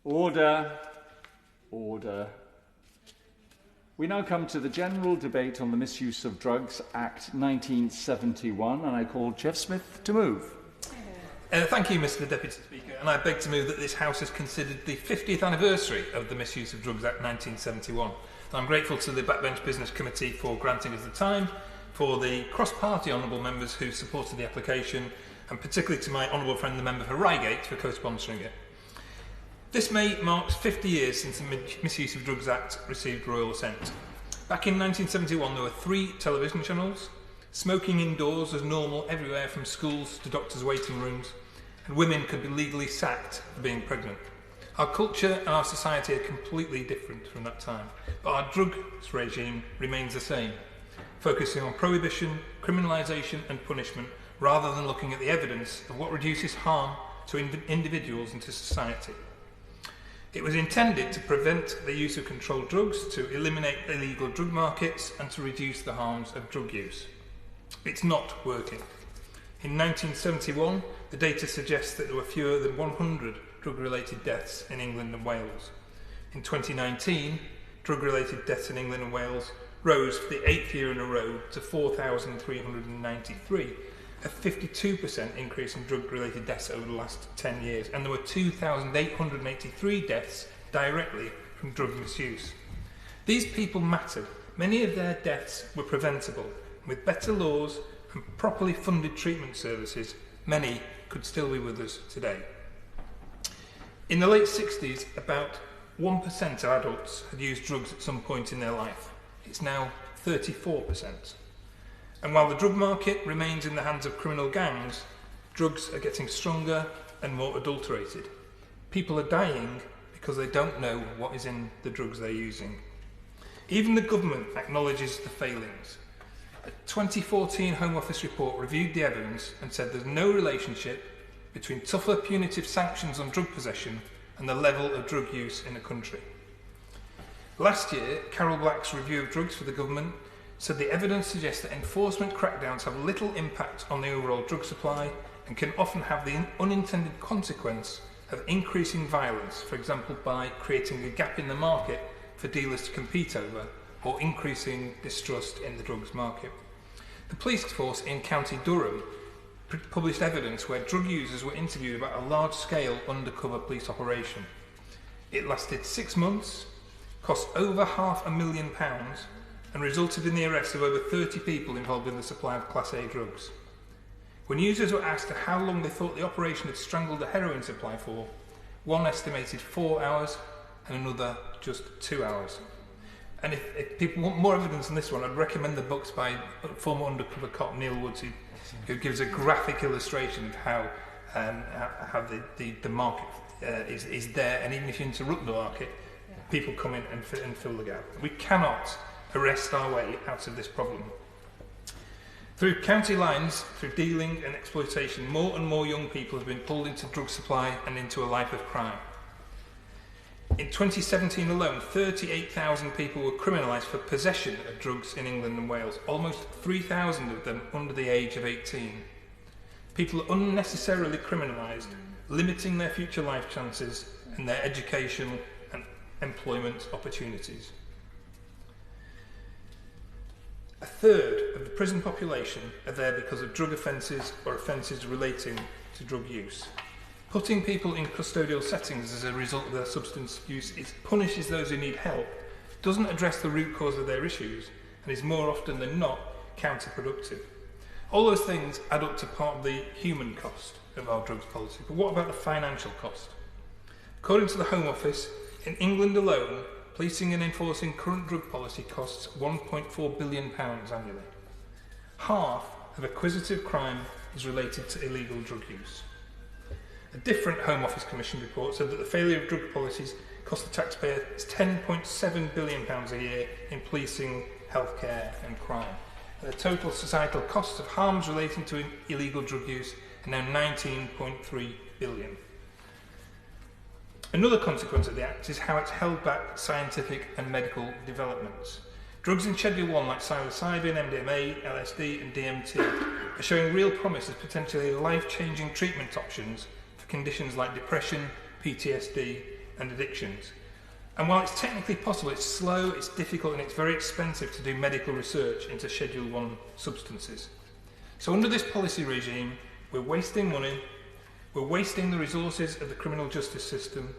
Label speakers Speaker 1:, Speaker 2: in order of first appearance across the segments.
Speaker 1: Order. Order. We now come to the general debate on the Misuse of Drugs Act 1971, and I call Jeff Smith to move.
Speaker 2: Thank you, Mr Deputy Speaker, and I beg to move that this House has considered the 50th anniversary of the Misuse of Drugs Act 1971. And I'm grateful to the Backbench Business Committee for granting us the time, for the cross-party honourable members who supported the application, and particularly to my honourable friend, the member for Reigate, for co-sponsoring it. This May marks 50 years since the Misuse of Drugs Act received royal assent. Back in 1971, there were 3 television channels. Smoking indoors was normal everywhere from schools to doctors' waiting rooms, and women could be legally sacked for being pregnant. Our culture and our society are completely different from that time, but our drugs regime remains the same, focusing on prohibition, criminalisation and punishment, rather than looking at the evidence of what reduces harm to individuals and to society. It was intended to prevent the use of controlled drugs, to eliminate illegal drug markets and to reduce the harms of drug use. It's not working. In 1971, the data suggests that there were fewer than 100 drug-related deaths in England and Wales. In 2019, drug-related deaths in England and Wales rose for the 8th year in a row to 4,393, a 52% increase in drug-related deaths over the last 10 years, and there were 2,883 deaths directly from drug misuse. These people mattered. Many of their deaths were preventable. With better laws and properly funded treatment services, many could still be with us today. In the late 60s, about 1% of adults had used drugs at some point in their life. It's now 34%. And while the drug market remains in the hands of criminal gangs, drugs are getting stronger and more adulterated. People are dying because they don't know what is in the drugs they're using. Even the government acknowledges the failings. A 2014 Home Office report reviewed the evidence and said there's no relationship between tougher punitive sanctions on drug possession and the level of drug use in a country. Last year, Carol Black's review of drugs for the government said the evidence suggests that enforcement crackdowns have little impact on the overall drug supply and can often have the unintended consequence of increasing violence, for example by creating a gap in the market for dealers to compete over, or increasing distrust in the drugs market. The police force in County Durham published evidence where drug users were interviewed about a large-scale undercover police operation. It lasted 6 months, cost over £500,000, and resulted in the arrest of over 30 people involved in the supply of Class A drugs. When users were asked how long they thought the operation had strangled the heroin supply for, one estimated 4 hours and another just 2 hours. And if people want more evidence on this one, I'd recommend the books by former undercover cop Neil Woods, who gives a graphic illustration of how the market is there, and even if you interrupt the market, people come in and fill the gap. We cannot arrest our way out of this problem. Through county lines, through dealing and exploitation, more and more young people have been pulled into drug supply and into a life of crime. In 2017 alone, 38,000 people were criminalised for possession of drugs in England and Wales, almost 3,000 of them under the age of 18. People are unnecessarily criminalised, limiting their future life chances and their educational and employment opportunities. A third of the prison population are there because of drug offences or offences relating to drug use. Putting people in custodial settings as a result of their substance use punishes those who need help, doesn't address the root cause of their issues, and is more often than not counterproductive. All those things add up to part of the human cost of our drugs policy, but what about the financial cost? According to the Home Office, in England alone, policing and enforcing current drug policy costs £1.4 billion annually. Half of acquisitive crime is related to illegal drug use. A different Home Office Commission report said that the failure of drug policies cost the taxpayer £10.7 billion a year in policing, healthcare and crime. And the total societal costs of harms relating to illegal drug use are now £19.3 billion. Another consequence of the Act is how it's held back scientific and medical developments. Drugs in Schedule 1 like psilocybin, MDMA, LSD and DMT are showing real promise as potentially life-changing treatment options for conditions like depression, PTSD and addictions. And while it's technically possible, it's slow, it's difficult, and it's very expensive to do medical research into Schedule 1 substances. So under this policy regime, we're wasting money, we're wasting the resources of the criminal justice system,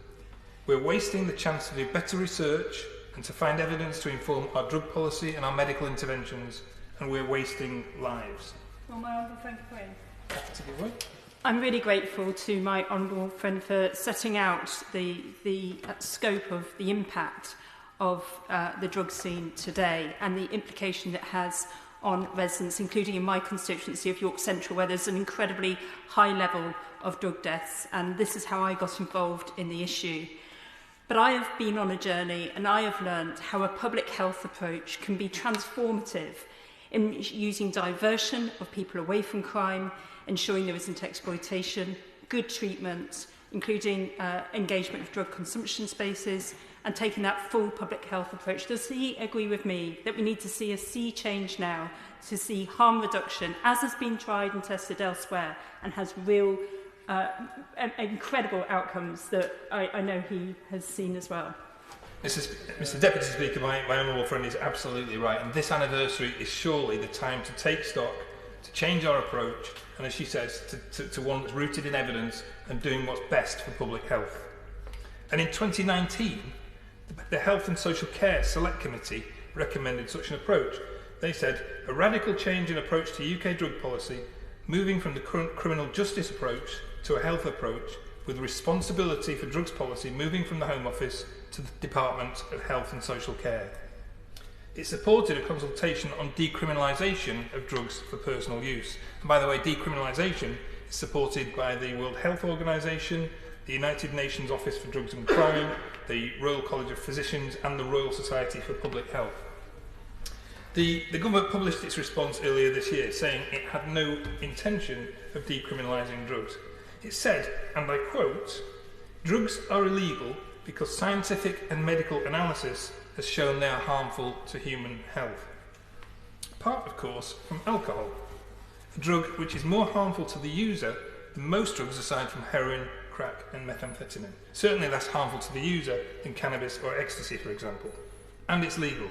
Speaker 2: we're wasting the chance to do better research and to find evidence to inform our drug policy and our medical interventions, and we're wasting lives.
Speaker 3: Well, my honourable friend Corinne.
Speaker 4: I'm really grateful to my honourable friend for setting out the scope of the impact of the drug scene today and the implication it has on residents, including in my constituency of York Central, where there's an incredibly high level of drug deaths, and this is how I got involved in the issue. But I have been on a journey, and I have learned how a public health approach can be transformative in using diversion of people away from crime, ensuring there isn't exploitation, good treatment, including engagement of drug consumption spaces, and taking that full public health approach. Does he agree with me that we need to see a sea change now to see harm reduction, as has been tried and tested elsewhere, and has real incredible outcomes that I know he has seen as well?
Speaker 2: Mr Deputy Speaker, my honourable friend is absolutely right, and this anniversary is surely the time to take stock, to change our approach, and as she says, to one that's rooted in evidence and doing what's best for public health. And in 2019, the Health and Social Care Select Committee recommended such an approach. They said, a radical change in approach to UK drug policy, moving from the current criminal justice approach to a health approach, with responsibility for drugs policy moving from the Home Office to the Department of Health and Social Care. It supported a consultation on decriminalisation of drugs for personal use. And by the way, decriminalisation is supported by the World Health Organization, the United Nations Office for Drugs and Crime, the Royal College of Physicians, and the Royal Society for Public Health. The government published its response earlier this year, saying it had no intention of decriminalising drugs. It said, and I quote, "Drugs are illegal because scientific and medical analysis has shown they are harmful to human health." Apart, of course, from alcohol, a drug which is more harmful to the user than most drugs aside from heroin, crack and methamphetamine. Certainly less harmful to the user than cannabis or ecstasy, for example. And it's legal.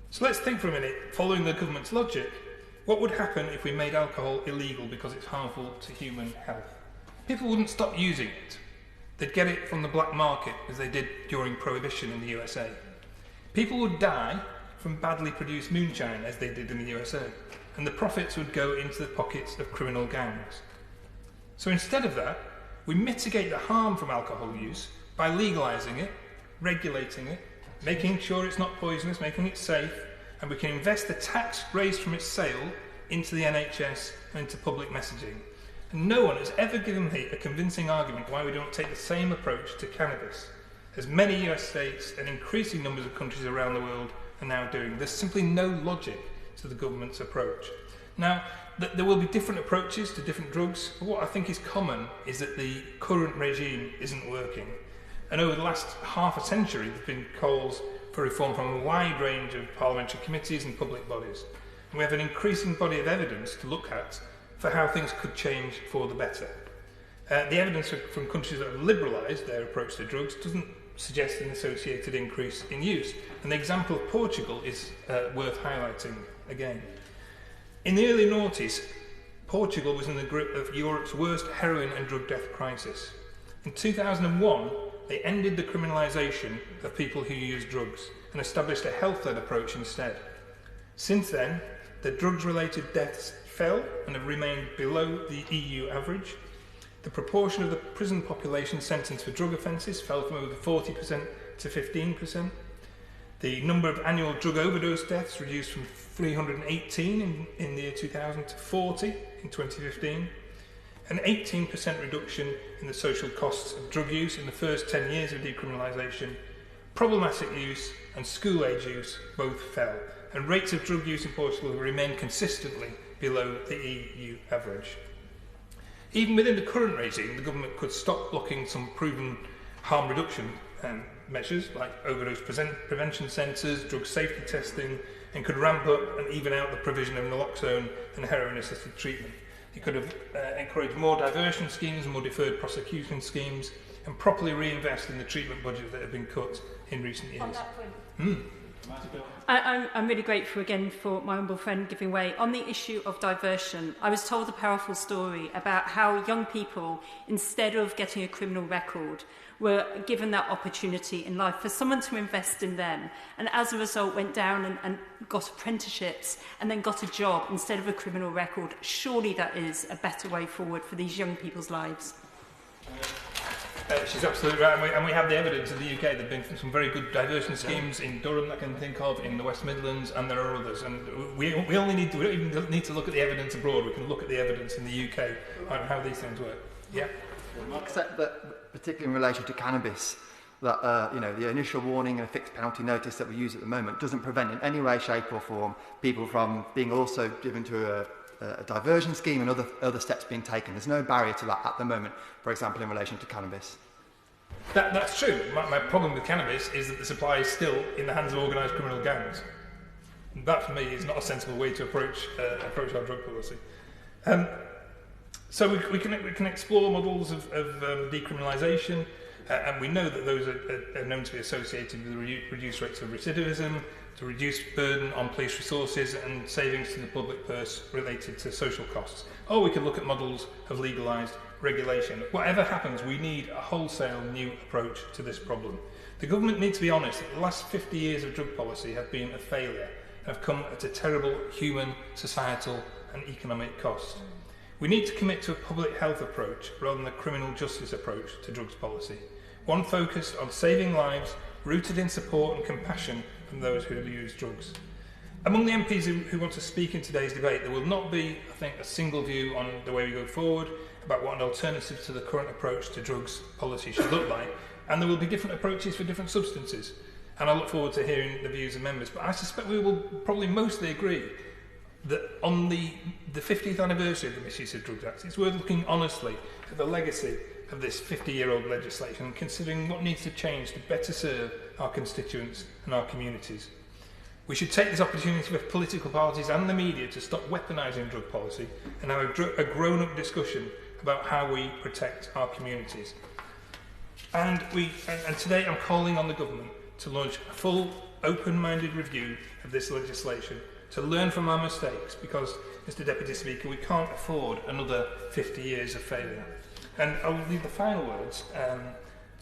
Speaker 2: So let's think for a minute, following the government's logic, what would happen if we made alcohol illegal because it's harmful to human health? People wouldn't stop using it. They'd get it from the black market, as they did during Prohibition in the USA. People would die from badly produced moonshine, as they did in the USA, and the profits would go into the pockets of criminal gangs. So instead of that, we mitigate the harm from alcohol use by legalising it, regulating it, making sure it's not poisonous, making it safe, and we can invest the tax raised from its sale into the NHS and into public messaging. And no one has ever given me a convincing argument why we don't take the same approach to cannabis, as many US states and increasing numbers of countries around the world are now doing. There's simply no logic to the government's approach. Now, there will be different approaches to different drugs, but what I think is common is that the current regime isn't working. And over the last half a century, there have been calls for reform from a wide range of parliamentary committees and public bodies. And we have an increasing body of evidence to look at for how things could change for the better. The evidence from countries that have liberalised their approach to drugs doesn't suggest an associated increase in use. And the example of Portugal is worth highlighting again. In the early noughties, Portugal was in the grip of Europe's worst heroin and drug death crisis. In 2001, they ended the criminalisation of people who use drugs and established a health-led approach instead. Since then, the drugs-related deaths fell and have remained below the EU average. The proportion of the prison population sentenced for drug offences fell from over 40% to 15%. The number of annual drug overdose deaths reduced from 318 in the year 2000 to 40 in 2015. An 18% reduction in the social costs of drug use in the first 10 years of decriminalisation. Problematic use and school-age use both fell, and rates of drug use in Portugal have remained consistently below the EU average. Even within the current regime, the government could stop blocking some proven harm reduction measures like overdose prevention centres, drug safety testing, and could ramp up and even out the provision of naloxone and heroin-assisted treatment. It could have encouraged more diversion schemes, more deferred prosecution schemes, and properly reinvest in the treatment budgets that have been cut in recent years.
Speaker 3: On that point.
Speaker 4: I'm really grateful again for my humble friend giving way. On the issue of diversion, I was told a powerful story about how young people, instead of getting a criminal record, were given that opportunity in life for someone to invest in them, and as a result went down and got apprenticeships and then got a job instead of a criminal record. Surely that is a better way forward for these young people's lives.
Speaker 2: She's absolutely right, and we have the evidence in the UK. There have been some very good diversion schemes in Durham that I can think of, in the West Midlands, and there are others. And we don't even need to look at the evidence abroad. We can look at the evidence in the UK on how these things work. Yeah.
Speaker 5: Except that, particularly in relation to cannabis, that the initial warning and a fixed penalty notice that we use at the moment doesn't prevent in any way, shape, or form people from being also given to a diversion scheme and other steps being taken. There's no barrier to that at the moment, for example, in relation to cannabis.
Speaker 2: That's true. My problem with cannabis is that the supply is still in the hands of organised criminal gangs. That, for me, is not a sensible way to approach our drug policy. So we can explore models of decriminalisation, and we know that those are known to be associated with reduced rates of recidivism, to reduce burden on police resources and savings to the public purse related to social costs. Or we could look at models of legalised regulation. Whatever happens, we need a wholesale new approach to this problem. The government needs to be honest that the last 50 years of drug policy have been a failure and have come at a terrible human, societal and economic cost. We need to commit to a public health approach rather than a criminal justice approach to drugs policy. One focused on saving lives, rooted in support and compassion from those who use drugs. Among the MPs who want to speak in today's debate, there will not be, I think, a single view on the way we go forward, about what an alternative to the current approach to drugs policy should look like, and there will be different approaches for different substances. And I look forward to hearing the views of members, but I suspect we will probably mostly agree that on the 50th anniversary of the Misuse of Drugs Act, it's worth looking honestly at the legacy of this 50-year-old legislation and considering what needs to change to better serve our constituents and our communities. We should take this opportunity for political parties and the media to stop weaponising drug policy and have a grown-up discussion about how we protect our communities. And today I'm calling on the government to launch a full, open-minded review of this legislation to learn from our mistakes, because, Mr Deputy Speaker, we can't afford another 50 years of failure. And I will leave the final words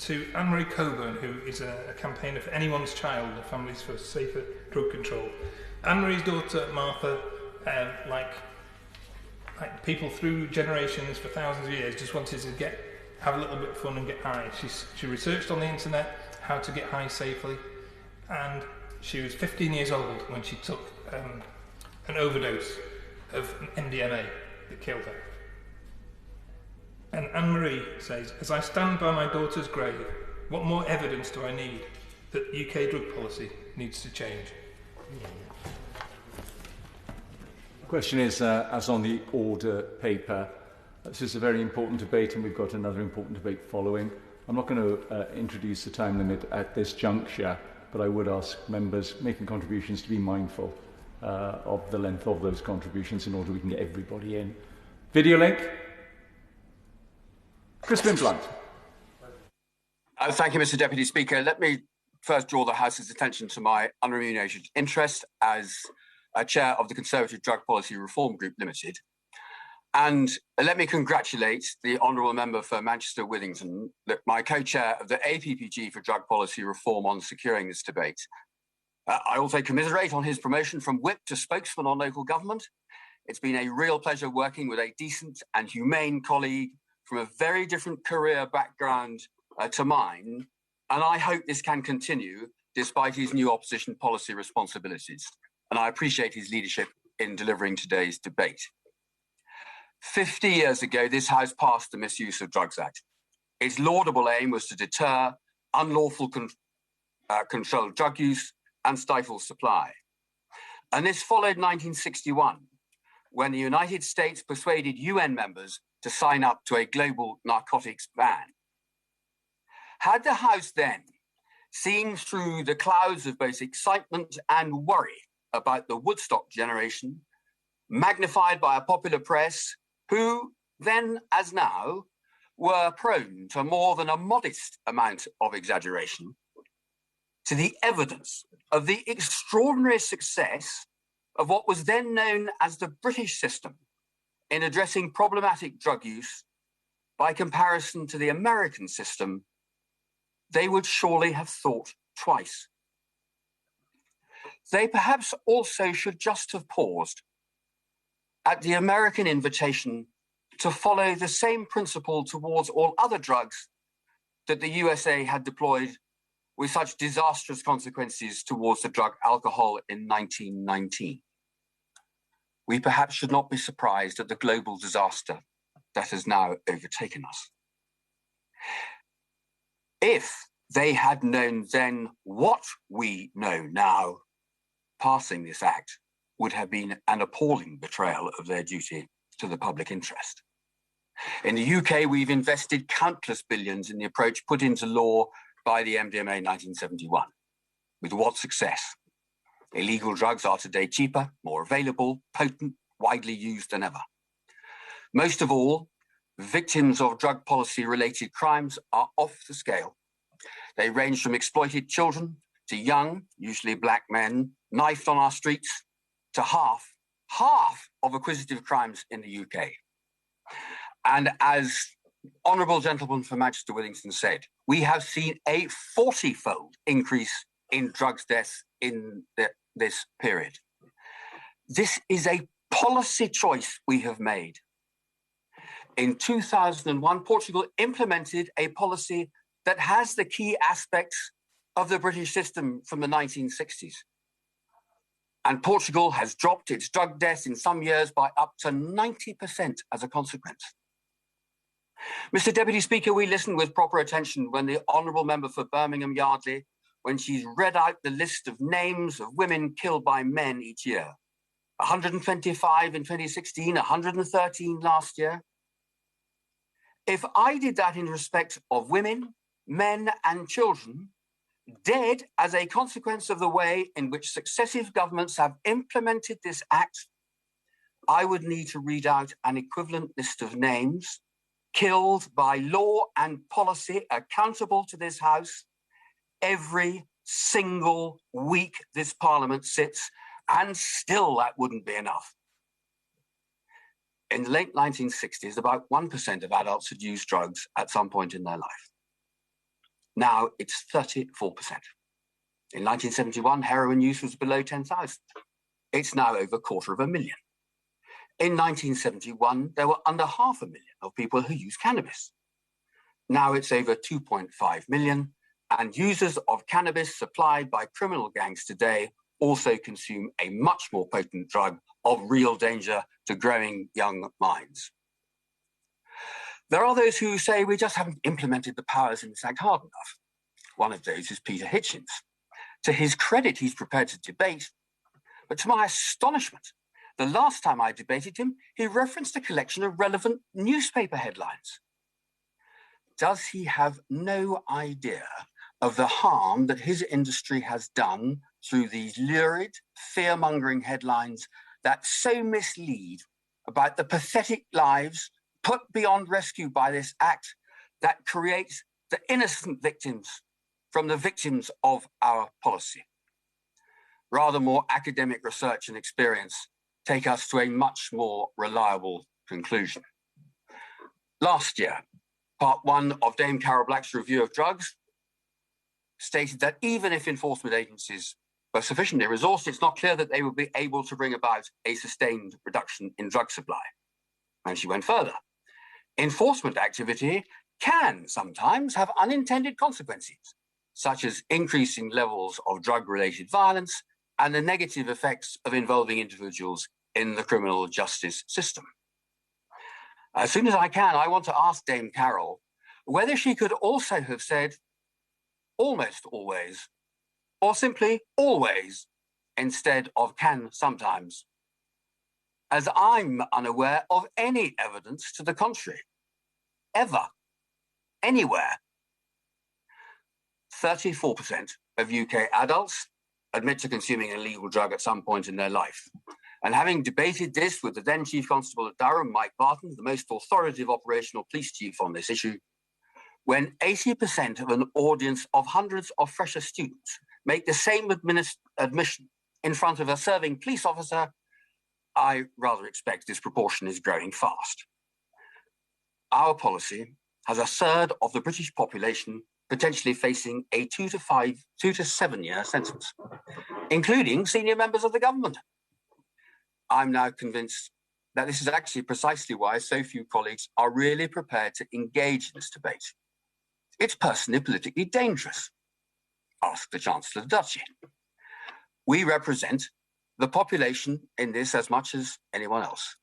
Speaker 2: to Anne-Marie Coburn, who is a campaigner for Anyone's Child, the Families for Safer Drug Control. Anne-Marie's daughter, Martha, like people through generations for thousands of years, just wanted to have a little bit of fun and get high. She researched on the internet how to get high safely, and she was 15 years old when she took an overdose of MDMA that killed her. And Anne-Marie says, as I stand by my daughter's grave, what more evidence do I need that UK drug policy needs to change?
Speaker 1: The question is, as on the order paper, this is a very important debate and we've got another important debate following. I'm not going to introduce the time limit at this juncture, but I would ask members making contributions to be mindful of the length of those contributions in order we can get everybody in. Video link. Crispin Blunt.
Speaker 6: Thank you, Mr Deputy Speaker. Let me first draw the House's attention to my unremunerated interest as Chair of the Conservative Drug Policy Reform Group Limited. And let me congratulate the Honourable Member for Manchester Withington, my co-chair of the APPG for Drug Policy Reform, on securing this debate. I also commiserate on his promotion from whip to spokesman on local government. It's been a real pleasure working with a decent and humane colleague from a very different career background to mine, and I hope this can continue despite his new opposition policy responsibilities. And I appreciate his leadership in delivering today's debate. 50 years ago, this House passed the Misuse of Drugs Act. Its laudable aim was to deter unlawful controlled drug use and stifle supply. And this followed 1961, when the United States persuaded UN members to sign up to a global narcotics ban. Had the House then seen through the clouds of both excitement and worry about the Woodstock generation, magnified by a popular press who, then as now, were prone to more than a modest amount of exaggeration, to the evidence of the extraordinary success of what was then known as the British system in addressing problematic drug use by comparison to the American system, they would surely have thought twice. They perhaps also should just have paused at the American invitation to follow the same principle towards all other drugs that the USA had deployed with such disastrous consequences towards the drug alcohol in 1919. We perhaps should not be surprised at the global disaster that has now overtaken us. If they had known then what we know now, passing this act would have been an appalling betrayal of their duty to the public interest. In the UK, we've invested countless billions in the approach put into law by the MDMA 1971. With what success? Illegal drugs are today cheaper, more available, potent, widely used than ever. Most of all, victims of drug policy-related crimes are off the scale. They range from exploited children to young, usually black men, knifed on our streets, to half of acquisitive crimes in the UK. And as Honourable Gentleman for Manchester Withington said, we have seen a 40-fold increase in drugs deaths in this period. This is a policy choice we have made. In 2001, Portugal implemented a policy that has the key aspects of the British system from the 1960s. And Portugal has dropped its drug deaths in some years by up to 90% as a consequence. Mr. Deputy Speaker, we listened with proper attention when the Honourable Member for Birmingham Yardley, when she's read out the list of names of women killed by men each year. 125 in 2016, 113 last year. If I did that in respect of women, men and children, dead as a consequence of the way in which successive governments have implemented this act, I would need to read out an equivalent list of names killed by law and policy accountable to this House every single week this Parliament sits, and still that wouldn't be enough. In the late 1960s, about 1% of adults had used drugs at some point in their life. Now it's 34%. In 1971, heroin use was below 10,000. It's now over 250,000. In 1971, there were under 500,000 of people who use cannabis. Now it's over 2.5 million, and users of cannabis supplied by criminal gangs today also consume a much more potent drug of real danger to growing young minds. There are those who say we just haven't implemented the powers in this act hard enough. One of those is Peter Hitchens. To his credit, he's prepared to debate, but to my astonishment, the last time I debated him, he referenced a collection of relevant newspaper headlines. Does he have no idea of the harm that his industry has done through these lurid, fear-mongering headlines that so mislead about the pathetic lives put beyond rescue by this act that creates the innocent victims from the victims of our policy? Rather more academic research and experience take us to a much more reliable conclusion. Last year, part 1 of Dame Carol Black's review of drugs stated that even if enforcement agencies were sufficiently resourced, it's not clear that they would be able to bring about a sustained reduction in drug supply. And she went further. Enforcement activity can sometimes have unintended consequences, such as increasing levels of drug-related violence and the negative effects of involving individuals in the criminal justice system. As soon as I can, I want to ask Dame Carol whether she could also have said almost always, or simply always, instead of can sometimes, as I'm unaware of any evidence to the contrary, ever, anywhere. 34% of UK adults admit to consuming an illegal drug at some point in their life. And having debated this with the then Chief Constable of Durham, Mike Barton, the most authoritative operational police chief on this issue, when 80% of an audience of hundreds of fresher students make the same admission in front of a serving police officer, I rather expect this proportion is growing fast. Our policy has a third of the British population potentially facing a 2 to 7 year sentence, including senior members of the government. I'm now convinced that this is actually precisely why so few colleagues are really prepared to engage in this debate. It's personally politically dangerous. Ask the Chancellor of the Duchy. We represent the population in this as much as anyone else.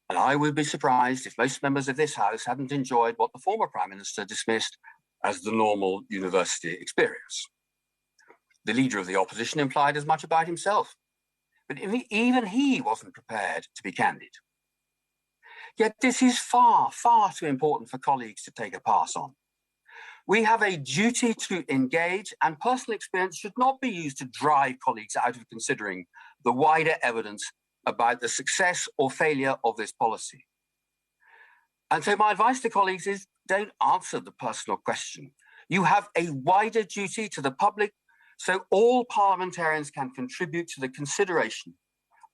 Speaker 6: And I would be surprised if most members of this House hadn't enjoyed what the former Prime Minister dismissed as the normal university experience. The leader of the opposition implied as much about himself, but even he wasn't prepared to be candid. Yet this is far, far too important for colleagues to take a pass on. We have a duty to engage, and personal experience should not be used to drive colleagues out of considering the wider evidence about the success or failure of this policy. And so my advice to colleagues is don't answer the personal question. You have a wider duty to the public so all parliamentarians can contribute to the consideration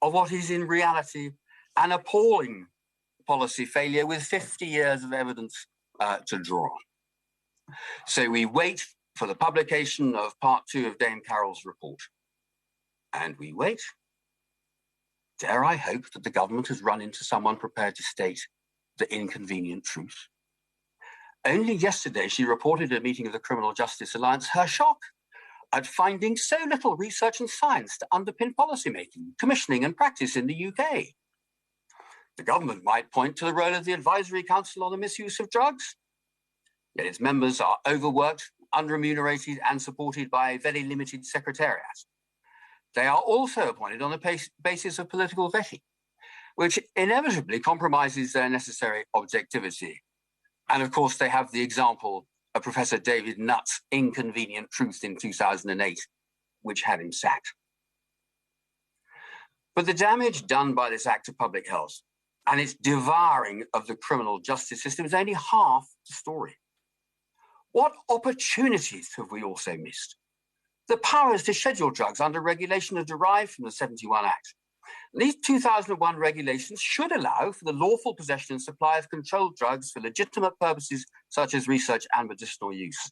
Speaker 6: of what is in reality an appalling policy failure with 50 years of evidence to draw on. So we wait for the publication of part 2 of Dame Carroll's report. And we wait. Dare I hope that the government has run into someone prepared to state the inconvenient truth. Only yesterday, she reported at a meeting of the Criminal Justice Alliance her shock at finding so little research and science to underpin policymaking, commissioning and practice in the UK. The government might point to the role of the Advisory Council on the Misuse of Drugs, yet its members are overworked, unremunerated and supported by a very limited secretariat. They are also appointed on the basis of political vetting, which inevitably compromises their necessary objectivity. And of course, they have the example of Professor David Nutt's inconvenient truth in 2008, which had him sacked. But the damage done by this act of public health and its devouring of the criminal justice system is only half the story. What opportunities have we also missed? The powers to schedule drugs under regulation are derived from the 71 Act. These 2001 regulations should allow for the lawful possession and supply of controlled drugs for legitimate purposes such as research and medicinal use.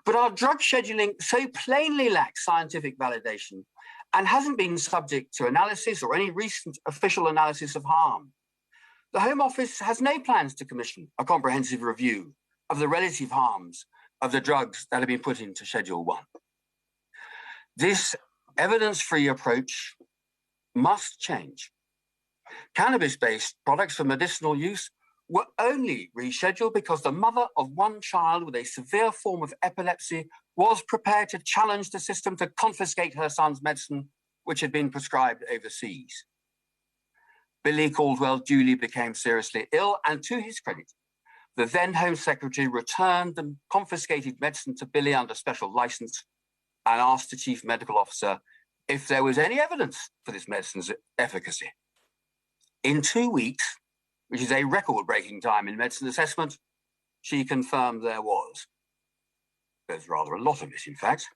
Speaker 6: But our drug scheduling so plainly lacks scientific validation and hasn't been subject to analysis or any recent official analysis of harm. The Home Office has no plans to commission a comprehensive review of the relative harms of the drugs that have been put into Schedule 1. This evidence-free approach must change. Cannabis-based products for medicinal use were only rescheduled because the mother of one child with a severe form of epilepsy was prepared to challenge the system to confiscate her son's medicine, which had been prescribed overseas. Billy Caldwell duly became seriously ill, and to his credit, the then Home Secretary returned the confiscated medicine to Billy under special license and asked the Chief Medical Officer if there was any evidence for this medicine's efficacy. In 2 weeks, which is a record-breaking time in medicine assessment, she confirmed there was. There's rather a lot of it, in fact.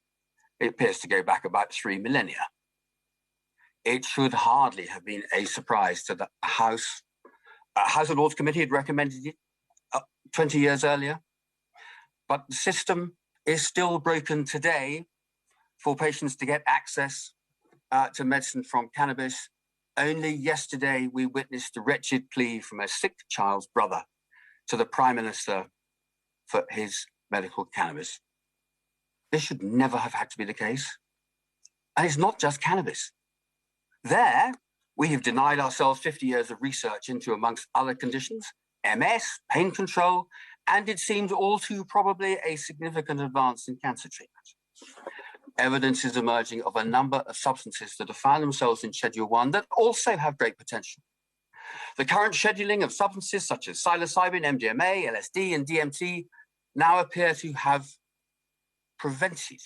Speaker 6: It appears to go back about 3 millennia. It should hardly have been a surprise to the House. House of Lords Committee had recommended it 20 years earlier, but the system is still broken today for patients to get access to medicine from cannabis. Only yesterday, we witnessed a wretched plea from a sick child's brother to the Prime Minister for his medical cannabis. This should never have had to be the case. And it's not just cannabis. There, we have denied ourselves 50 years of research into, amongst other conditions, MS, pain control, and it seems all too probably a significant advance in cancer treatment. Evidence is emerging of a number of substances that have found themselves in Schedule 1 that also have great potential. The current scheduling of substances such as psilocybin, MDMA, LSD, and DMT now appear to have prevented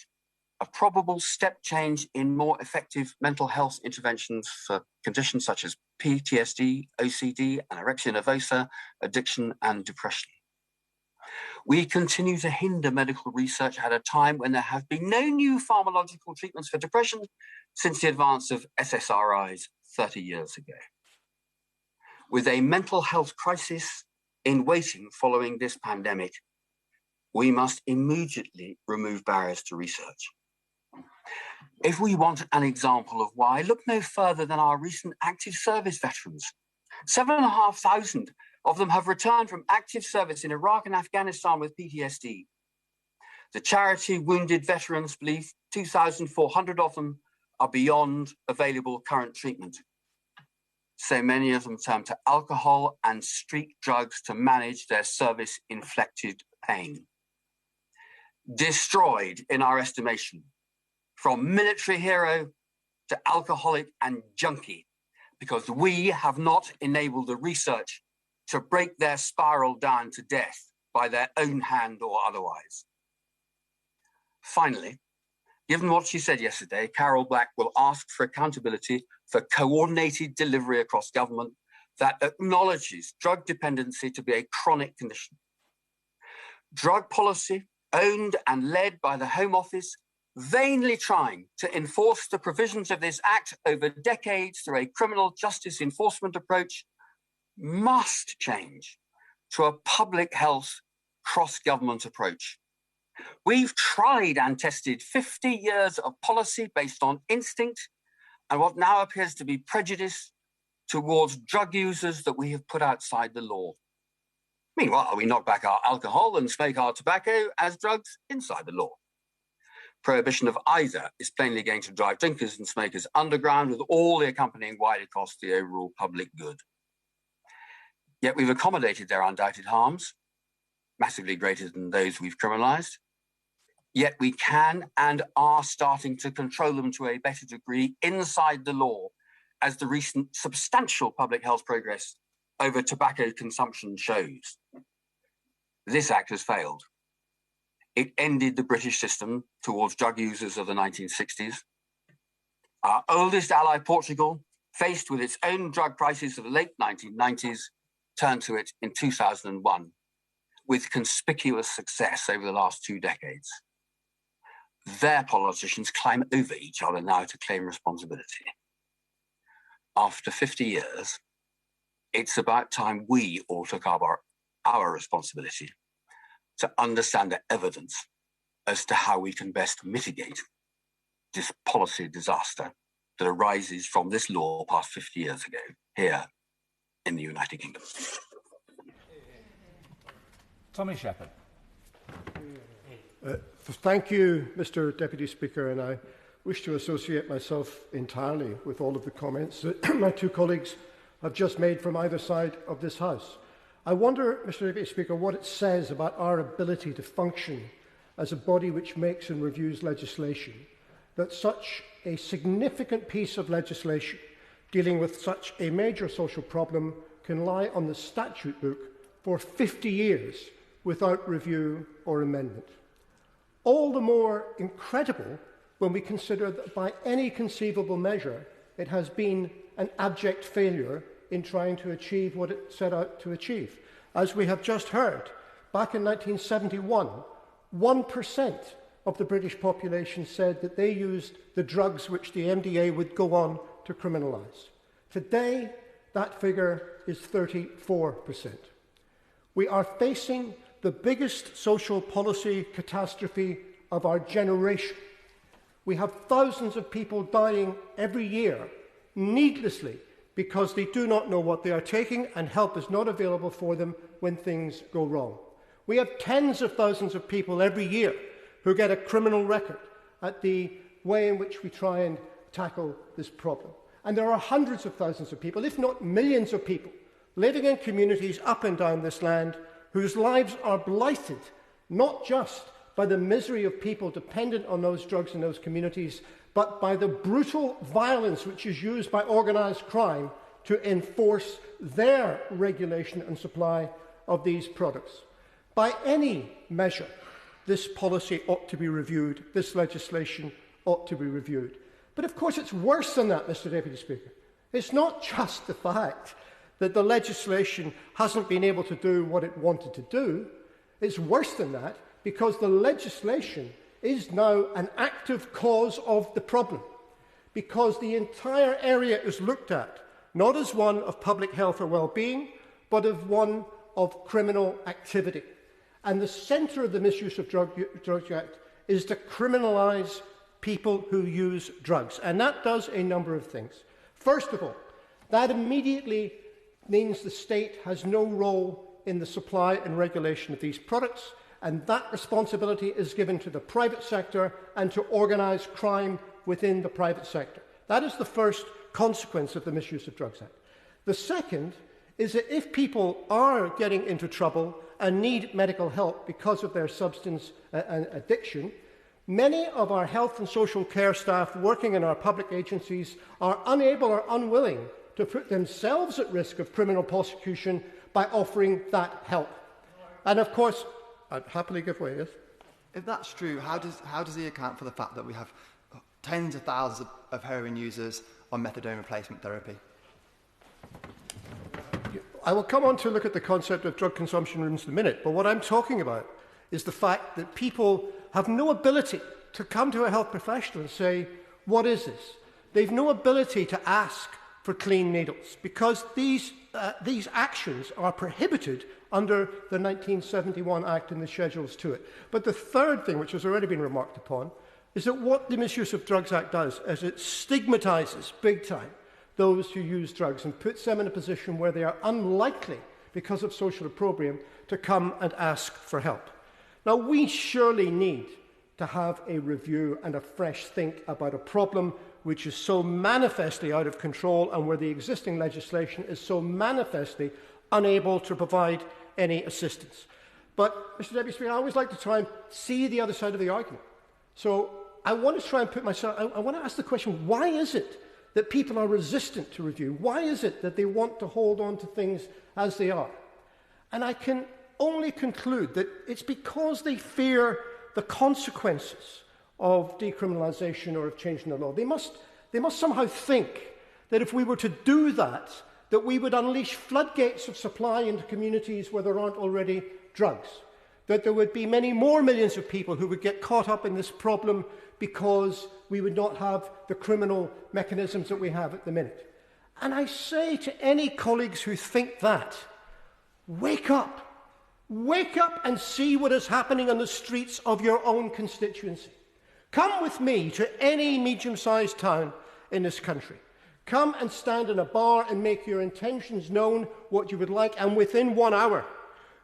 Speaker 6: a probable step change in more effective mental health interventions for conditions such as PTSD, OCD, anorexia nervosa, addiction, and depression. We continue to hinder medical research at a time when there have been no new pharmacological treatments for depression since the advance of SSRIs 30 years ago. With a mental health crisis in waiting following this pandemic, we must immediately remove barriers to research. If we want an example of why, look no further than our recent active service veterans. 7,500 of them have returned from active service in Iraq and Afghanistan with PTSD. The charity Wounded Veterans believe 2,400 of them are beyond available current treatment. So many of them turn to alcohol and street drugs to manage their service-inflicted pain. Destroyed, in our estimation, from military hero to alcoholic and junkie, because we have not enabled the research to break their spiral down to death by their own hand or otherwise. Finally, given what she said yesterday, Carol Black will ask for accountability for coordinated delivery across government that acknowledges drug dependency to be a chronic condition. Drug policy, owned and led by the Home Office, vainly trying to enforce the provisions of this Act over decades through a criminal justice enforcement approach, must change to a public health cross-government approach. We've tried and tested 50 years of policy based on instinct and what now appears to be prejudice towards drug users that we have put outside the law. Meanwhile, we knock back our alcohol and smoke our tobacco as drugs inside the law. Prohibition of either is plainly going to drive drinkers and smokers underground with all the accompanying wider costs to the overall public good. Yet we've accommodated their undoubted harms, massively greater than those we've criminalised. Yet we can and are starting to control them to a better degree inside the law, as the recent substantial public health progress over tobacco consumption shows. This Act has failed. It ended the British system towards drug users of the 1960s. Our oldest ally, Portugal, faced with its own drug crisis of the late 1990s, turned to it in 2001, with conspicuous success over the last 2 decades. Their politicians climb over each other now to claim responsibility. After 50 years, it's about time we all took our responsibility to understand the evidence as to how we can best mitigate this policy disaster that arises from this law passed 50 years ago here in the United Kingdom.
Speaker 1: Tommy Shepherd.
Speaker 7: Thank you, Mr. Deputy Speaker, and I wish to associate myself entirely with all of the comments that my two colleagues have just made from either side of this House. I wonder, Mr. Deputy Speaker, what it says about our ability to function as a body which makes and reviews legislation, that such a significant piece of legislation dealing with such a major social problem can lie on the statute book for 50 years without review or amendment. All the more incredible when we consider that by any conceivable measure it has been an abject failure in trying to achieve what it set out to achieve. As we have just heard, back in 1971, 1% of the British population said that they used the drugs which the MDA would go on to criminalise. Today, that figure is 34%. We are facing the biggest social policy catastrophe of our generation. We have thousands of people dying every year needlessly because they do not know what they are taking and help is not available for them when things go wrong. We have tens of thousands of people every year who get a criminal record at the way in which we try and tackle this problem. And there are hundreds of thousands of people, if not millions of people, living in communities up and down this land whose lives are blighted, not just by the misery of people dependent on those drugs in those communities, but by the brutal violence which is used by organised crime to enforce their regulation and supply of these products. By any measure, this policy ought to be reviewed, this legislation ought to be reviewed. But of course it's worse than that, Mr Deputy Speaker. It's not just the fact that the legislation hasn't been able to do what it wanted to do. It's worse than that, because the legislation is now an active cause of the problem, because the entire area is looked at not as one of public health or well-being, but as one of criminal activity. And the centre of the Misuse of Drugs Act is to criminalise people who use drugs. And that does a number of things. First of all, that immediately means the state has no role in the supply and regulation of these products, and that responsibility is given to the private sector and to organised crime within the private sector. That is the first consequence of the Misuse of Drugs Act. The second is that if people are getting into trouble and need medical help because of their substance addiction, many of our health and social care staff working in our public agencies are unable or unwilling to put themselves at risk of criminal prosecution by offering that help. And of course, I'd happily give way, yes?
Speaker 5: If that's true, how does he account for the fact that we have tens of thousands of heroin users on methadone replacement therapy?
Speaker 7: I will come on to look at the concept of drug consumption rooms in a minute, but what I'm talking about is the fact that people have no ability to come to a health professional and say, what is this? They've no ability to ask for clean needles, because these actions are prohibited under the 1971 Act and the schedules to it. But the third thing, which has already been remarked upon, is that what the Misuse of Drugs Act does is it stigmatises big time those who use drugs and puts them in a position where they are unlikely, because of social opprobrium, to come and ask for help. Now, we surely need to have a review and a fresh think about a problem which is so manifestly out of control and where the existing legislation is so manifestly unable to provide any assistance. But, Mr Deputy Speaker, I always like to try and see the other side of the argument. So I want to try and I want to ask the question, why is it that people are resistant to review? Why is it that they want to hold on to things as they are? And I can only conclude that it's because they fear the consequences of decriminalisation or of changing the law. They must somehow think that if we were to do that, that we would unleash floodgates of supply into communities where there aren't already drugs, that there would be many more millions of people who would get caught up in this problem because we would not have the criminal mechanisms that we have at the minute. And I say to any colleagues who think that, wake up. Wake up and see what is happening on the streets of your own constituency. Come with me to any medium-sized town in this country. Come and stand in a bar and make your intentions known, what you would like, and within 1 hour,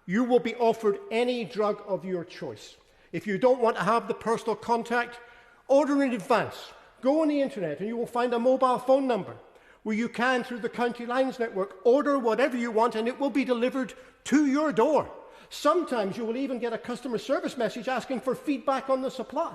Speaker 7: you will be offered any drug of your choice. If you don't want to have the personal contact, order in advance. Go on the internet and you will find a mobile phone number where you can, through the County Lines network, order whatever you want and it will be delivered to your door. Sometimes you will even get a customer service message asking for feedback on the supply.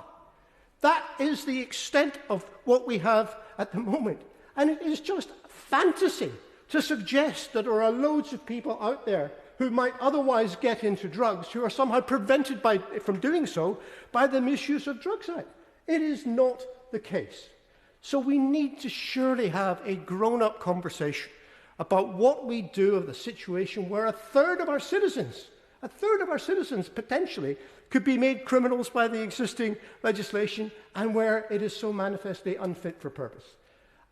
Speaker 7: That is the extent of what we have at the moment. And it is just fantasy to suggest that there are loads of people out there who might otherwise get into drugs who are somehow prevented from doing so by the Misuse of Drugs Act. It is not the case. So we need to surely have a grown-up conversation about what we do of the situation where a third of our citizens potentially could be made criminals by the existing legislation and where it is so manifestly unfit for purpose.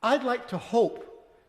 Speaker 7: I'd like to hope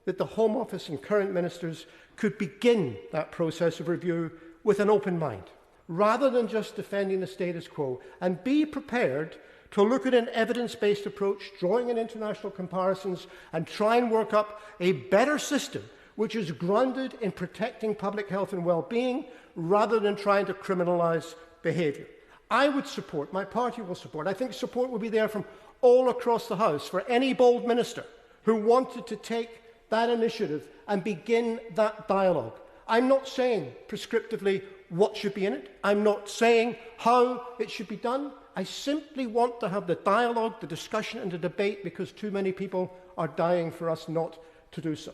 Speaker 7: that the Home Office and current ministers could begin that process of review with an open mind, rather than just defending the status quo, and be prepared to look at an evidence-based approach, drawing in international comparisons, and try and work up a better system which is grounded in protecting public health and well-being, rather than trying to criminalise behaviour. I would support, my party will support, I think support will be there from all across the House for any bold minister who wanted to take that initiative and begin that dialogue. I'm not saying prescriptively what should be in it. I'm not saying how it should be done. I simply want to have the dialogue, the discussion and the debate, because too many people are dying for us not to do so.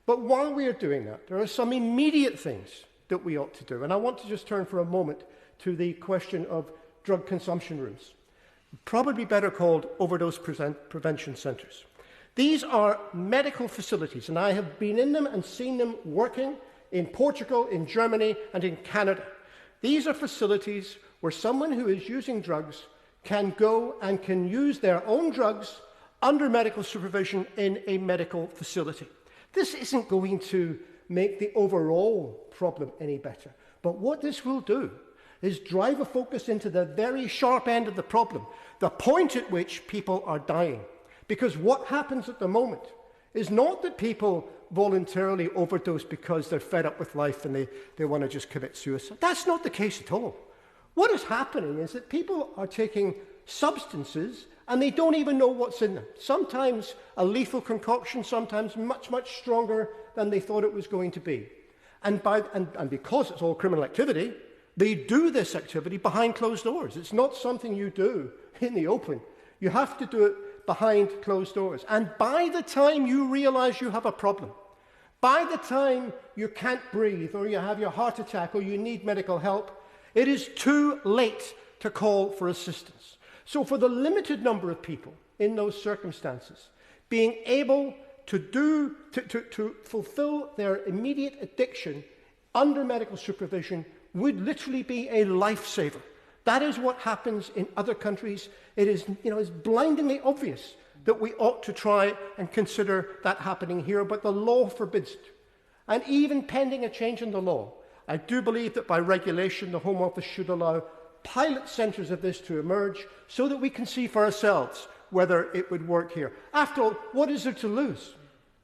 Speaker 7: But while we are doing that, there are some immediate things that we ought to do. And I want to just turn for a moment to the question of drug consumption rooms, probably better called overdose prevention centres. These are medical facilities, and I have been in them and seen them working in Portugal, in Germany, and in Canada. These are facilities where someone who is using drugs can go and can use their own drugs under medical supervision in a medical facility. This isn't going to make the overall problem any better, but what this will do is drive a focus into the very sharp end of the problem, the point at which people are dying. Because what happens at the moment is not that people voluntarily overdose because they're fed up with life and they want to just commit suicide. That's not the case at all. What is happening is that people are taking substances and they don't even know what's in them. Sometimes a lethal concoction, sometimes much, much stronger than they thought it was going to be. And because it's all criminal activity, they do this activity behind closed doors. It's not something you do in the open. You have to do it behind closed doors. And by the time you realize you have a problem, by the time you can't breathe or you have your heart attack or you need medical help, it is too late to call for assistance. So for the limited number of people in those circumstances, being able to fulfill their immediate addiction under medical supervision would literally be a lifesaver. That is what happens in other countries. It is, it's blindingly obvious that we ought to try and consider that happening here, but the law forbids it. And even pending a change in the law, I do believe that by regulation, the Home Office should allow pilot centres of this to emerge so that we can see for ourselves whether it would work here. After all, what is there to lose?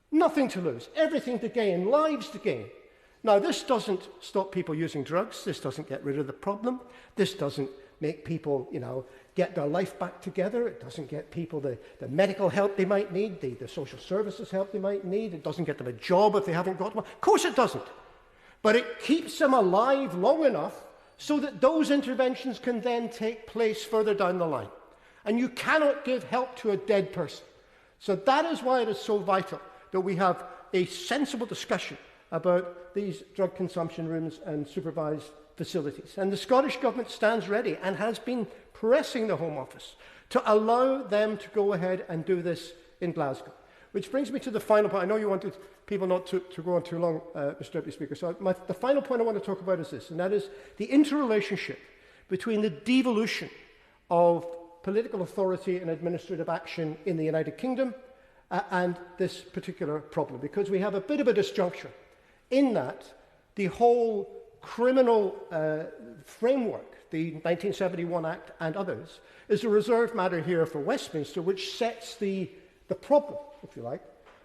Speaker 7: Nothing to lose. Everything to gain. Lives to gain. Now, this doesn't stop people using drugs. This doesn't get rid of the problem. This doesn't make people, get their life back together. It doesn't get people the medical help they might need, the social services help they might need. It doesn't get them a job if they haven't got one. Of course it doesn't. But it keeps them alive long enough so that those interventions can then take place further down the line. And you cannot give help to a dead person. So that is why it is so vital that we have a sensible discussion about these drug consumption rooms and supervised facilities. And the Scottish Government stands ready and has been pressing the Home Office to allow them to go ahead and do this in Glasgow. Which brings me to the final point. I know you wanted people not to go on too long, Mr. Deputy Speaker. So the final point I want to talk about is this, and that is the interrelationship between the devolution of political authority and administrative action in the United Kingdom and this particular problem. Because we have a bit of a disjuncture in that the whole criminal framework, the 1971 Act and others, is a reserved matter here for Westminster, which sets the problem, if you like.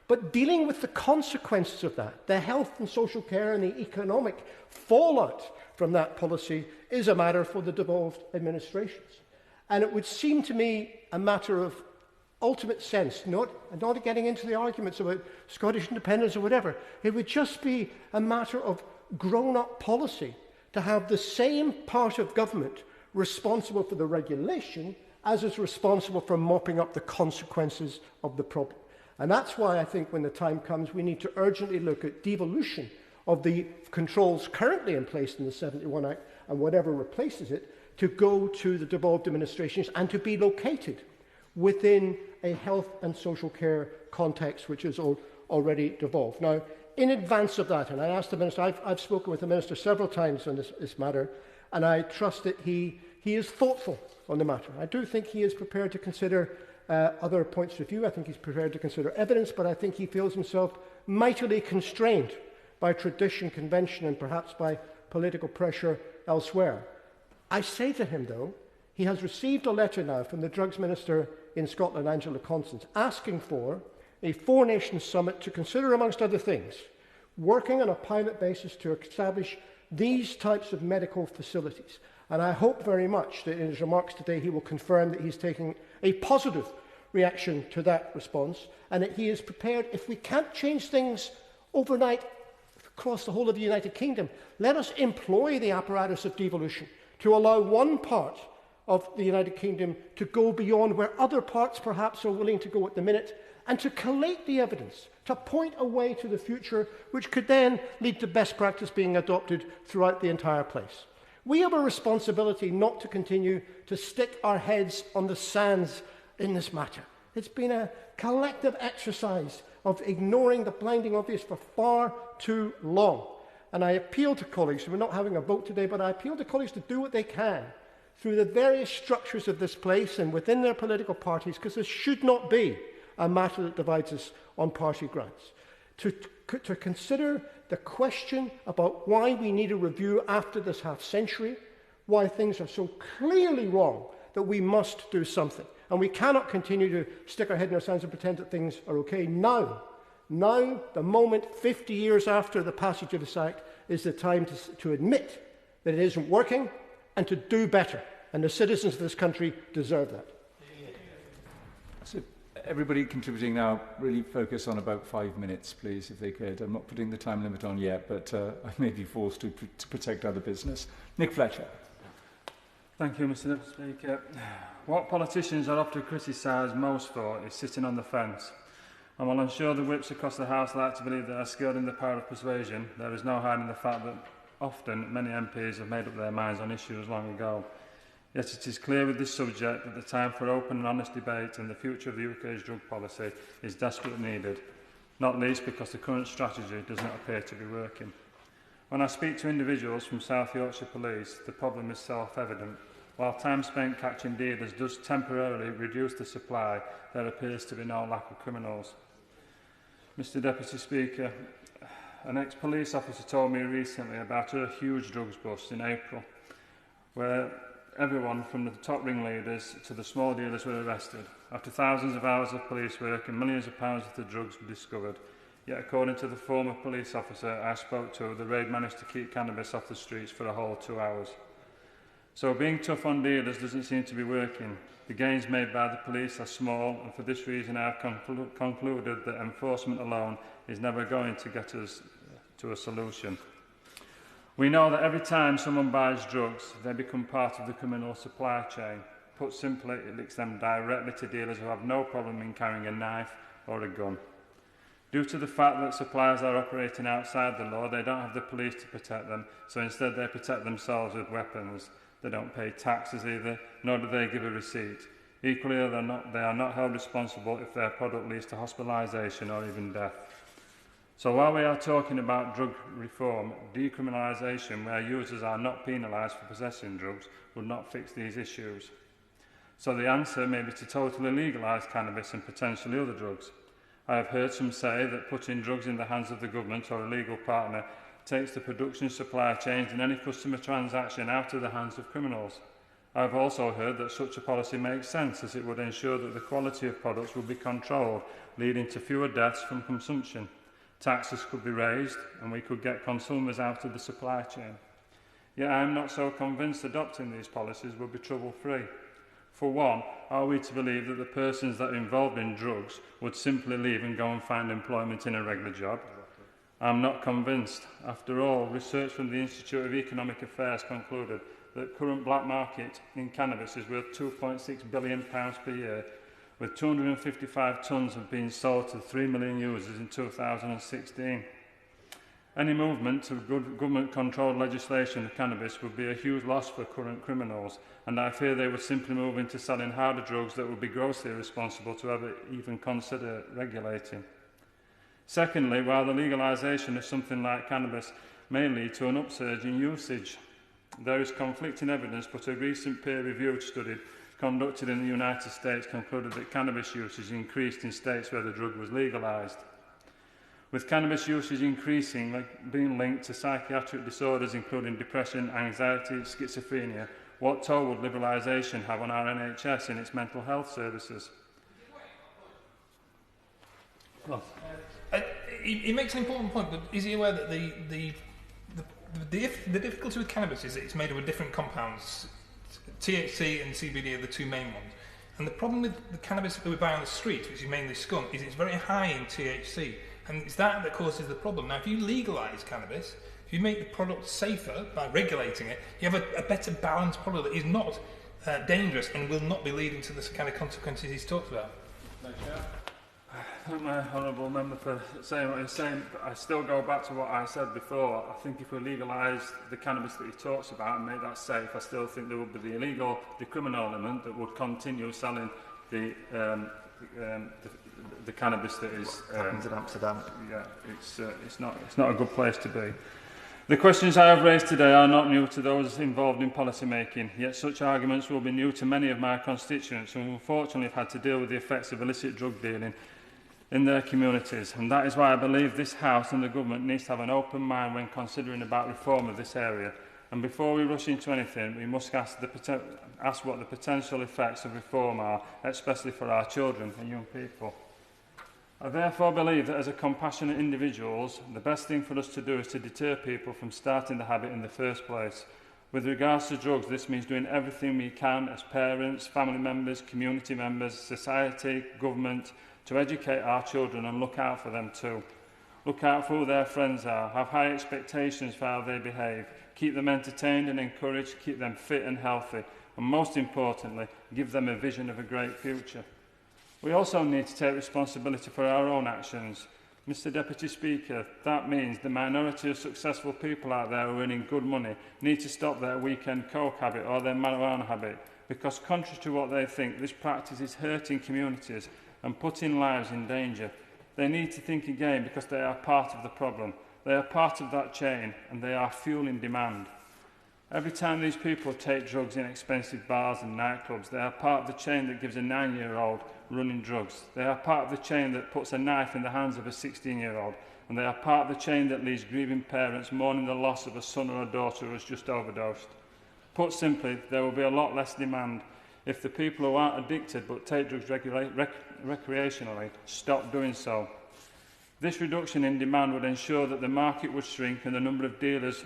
Speaker 7: But dealing with the consequences of that, the health and social care and the economic fallout from that policy, is a matter for the devolved administrations. And it would seem to me a matter of ultimate sense, not getting into the arguments about Scottish independence or whatever. It would just be a matter of grown-up policy to have the same part of government responsible for the regulation as is responsible for mopping up the consequences of the problem. And that's why I think when the time comes, we need to urgently look at devolution of the controls currently in place in the 71 Act and whatever replaces it to go to the devolved administrations and to be located within a health and social care context which is already devolved. Now, in advance of that, and I asked the Minister, I've spoken with the Minister several times on this matter, and I trust that he is thoughtful on the matter. I do think he is prepared to consider other points of view. I think he's prepared to consider evidence, but I think he feels himself mightily constrained by tradition, convention, and perhaps by political pressure elsewhere. I say to him, though, he has received a letter now from the Drugs Minister in Scotland, Angela Constance, asking for a four-nation summit to consider, amongst other things, working on a pilot basis to establish these types of medical facilities. And I hope very much that in his remarks today he will confirm that he's taking a positive reaction to that response and that he is prepared, if we can't change things overnight across the whole of the United Kingdom, let us employ the apparatus of devolution to allow one part of the United Kingdom to go beyond where other parts perhaps are willing to go at the minute, and to collate the evidence, to point a way to the future which could then lead to best practice being adopted throughout the entire place. We have a responsibility not to continue to stick our heads on the sands in this matter. It's been a collective exercise of ignoring the blinding obvious for far too long. And I appeal to colleagues, we're not having a vote today, but I appeal to colleagues to do what they can through the various structures of this place and within their political parties, because this should not be a matter that divides us on party grounds. To consider the question about why we need a review after this half-century, why things are so clearly wrong that we must do something. And we cannot continue to stick our head in our sands and pretend that things are okay. Now, the moment 50 years after the passage of this Act, is the time to admit that it isn't working and to do better. And the citizens of this country deserve that.
Speaker 1: So everybody contributing now, really focus on about 5 minutes, please, if they could. I'm not putting the time limit on yet, but I may be forced to protect other business. Nick Fletcher.
Speaker 8: Thank you, Mr. Speaker. What politicians are often criticised most for is sitting on the fence. And while I'm sure the whips across the House like to believe they are skilled in the power of persuasion, there is no hiding the fact that often many MPs have made up their minds on issues long ago. Yet it is clear with this subject that the time for open and honest debate and the future of the UK's drug policy is desperately needed, not least because the current strategy does not appear to be working. When I speak to individuals from South Yorkshire Police, the problem is self-evident. While time spent catching dealers does temporarily reduce the supply, there appears to be no lack of criminals. Mr. Deputy Speaker, an ex-police officer told me recently about a huge drugs bust in April, where everyone from the top ringleaders to the small dealers were arrested, after thousands of hours of police work and millions of pounds worth of drugs were discovered. Yet according to the former police officer I spoke to, the raid managed to keep cannabis off the streets for a whole 2 hours. So being tough on dealers doesn't seem to be working. The gains made by the police are small, and for this reason I have concluded that enforcement alone is never going to get us to a solution. We know that every time someone buys drugs, they become part of the criminal supply chain. Put simply, it links them directly to dealers who have no problem in carrying a knife or a gun. Due to the fact that suppliers are operating outside the law, they don't have the police to protect them, so instead they protect themselves with weapons. They don't pay taxes either, nor do they give a receipt. Equally, they are not held responsible if their product leads to hospitalisation or even death. So while we are talking about drug reform, decriminalisation where users are not penalised for possessing drugs would not fix these issues. So the answer may be to totally legalise cannabis and potentially other drugs. I have heard some say that putting drugs in the hands of the government or a legal partner takes the production supply chain and any customer transaction out of the hands of criminals. I have also heard that such a policy makes sense, as it would ensure that the quality of products will be controlled, leading to fewer deaths from consumption. Taxes could be raised and we could get consumers out of the supply chain. Yet I am not so convinced adopting these policies will be trouble-free. For one, are we to believe that the persons that are involved in drugs would simply leave and go and find employment in a regular job? I'm not convinced. After all, research from the Institute of Economic Affairs concluded that current black market in cannabis is worth £2.6 billion per year, with 255 tonnes have been sold to 3 million users in 2016. Any movement to government-controlled legislation of cannabis would be a huge loss for current criminals, and I fear they would simply move into selling harder drugs that would be grossly irresponsible to ever even consider regulating. Secondly, while the legalisation of something like cannabis may lead to an upsurge in usage, there is conflicting evidence, but a recent peer-reviewed study conducted in the United States concluded that cannabis usage increased in states where the drug was legalised. With cannabis usage increasing, being linked to psychiatric disorders including depression, anxiety, schizophrenia, what toll would liberalisation have on our NHS in its mental health services? Well,
Speaker 2: he makes an important point, but is he aware that the difficulty with cannabis is that it's made up of different compounds? THC and CBD are the two main ones. And the problem with the cannabis that we buy on the street, which is mainly skunk, is it's very high in THC. And it's that causes the problem. Now, if you legalise cannabis, if you make the product safer by regulating it, you have a better balanced product that is not dangerous and will not be leading to the kind of consequences he's talked about.
Speaker 8: Thank my honourable member for saying what he's saying, but I still go back to what I said before. I think if we legalise the cannabis that he talks about and make that safe, I still think there would be the criminal element that would continue selling the cannabis that is
Speaker 5: happens in Amsterdam.
Speaker 8: Yeah, it's not a good place to be. The questions I have raised today are not new to those involved in policy making, yet such arguments will be new to many of my constituents who unfortunately have had to deal with the effects of illicit drug dealing in their communities, and that is why I believe this House and the Government needs to have an open mind when considering about reform of this area. And before we rush into anything, we must ask what the potential effects of reform are, especially for our children and young people. I therefore believe that as a compassionate individuals, the best thing for us to do is to deter people from starting the habit in the first place. With regards to drugs, this means doing everything we can as parents, family members, community members, society, government, to educate our children and look out for them too. Look out for who their friends are, have high expectations for how they behave, keep them entertained and encouraged, keep them fit and healthy, and most importantly, give them a vision of a great future. We also need to take responsibility for our own actions. Mr Deputy Speaker, that means the minority of successful people out there who are earning good money need to stop their weekend coke habit or their marijuana habit, because contrary to what they think, this practice is hurting communities and putting lives in danger. They need to think again because they are part of the problem. They are part of that chain and they are fueling demand. Every time these people take drugs in expensive bars and nightclubs, they are part of the chain that gives a 9-year-old running drugs. They are part of the chain that puts a knife in the hands of a 16-year-old. And they are part of the chain that leaves grieving parents mourning the loss of a son or a daughter who has just overdosed. Put simply, there will be a lot less demand if the people who aren't addicted but take drugs recreationally stop doing so. This reduction in demand would ensure that the market would shrink and the number of dealers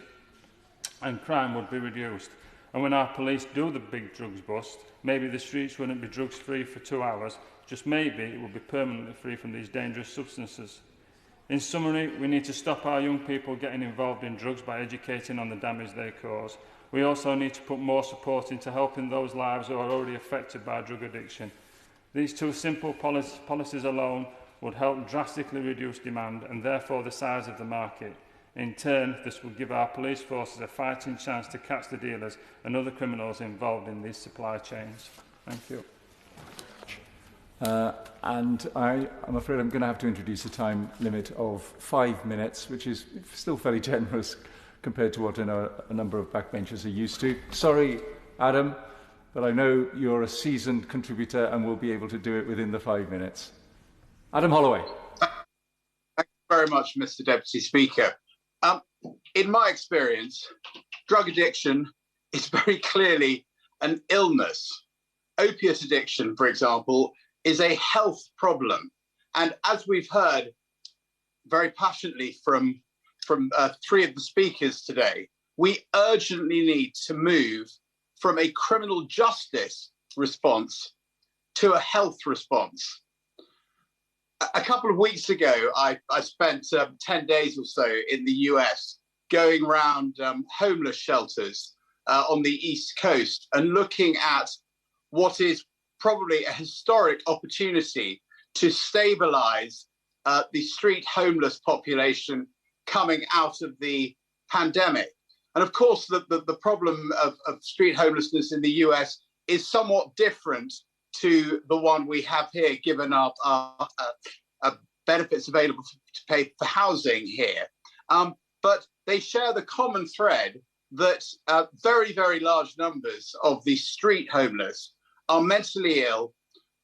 Speaker 8: and crime would be reduced. And when our police do the big drugs bust, maybe the streets wouldn't be drugs free for 2 hours, just maybe it would be permanently free from these dangerous substances. In summary, we need to stop our young people getting involved in drugs by educating on the damage they cause. We also need to put more support into helping those lives who are already affected by drug addiction. These two simple policies alone would help drastically reduce demand and therefore the size of the market. In turn, this will give our police forces a fighting chance to catch the dealers and other criminals involved in these supply chains. Thank you.
Speaker 1: And I'm afraid I'm going to have to introduce a time limit of 5 minutes, which is still fairly generous compared to what a number of backbenchers are used to. Sorry, Adam, but I know you're a seasoned contributor and will be able to do it within the 5 minutes. Adam Holloway.
Speaker 9: Thank you very much, Mr. Deputy Speaker. In my experience, drug addiction is very clearly an illness. Opiate addiction, for example, is a health problem. And as we've heard very passionately from three of the speakers today, we urgently need to move from a criminal justice response to a health response. A couple of weeks ago, I spent 10 days or so in the US going around homeless shelters on the East Coast and looking at what is probably a historic opportunity to stabilize the street homeless population coming out of the pandemic. And of course, the problem of street homelessness in the US is somewhat different to the one we have here, given our benefits available to pay for housing here. But they share the common thread that very, very large numbers of the street homeless are mentally ill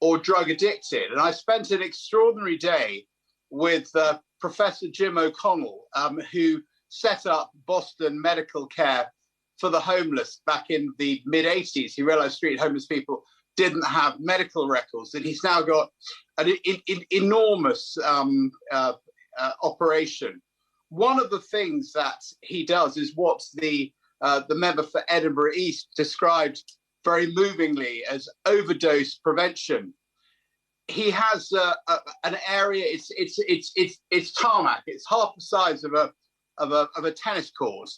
Speaker 9: or drug addicted. And I spent an extraordinary day with Professor Jim O'Connell, who set up Boston Medical Care for the homeless back in the mid-80s. He realized street homeless people didn't have medical records, and he's now got an enormous operation. One of the things that he does is what the member for Edinburgh East described very movingly as overdose prevention. He has an area. It's tarmac. It's half the size of a tennis court.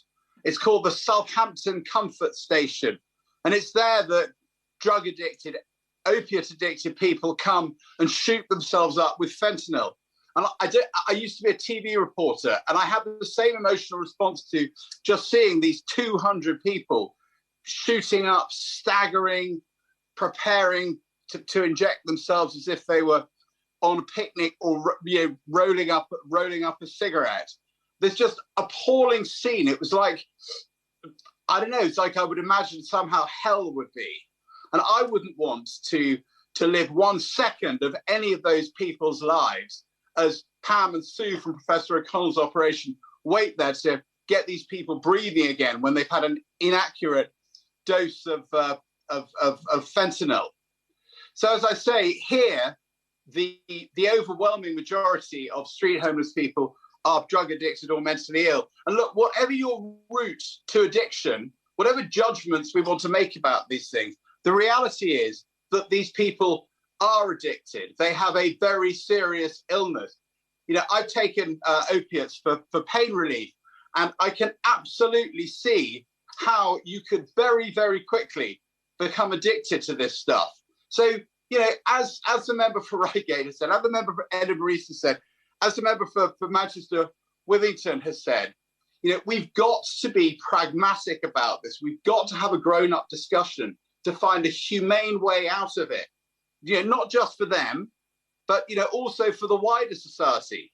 Speaker 9: It's called the Southampton Comfort Station, and it's there that drug addicted opiate addicted people come and shoot themselves up with fentanyl. And I used to be a TV reporter, and I had the same emotional response to just seeing these 200 people shooting up, staggering, preparing to inject themselves as if they were on a picnic or rolling up a cigarette. There's just appalling scene. It was like, I don't know, it's like I would imagine somehow hell would be. And I wouldn't want to live 1 second of any of those people's lives as Pam and Sue from Professor O'Connell's operation wait there to get these people breathing again when they've had an inaccurate dose of fentanyl. So as I say, here, the overwhelming majority of street homeless people are drug addicted or mentally ill. And look, whatever your route to addiction, whatever judgments we want to make about these things, the reality is that these people are addicted. They have a very serious illness. You know, I've taken opiates for pain relief, and I can absolutely see how you could very, very quickly become addicted to this stuff. So, you know, as the member for Reigate has said, as the member for Edinburgh East has said, as the member for Manchester Withington has said, you know, we've got to be pragmatic about this. We've got to have a grown-up discussion to find a humane way out of it. You know, not just for them, but, you know, also for the wider society.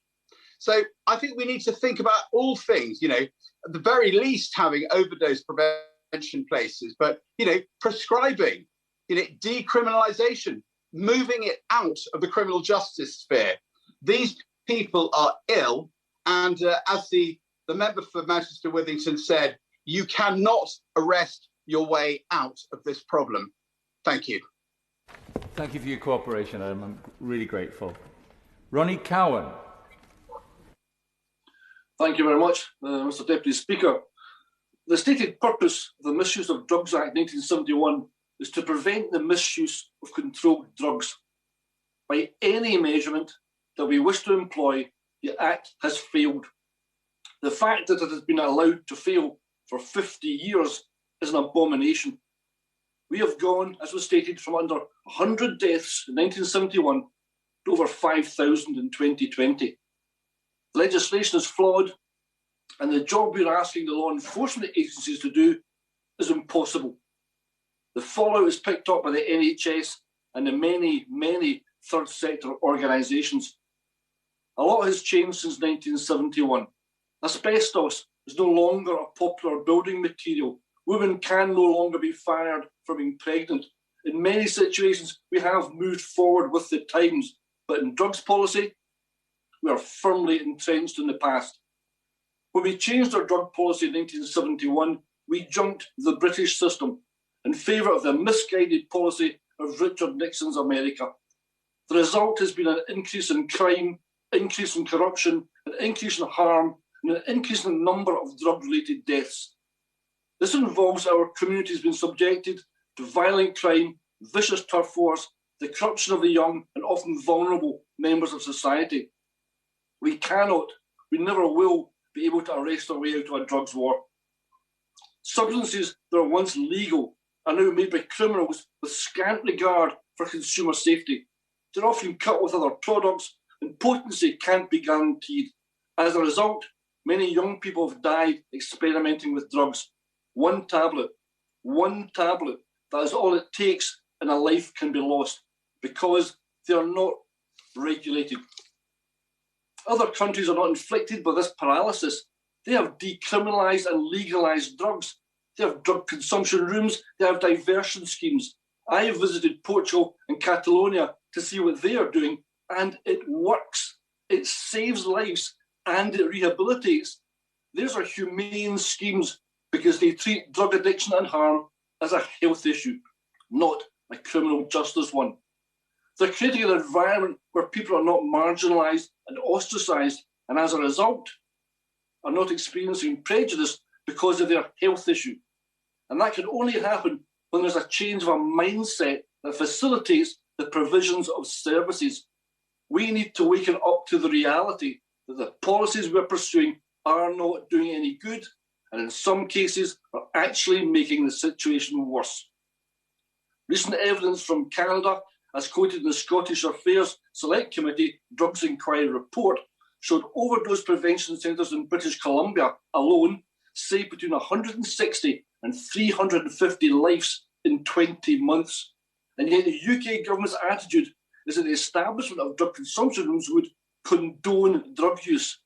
Speaker 9: So I think we need to think about all things, you know, at the very least having overdose prevention places, but, you know, prescribing, you know, decriminalisation, moving it out of the criminal justice sphere. These people are ill, and as the member for Manchester Withington said, you cannot arrest your way out of this problem. Thank you.
Speaker 1: Thank you for your cooperation, Adam. I'm really grateful. Ronnie Cowan.
Speaker 10: Thank you very much, Mr. Deputy Speaker. The stated purpose of the Misuse of Drugs Act 1971 is to prevent the misuse of controlled drugs. By any measurement that we wish to employ, the Act has failed. The fact that it has been allowed to fail for 50 years is an abomination. We have gone, as was stated, from under 100 deaths in 1971 to over 5,000 in 2020. The legislation is flawed, and the job we are asking the law enforcement agencies to do is impossible. The fallout is picked up by the NHS and the many, many third sector organisations. A lot has changed since 1971. Asbestos is no longer a popular building material. Women can no longer be fired for being pregnant. In many situations, we have moved forward with the times, but in drugs policy, we are firmly entrenched in the past. When we changed our drug policy in 1971, we junked the British system in favour of the misguided policy of Richard Nixon's America. The result has been an increase in crime, increase in corruption, an increase in harm, and an increase in the number of drug-related deaths. This involves our communities being subjected to violent crime, vicious turf wars, the corruption of the young and often vulnerable members of society. We cannot, we never will be able to arrest our way out of a drugs war. Substances that were once legal are now made by criminals with scant regard for consumer safety. They're often cut with other products, and potency can't be guaranteed. As a result, many young people have died experimenting with drugs. One tablet, that is all it takes, and a life can be lost because they are not regulated. Other countries are not inflicted by this paralysis. They have decriminalised and legalised drugs. They have drug consumption rooms. They have diversion schemes. I have visited Portugal and Catalonia to see what they are doing, and it works. It saves lives and it rehabilitates. These are humane schemes because they treat drug addiction and harm as a health issue, not a criminal justice one. They're creating an environment where people are not marginalised and ostracised, and as a result, are not experiencing prejudice because of their health issue. And that can only happen when there's a change of a mindset that facilitates the provisions of services. We need to waken up to the reality that the policies we're pursuing are not doing any good, and in some cases are actually making the situation worse. Recent evidence from Canada, as quoted in the Scottish Affairs Select Committee Drugs Inquiry report, showed overdose prevention centres in British Columbia alone saved between 160 and 350 lives in 20 months. And yet the UK government's attitude is that the establishment of drug consumption rooms would condone drug use.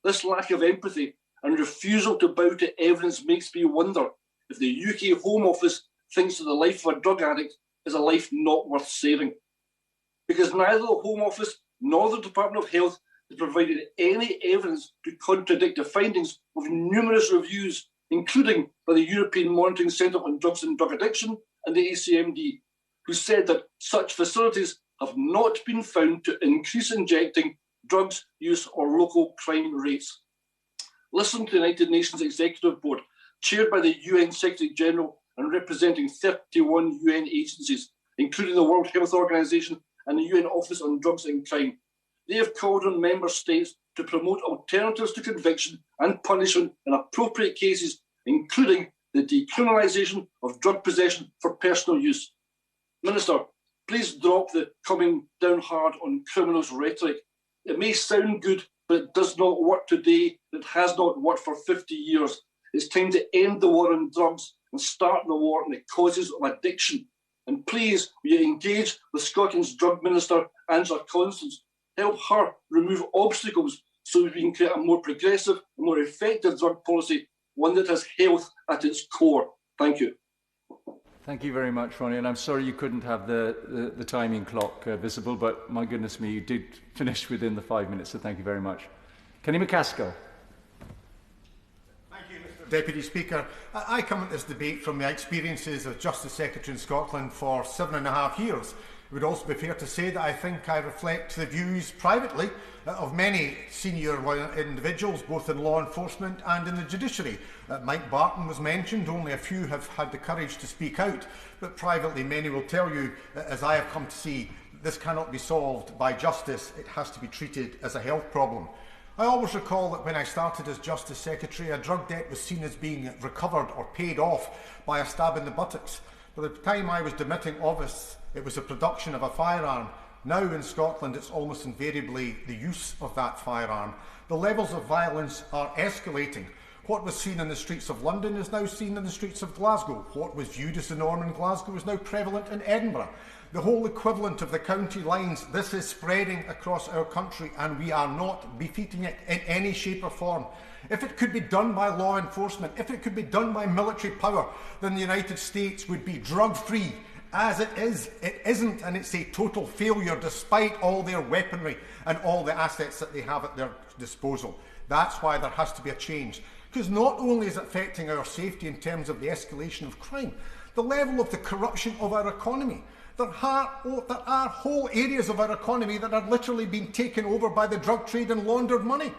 Speaker 10: This lack of empathy and refusal to bow to evidence makes me wonder if the UK Home Office thinks that the life of a drug addict is a life not worth saving. Because neither the Home Office nor the Department of Health has provided any evidence to contradict the findings of numerous reviews, including by the European Monitoring Centre on Drugs and Drug Addiction and the ACMD, who said that such facilities have not been found to increase injecting, drugs use or local crime rates. Listen to the United Nations Executive Board, chaired by the UN Secretary General and representing 31 UN agencies, including the World Health Organization and the UN Office on Drugs and Crime. They have called on member states to promote alternatives to conviction and punishment in appropriate cases, including the decriminalisation of drug possession for personal use. Minister, please drop the coming down hard on criminals rhetoric. It may sound good, but it does not work today. It has not worked for 50 years. It's time to end the war on drugs and start the war on the causes of addiction. And please, will you engage with Scotland's Drug Minister, Angela Constance? Help her remove obstacles so that we can create a more progressive and more effective drug policy, one that has health at its core. Thank you.
Speaker 1: Thank you very much, Ronnie, and I'm sorry you couldn't have the timing clock visible, but my goodness me, you did finish within the 5 minutes, so thank you very much. Kenny McCaskill.
Speaker 11: Thank you, Mr Deputy Speaker. I come at this debate from the experiences of Justice Secretary in Scotland for 7.5 years. It would also be fair to say that I think I reflect the views privately of many senior individuals, both in law enforcement and in the judiciary. Mike Barton was mentioned. Only a few have had the courage to speak out, but privately many will tell you, as I have come to see, this cannot be solved by justice. It has to be treated as a health problem. I always recall that when I started as Justice Secretary, a drug debt was seen as being recovered or paid off by a stab in the buttocks. By the time I was demitting office, it was the production of a firearm. Now in Scotland, it's almost invariably the use of that firearm. The levels of violence are escalating. What was seen in the streets of London is now seen in the streets of Glasgow. What was viewed as the norm in Glasgow is now prevalent in Edinburgh. The whole equivalent of the county lines, this is spreading across our country, and we are not defeating it in any shape or form. If it could be done by law enforcement, if it could be done by military power, then the United States would be drug-free. As it isn't, and it's a total failure despite all their weaponry and all the assets that they have at their disposal. That's why there has to be a change. Because not only is it affecting our safety in terms of the escalation of crime, the level of the corruption of our economy. There are whole areas of our economy that are literally being taken over by the drug trade and laundered money.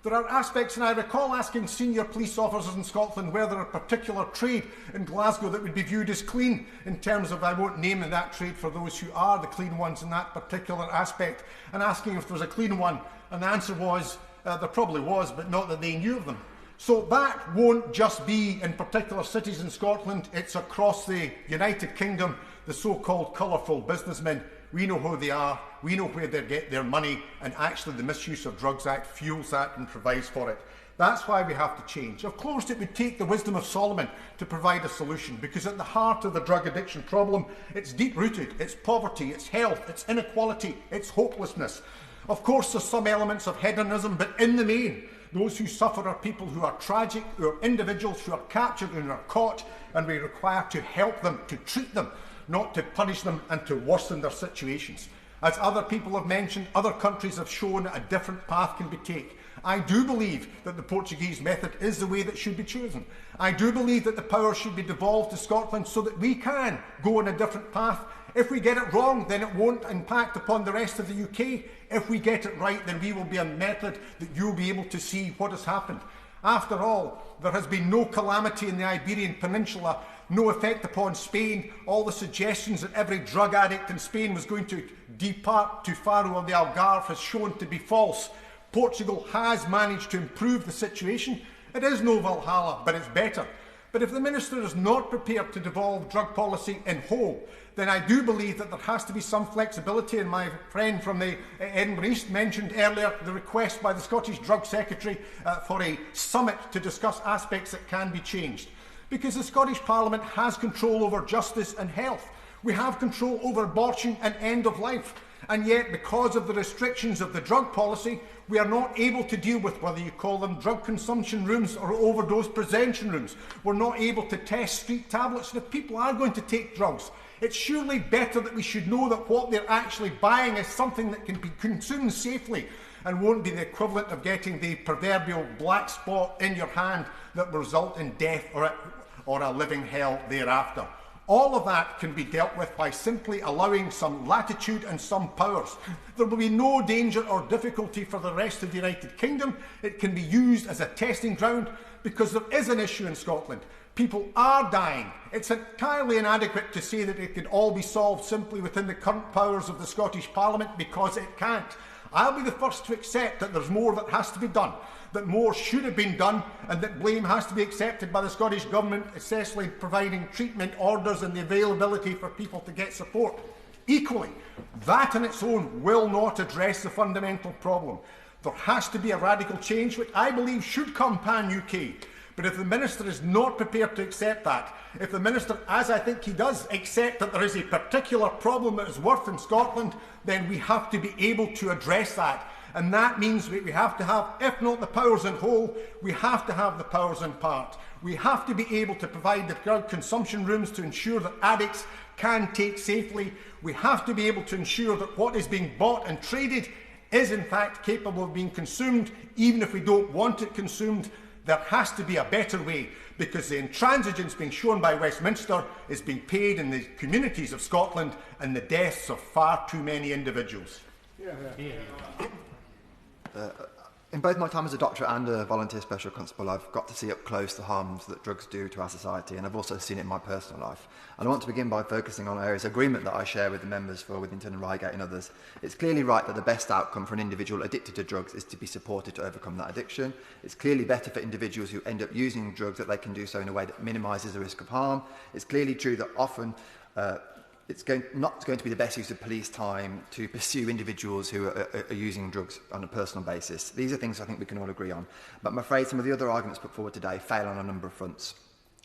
Speaker 11: There are aspects, and I recall asking senior police officers in Scotland whether a particular trade in Glasgow that would be viewed as clean, in terms of, I won't name that trade for those who are the clean ones in that particular aspect, and asking if there was a clean one, and the answer was there probably was, but not that they knew of them. So that won't just be in particular cities in Scotland, it's across the United Kingdom, the so-called colourful businessmen. We know who they are, we know where they get their money, and actually the Misuse of Drugs Act fuels that and provides for it. That's why we have to change. Of course, it would take the wisdom of Solomon to provide a solution, because at the heart of the drug addiction problem, it's deep-rooted, it's poverty, it's health, it's inequality, it's hopelessness. Of course, there's some elements of hedonism, but in the main, those who suffer are people who are tragic, who are individuals who are captured and are caught, and we require to help them, to treat them, not to punish them and to worsen their situations. As other people have mentioned, other countries have shown a different path can be taken. I do believe that the Portuguese method is the way that should be chosen. I do believe that the power should be devolved to Scotland so that we can go on a different path. If we get it wrong, then it won't impact upon the rest of the UK. If we get it right, then we will be a method that you'll be able to see what has happened. After all, there has been no calamity in the Iberian Peninsula, no effect upon Spain. All the suggestions that every drug addict in Spain was going to depart to Faro or the Algarve has shown to be false. Portugal has managed to improve the situation. It is no Valhalla, but it's better. But if the Minister is not prepared to devolve drug policy in whole, then I do believe that there has to be some flexibility. And my friend from the Edinburgh East mentioned earlier the request by the Scottish Drug Secretary for a summit to discuss aspects that can be changed. Because the Scottish Parliament has control over justice and health. We have control over abortion and end of life. And yet, because of the restrictions of the drug policy, we are not able to deal with whether you call them drug consumption rooms or overdose prevention rooms. We're not able to test street tablets. And if people are going to take drugs, it's surely better that we should know that what they're actually buying is something that can be consumed safely and won't be the equivalent of getting the proverbial black spot in your hand that will result in death or a living hell thereafter. All of that can be dealt with by simply allowing some latitude and some powers. There will be no danger or difficulty for the rest of the United Kingdom. It can be used as a testing ground because there is an issue in Scotland. People are dying. It's entirely inadequate to say that it can all be solved simply within the current powers of the Scottish Parliament, because it can't. I'll be the first to accept that there's more that has to be done, that more should have been done, and that blame has to be accepted by the Scottish Government, essentially providing treatment orders and the availability for people to get support. Equally, that on its own will not address the fundamental problem. There has to be a radical change, which I believe should come pan-UK. But if the Minister is not prepared to accept that, if the Minister, as I think he does, accept that there is a particular problem that is worse in Scotland, then we have to be able to address that. And that means we have to have, if not the powers in whole, we have to have the powers in part. We have to be able to provide the drug consumption rooms to ensure that addicts can take safely. We have to be able to ensure that what is being bought and traded is in fact capable of being consumed, even if we don't want it consumed. There has to be a better way, because the intransigence being shown by Westminster is being paid in the communities of Scotland and the deaths of far too many individuals.
Speaker 5: In both my time as a doctor and a volunteer special constable, I've got to see up close the harms that drugs do to our society, and I've also seen it in my personal life. And I want to begin by focusing on areas of agreement that I share with the members for Withington and Reigate and others. It's clearly right that the best outcome for an individual addicted to drugs is to be supported to overcome that addiction. It's clearly better for individuals who end up using drugs that they can do so in a way that minimises the risk of harm. It's clearly true that often it's not going to be the best use of police time to pursue individuals who are using drugs on a personal basis. These are things I think we can all agree on. But I'm afraid some of the other arguments put forward today fail on a number of fronts.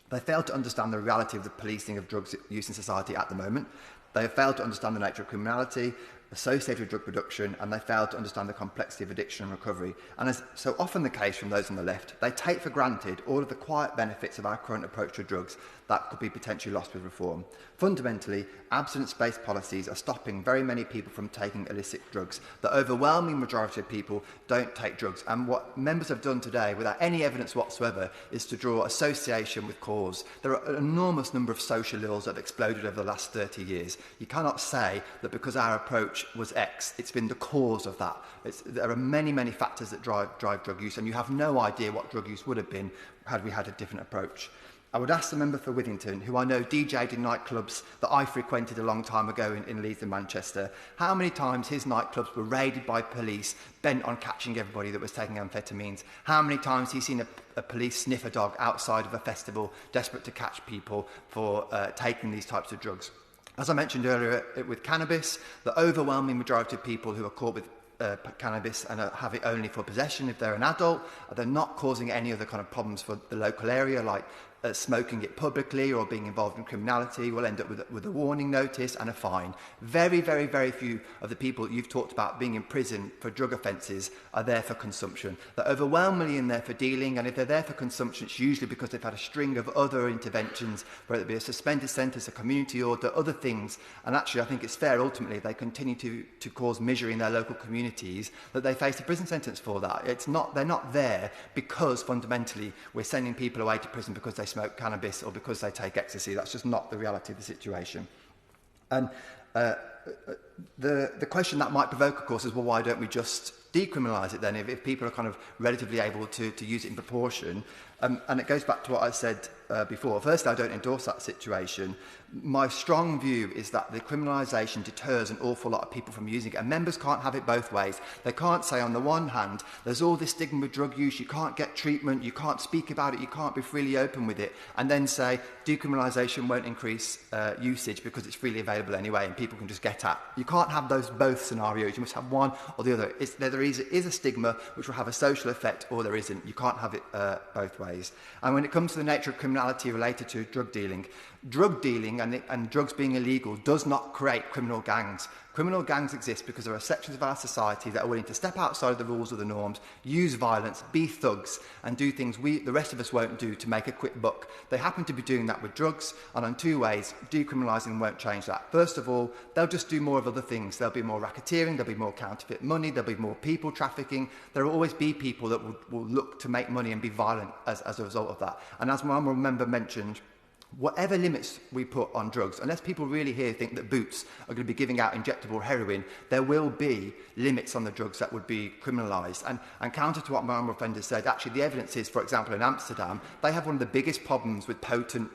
Speaker 5: They fail to understand the reality of the policing of drugs use in society at the moment. They have failed to understand the nature of criminality associated with drug production, and they fail to understand the complexity of addiction and recovery. And as so often the case from those on the left, they take for granted all of the quiet benefits of our current approach to drugs that could be potentially lost with reform. Fundamentally, abstinence-based policies are stopping very many people from taking illicit drugs. The overwhelming majority of people don't take drugs. And what members have done today, without any evidence whatsoever, is to draw association with cause. There are an enormous number of social ills that have exploded over the last 30 years. You cannot say that because our approach was X, it's been the cause of that. There are many, many factors that drive drug use, and you have no idea what drug use would have been had we had a different approach. I would ask the member for Withington, who I know DJ'd in nightclubs that I frequented a long time ago in Leeds and Manchester, how many times his nightclubs were raided by police bent on catching everybody that was taking amphetamines. How many times he's seen a police sniffer dog outside of a festival desperate to catch people for taking these types of drugs. As I mentioned earlier with cannabis, the overwhelming majority of people who are caught with cannabis and have it only for possession if they're an adult, they're not causing any other kind of problems for the local area, like smoking it publicly or being involved in criminality, will end up with a warning notice and a fine. Very, very, very few of the people you've talked about being in prison for drug offences are there for consumption. They're overwhelmingly in there for dealing, and if they're there for consumption, it's usually because they've had a string of other interventions, whether it be a suspended sentence, a community order, other things. And actually, I think it's fair, ultimately, they continue to cause misery in their local communities, that they face a prison sentence for that. They're not there because, fundamentally, we're sending people away to prison because they smoke cannabis or because they take ecstasy. That's just not the reality of the situation. And the question that might provoke, of course, is, well, why don't we just decriminalise it then if people are kind of relatively able to use it in proportion? And it goes back to what I said before. Firstly, I don't endorse that situation. My strong view is that the criminalisation deters an awful lot of people from using it, and members can't have it both ways. They can't say, on the one hand, there's all this stigma with drug use, you can't get treatment, you can't speak about it, you can't be freely open with it, and then say decriminalisation won't increase usage because it's freely available anyway and people can just get at. You can't have those both scenarios. You must have one or the other. There is a stigma which will have a social effect, or there isn't. You can't have it both ways. And when it comes to the nature of criminality related to drug dealing and drugs being illegal does not create criminal gangs. Criminal gangs exist because there are sections of our society that are willing to step outside of the rules or the norms, use violence, be thugs, and do things the rest of us won't do to make a quick buck. They happen to be doing that with drugs, and in two ways, decriminalising won't change that. First of all, they'll just do more of other things. There'll be more racketeering, there'll be more counterfeit money, there'll be more people trafficking. There will always be people that will look to make money and be violent as a result of that. And as my honourable member mentioned, whatever limits we put on drugs, unless people really here think that Boots are going to be giving out injectable heroin, there will be limits on the drugs that would be criminalised. And counter to what my honourable friend has said, actually the evidence is, for example, in Amsterdam, they have one of the biggest problems with potent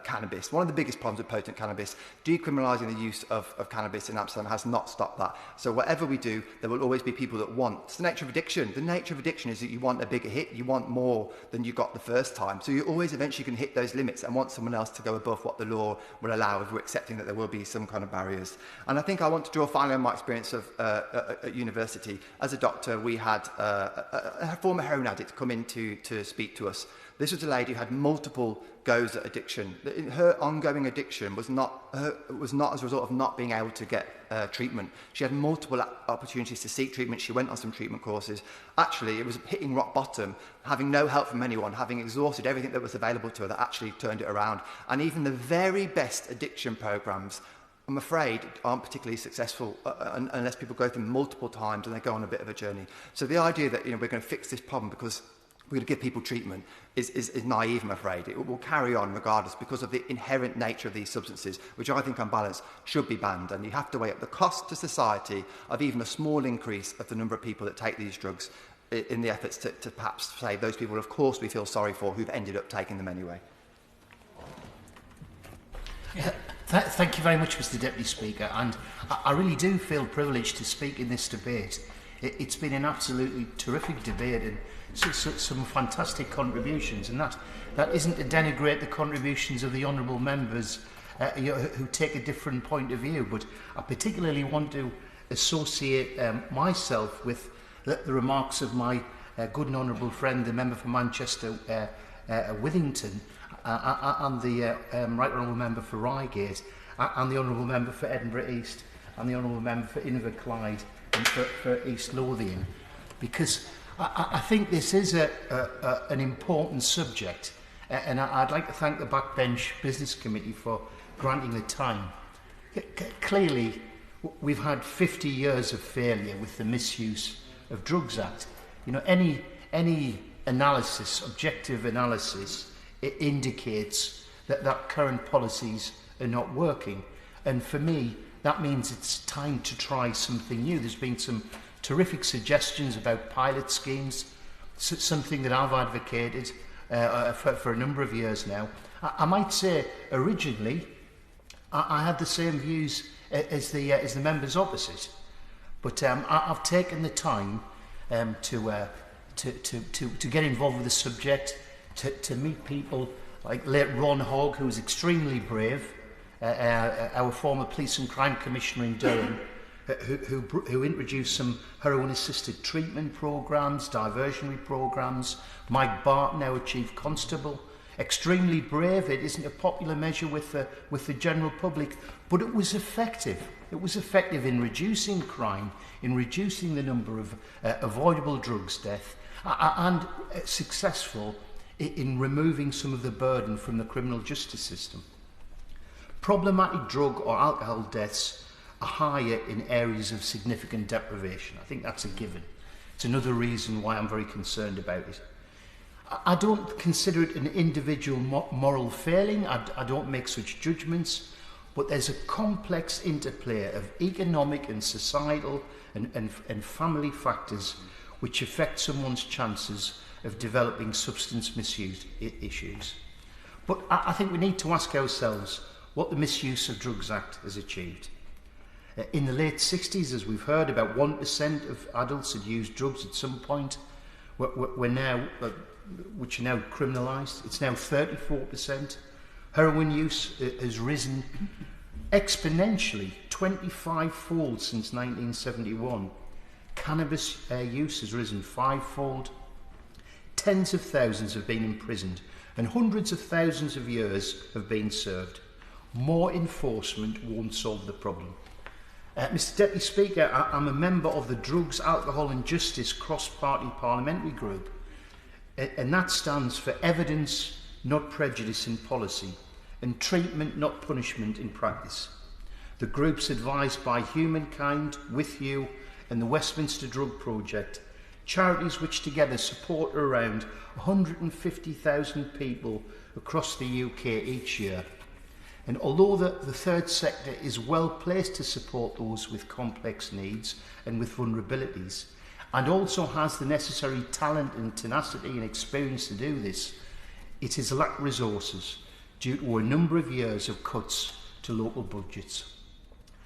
Speaker 5: cannabis. One of the biggest problems with potent cannabis, decriminalising the use of cannabis in Amsterdam has not stopped that. So whatever we do, there will always be people that want. It's the nature of addiction. The nature of addiction is that you want a bigger hit, you want more than you got the first time. So you always eventually can hit those limits and want someone else to go above what the law will allow if we're accepting that there will be some kind of barriers. And I think I want to draw finally on my experience of at university. As a doctor, we had a former heroin addict come in to speak to us. This was a lady who had multiple goes at addiction. Her ongoing addiction was not as a result of not being able to get treatment. She had multiple opportunities to seek treatment. She went on some treatment courses. Actually, it was hitting rock bottom, having no help from anyone, having exhausted everything that was available to her that actually turned it around. And even the very best addiction programs, I'm afraid, aren't particularly successful unless people go through them multiple times and they go on a bit of a journey. So the idea that we're going to fix this problem because we're going to give people treatment is naive, I'm afraid. It will carry on regardless because of the inherent nature of these substances, which I think on balance should be banned. And you have to weigh up the cost to society of even a small increase of the number of people that take these drugs in the efforts to perhaps save those people, of course, we feel sorry for, who've ended up taking them anyway.
Speaker 12: Thank you very much, Mr Deputy Speaker, and I really do feel privileged to speak in this debate. It's been an absolutely terrific debate and some fantastic contributions, and that isn't to denigrate the contributions of the honourable members who take a different point of view, but I particularly want to associate myself with the remarks of my good and honourable friend, the member for Manchester Withington, and the right honourable member for Reigate, and the honourable member for Edinburgh East, and the honourable member for Inverclyde and for East Lothian, because I think this is an important subject, and I'd like to thank the Backbench Business Committee for granting the time. Clearly, we've had 50 years of failure with the Misuse of Drugs Act. Any analysis, objective analysis, it indicates that current policies are not working. And for me, that means it's time to try something new. There's been some terrific suggestions about pilot schemes, something that I've advocated for a number of years now. I might say originally I had the same views as the members opposite, but I've taken the time to get involved with the subject, to meet people like late Ron Hogg, who was extremely brave, our former Police and Crime Commissioner in Durham, who introduced some heroin-assisted treatment programmes, diversionary programmes. Mike Barton, our Chief Constable, extremely brave. It isn't a popular measure with the general public, but it was effective. It was effective in reducing crime, in reducing the number of avoidable drugs death, and successful in removing some of the burden from the criminal justice system. Problematic drug or alcohol deaths are higher in areas of significant deprivation. I think that's a given. It's another reason why I'm very concerned about it. I don't consider it an individual moral failing. I don't make such judgments, but there's a complex interplay of economic and societal and family factors which affect someone's chances of developing substance misuse issues. But I think we need to ask ourselves what the Misuse of Drugs Act has achieved. In the late 60s, as we've heard, about 1% of adults had used drugs at some point, which are now criminalised. It's now 34%. Heroin use has risen exponentially, 25-fold since 1971. Cannabis use has risen 5-fold. Tens of thousands have been imprisoned and hundreds of thousands of years have been served. More enforcement won't solve the problem. Mr Deputy Speaker, I'm a member of the Drugs, Alcohol and Justice Cross-Party Parliamentary Group, and that stands for evidence, not prejudice in policy, and treatment, not punishment in practice. The group's advised by Humankind, With You and the Westminster Drug Project, charities which together support around 150,000 people across the UK each year. And although the third sector is well placed to support those with complex needs and with vulnerabilities, and also has the necessary talent and tenacity and experience to do this, it has lacked resources due to a number of years of cuts to local budgets.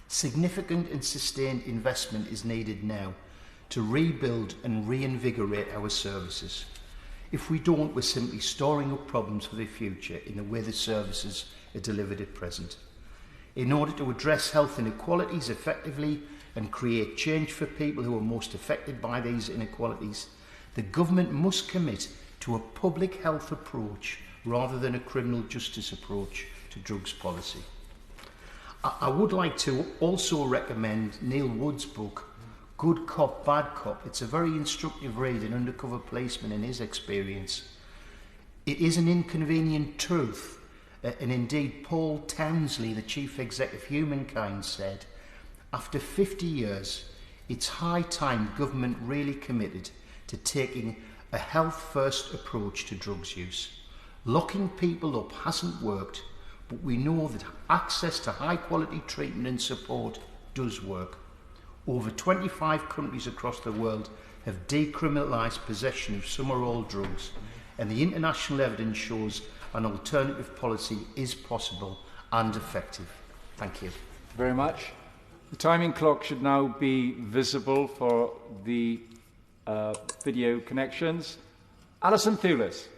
Speaker 12: Significant and sustained investment is needed now to rebuild and reinvigorate our services. If we don't, we're simply storing up problems for the future in the way the services are delivered at present. In order to address health inequalities effectively and create change for people who are most affected by these inequalities, the government must commit to a public health approach rather than a criminal justice approach to drugs policy. I would like to also recommend Neil Wood's book, Good Cop, Bad Cop. It's a very instructive read in undercover policeman in his experience. It is an inconvenient truth, and indeed Paul Townsley, the chief executive of Humankind, said, after 50 years, it's high time government really committed to taking a health-first approach to drugs use. Locking people up hasn't worked, but we know that access to high-quality treatment and support does work. Over 25 countries across the world have decriminalised possession of some or all drugs, and the international evidence shows an alternative policy is possible and effective. Thank you.
Speaker 1: Very much. The timing clock should now be visible for the video connections. Alison Thewlis.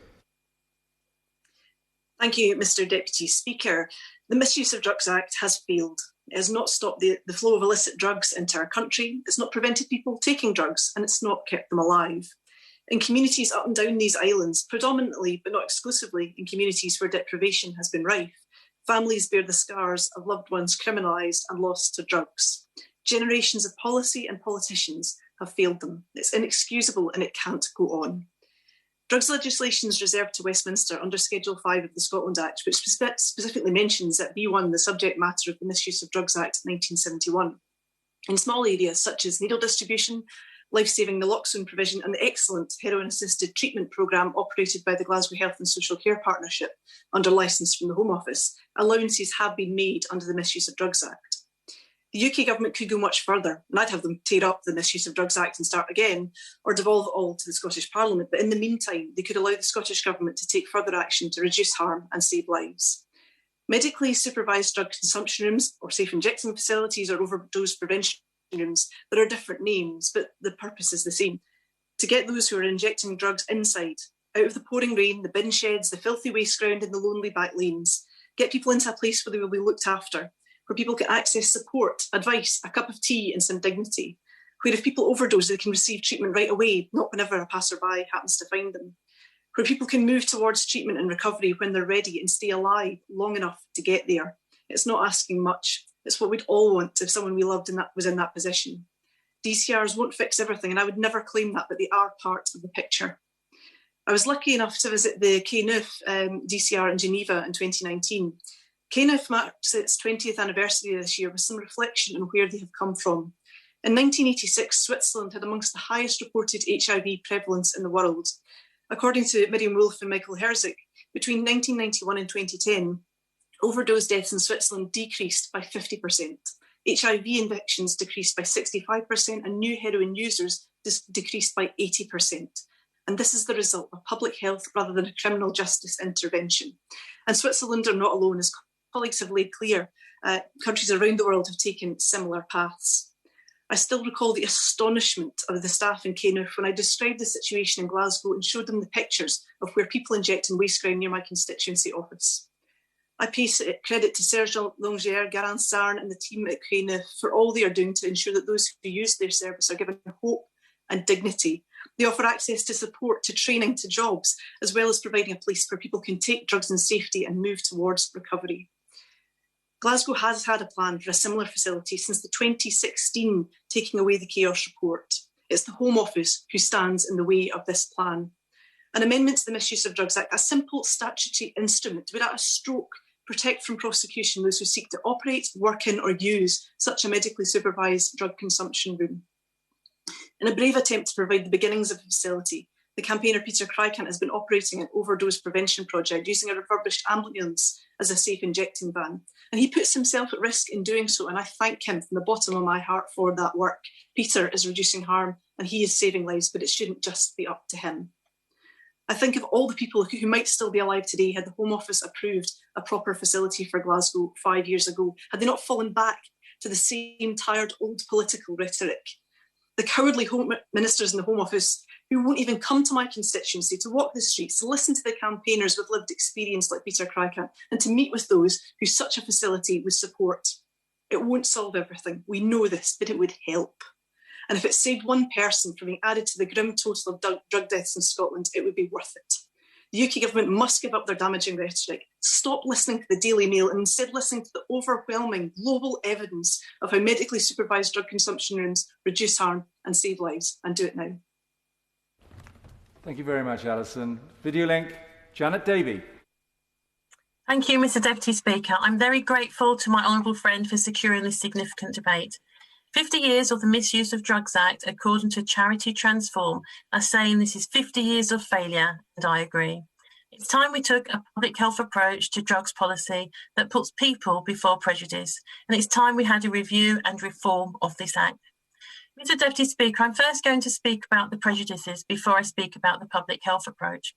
Speaker 13: Thank you, Mr Deputy Speaker. The Misuse of Drugs Act has failed. It has not stopped the flow of illicit drugs into our country, it's not prevented people taking drugs, and it's not kept them alive. In communities up and down these islands, predominantly but not exclusively in communities where deprivation has been rife, families bear the scars of loved ones criminalised and lost to drugs. Generations of policy and politicians have failed them. It's inexcusable and it can't go on. Drugs legislation is reserved to Westminster under Schedule 5 of the Scotland Act, which specifically mentions at B1 the subject matter of the Misuse of Drugs Act 1971. In small areas such as needle distribution, life-saving naloxone provision and the excellent heroin-assisted treatment programme operated by the Glasgow Health and Social Care Partnership under licence from the Home Office, allowances have been made under the Misuse of Drugs Act. The UK government could go much further, and I'd have them tear up the Misuse of Drugs Act and start again, or devolve it all to the Scottish Parliament. But in the meantime, they could allow the Scottish Government to take further action to reduce harm and save lives. Medically supervised drug consumption rooms, or safe injecting facilities, or overdose prevention rooms, there are different names, but the purpose is the same. To get those who are injecting drugs inside, out of the pouring rain, the bin sheds, the filthy waste ground and the lonely back lanes. Get people into a place where they will be looked after, where people can access support, advice, a cup of tea and some dignity, where if people overdose, they can receive treatment right away, not whenever a passerby happens to find them, where people can move towards treatment and recovery when they're ready and stay alive long enough to get there. It's not asking much. It's what we'd all want if someone we loved was in that position. DCRs won't fix everything, and I would never claim that, but they are part of the picture. I was lucky enough to visit the K9 DCR in Geneva in 2019. K9 marks its 20th anniversary this year with some reflection on where they have come from. In 1986, Switzerland had amongst the highest reported HIV prevalence in the world. According to Miriam Wolf and Michael Herzig, between 1991 and 2010, overdose deaths in Switzerland decreased by 50%. HIV infections decreased by 65% and new heroin users decreased by 80%. And this is the result of public health rather than a criminal justice intervention. And Switzerland are not alone, as colleagues have laid clear. Countries around the world have taken similar paths. I still recall the astonishment of the staff in Canif when I described the situation in Glasgow and showed them the pictures of where people inject in waste ground near my constituency office. I pay credit to Serge Longier, Garant Sarn and the team at Canif for all they are doing to ensure that those who use their service are given hope and dignity. They offer access to support, to training, to jobs, as well as providing a place where people can take drugs in safety and move towards recovery. Glasgow has had a plan for a similar facility since the 2016 Taking Away the Chaos report. It's the Home Office who stands in the way of this plan. An amendment to the Misuse of Drugs Act, a simple statutory instrument, would at a stroke protect from prosecution those who seek to operate, work in or use such a medically supervised drug consumption room. In a brave attempt to provide the beginnings of a facility, the campaigner Peter Krykant has been operating an overdose prevention project using a refurbished ambulance as a safe injecting van. And he puts himself at risk in doing so, and I thank him from the bottom of my heart for that work. Peter is reducing harm and he is saving lives, but it shouldn't just be up to him. I think of all the people who might still be alive today had the Home Office approved a proper facility for Glasgow 5 years ago, had they not fallen back to the same tired old political rhetoric. The cowardly home ministers in the Home Office who won't even come to my constituency to walk the streets, to listen to the campaigners with lived experience like Peter Krykant, and to meet with those who such a facility would support. It won't solve everything. We know this, but it would help. And if it saved one person from being added to the grim total of drug deaths in Scotland, it would be worth it. The UK government must give up their damaging rhetoric, stop listening to the Daily Mail and instead listening to the overwhelming global evidence of how medically supervised drug consumption rooms reduce harm and save lives, and do it now.
Speaker 1: Thank you very much, Alison. Video link, Janet Davey.
Speaker 14: Thank you, Mr Deputy Speaker. I'm very grateful to my honourable friend for securing this significant debate. 50 years of the Misuse of Drugs Act, according to Charity Transform, are saying this is 50 years of failure, and I agree. It's time we took a public health approach to drugs policy that puts people before prejudice, and it's time we had a review and reform of this Act. Mr Deputy Speaker, I'm first going to speak about the prejudices before I speak about the public health approach.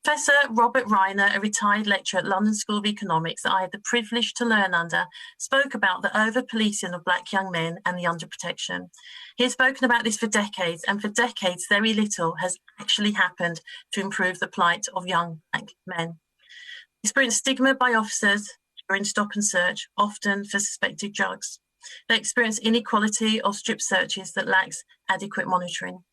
Speaker 14: Professor Robert Reiner, a retired lecturer at London School of Economics that I had the privilege to learn under, spoke about the over-policing of black young men and the underprotection. He has spoken about this for decades, and for decades very little has actually happened to improve the plight of young black men. They experience stigma by officers during stop and search, often for suspected drugs. They experience inequality of strip searches that lacks adequate monitoring.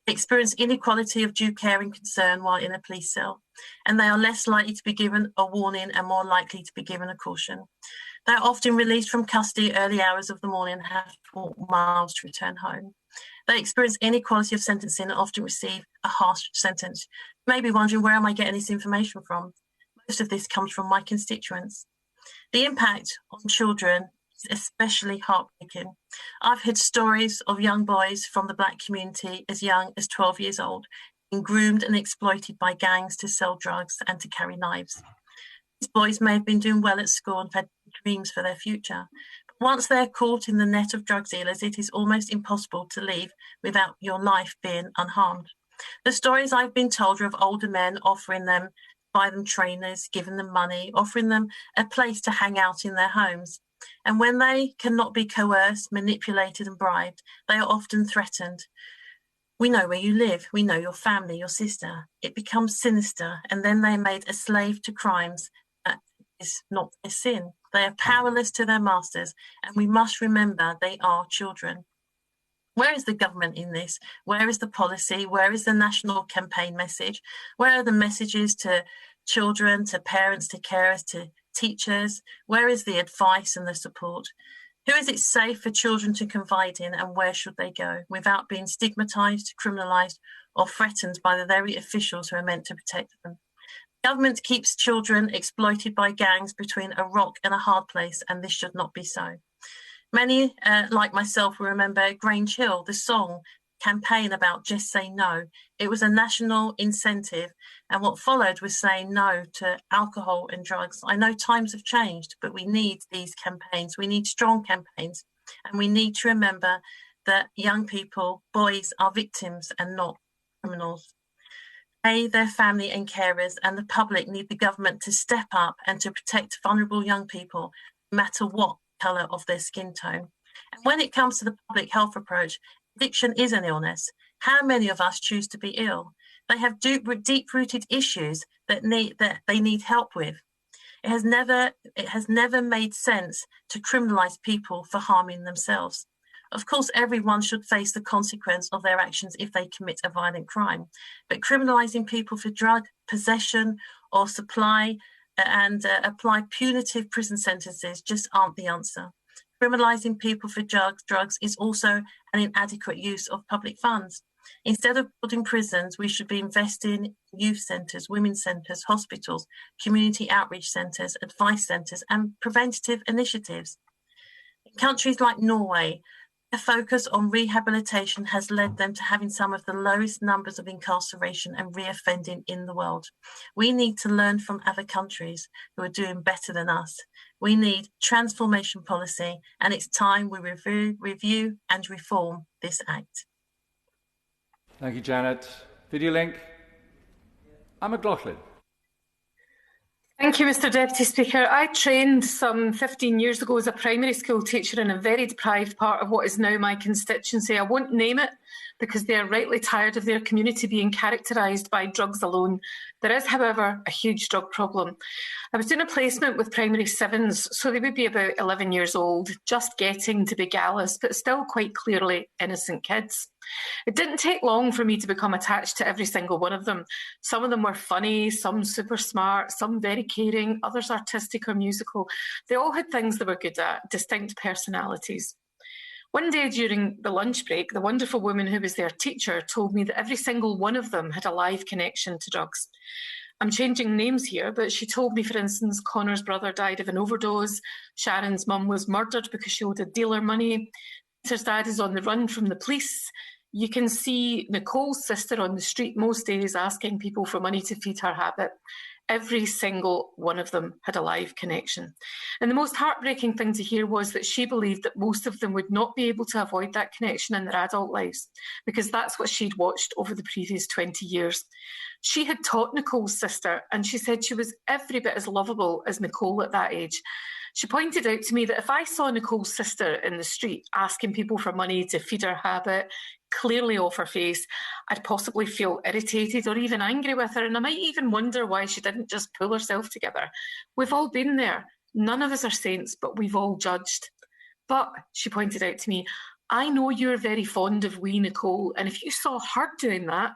Speaker 14: They experience inequality of due care and concern while in a police cell, and they are less likely to be given a warning and more likely to be given a caution. They are often released from custody early hours of the morning and have to walk miles to return home. They experience inequality of sentencing and often receive a harsh sentence. You may be wondering, where am I getting this information from? Most of this comes from my constituents. The impact on children especially heartbreaking. I've heard stories of young boys from the black community as young as 12 years old being groomed and exploited by gangs to sell drugs and to carry knives. These boys may have been doing well at school and had dreams for their future. But once they're caught in the net of drug dealers, it is almost impossible to leave without your life being unharmed. The stories I've been told are of older men offering them to buy them trainers, giving them money, offering them a place to hang out in their homes. And when they cannot be coerced, manipulated and bribed, they are often threatened. We know where you live, we know your family, your sister. It becomes sinister, and then they are made a slave to crimes that is not their sin. They are powerless to their masters, and we must remember they are children. Where is the government in this? Where is the policy? Where is the national campaign message? Where are the messages to children, to parents, to carers, to teachers? Where is the advice and the support? Who is it safe for children to confide in, and where should they go without being stigmatised, criminalised or threatened by the very officials who are meant to protect them? The government keeps children exploited by gangs between a rock and a hard place, and this should not be so. Many, like myself, will remember Grange Hill, the song campaign about Just Say No. It was a national incentive, and what followed was saying no to alcohol and drugs. I know times have changed, but we need these campaigns. We need strong campaigns, and we need to remember that young people, boys, are victims and not criminals. They, their family and carers and the public need the government to step up and to protect vulnerable young people, no matter what colour of their skin tone. And when it comes to the public health approach, addiction is an illness. How many of us choose to be ill? They have deep-rooted issues that they need help with. It has never made sense to criminalise people for harming themselves. Of course, everyone should face the consequence of their actions if they commit a violent crime. But criminalising people for drug possession or supply and apply punitive prison sentences just aren't the answer. Criminalising people for drugs is also an inadequate use of public funds. Instead of building prisons, we should be investing in youth centres, women's centres, hospitals, community outreach centres, advice centres and preventative initiatives. In countries like Norway, a focus on rehabilitation has led them to having some of the lowest numbers of incarceration and reoffending in the world. We need to learn from other countries who are doing better than us. We need transformation policy, and it's time we review and reform this Act.
Speaker 1: Thank you, Janet. Video link. I'm McLaughlin.
Speaker 3: Thank you, Mr Deputy Speaker. I trained some 15 years ago as a primary school teacher in a very deprived part of what is now my constituency. I won't name it because they are rightly tired of their community being characterised by drugs alone. There is, however, a huge drug problem. I was doing a placement with primary sevens, so they would be about 11 years old, just getting to be gallus, but still quite clearly innocent kids. It didn't take long for me to become attached to every single one of them. Some of them were funny, some super smart, some very caring, others artistic or musical. They all had things they were good at, distinct personalities. One day during the lunch break, the wonderful woman who was their teacher told me that every single one of them had a live connection to drugs. I'm changing names here, but she told me, for instance, Connor's brother died of an overdose, Sharon's mum was murdered because she owed a dealer money, Peter's dad is on the run from the police. You can see Nicole's sister on the street most days asking people for money to feed her habit. Every single one of them had a live connection. And the most heartbreaking thing to hear was that she believed that most of them would not be able to avoid that connection in their adult lives, because that's what she'd watched over the previous 20 years. She had taught Nicole's sister, and she said she was every bit as lovable as Nicole at that age. She pointed out to me that if I saw Nicole's sister in the street asking people for money to feed her habit, clearly off her face, I'd possibly feel irritated or even angry with her, and I might even wonder why she didn't just pull herself together. We've all been there. None of us are saints, but we've all judged. But, she pointed out to me, I know you're very fond of wee Nicole, and if you saw her doing that,